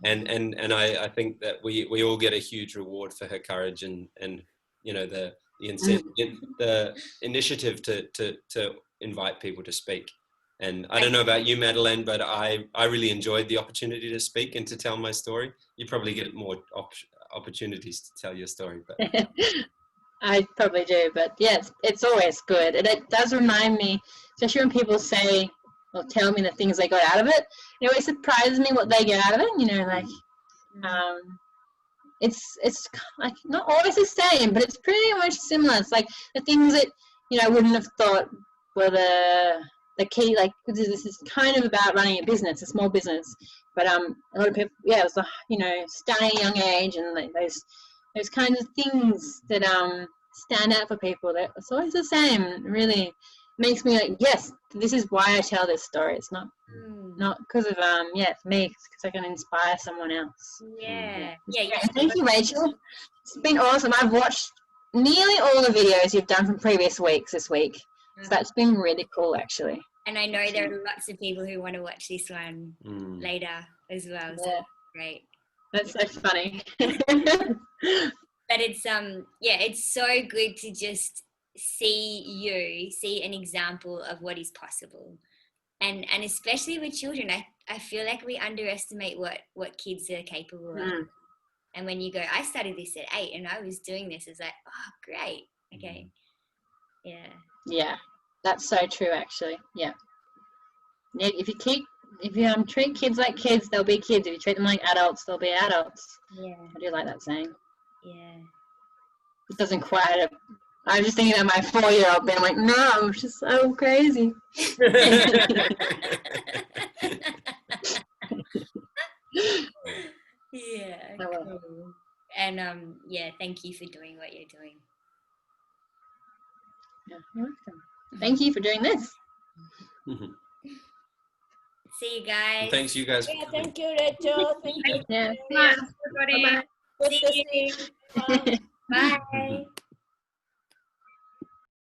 And I think that we all get a huge reward for her courage and you know the initiative to invite people to speak. And I don't know about you, Madelaine, but I really enjoyed the opportunity to speak and to tell my story. You probably get more opportunities to tell your story, but I probably do. But yes, it's always good, and it does remind me, especially when people say or tell me the things they got out of it. It always surprises me what they get out of it. You know, like it's like not always the same, but it's pretty much similar. It's like the things that, you know, I wouldn't have thought were the key, like, this is kind of about running a business, a small business, but a lot of people, yeah, it was, you know, starting at a young age, and like those kinds of things that stand out for people. That it's always the same. It really makes me like, yes, this is why I tell this story. It's not because of yeah, for me, it's because I can inspire someone else. Yeah. Thank you, Rachel. It's been awesome. I've watched nearly all the videos you've done from previous weeks this week. So that's been really cool, actually. And I know there are lots of people who want to watch this one later as well. So Yeah. Great. That's so funny. But it's it's so good to just see an example of what is possible. And especially with children, I feel like we underestimate what kids are capable of. And when you go, I started this at 8 and I was doing this, it's like, oh, great. Okay. Yeah. Yeah, that's so true, actually. Yeah. If you treat kids like kids, they'll be kids. If you treat them like adults, they'll be adults. Yeah. I do like that saying. Yeah. It doesn't quite. I'm just thinking about my 4-year-old being like, no, she's so crazy. Yeah. Cool. And thank you for doing what you're doing. Yeah, you're welcome. Thank you for doing this. See you guys. Thanks, you guys. Yeah, thank you, Rachel. Thank you. Yeah. Bye, everybody. See you. Bye.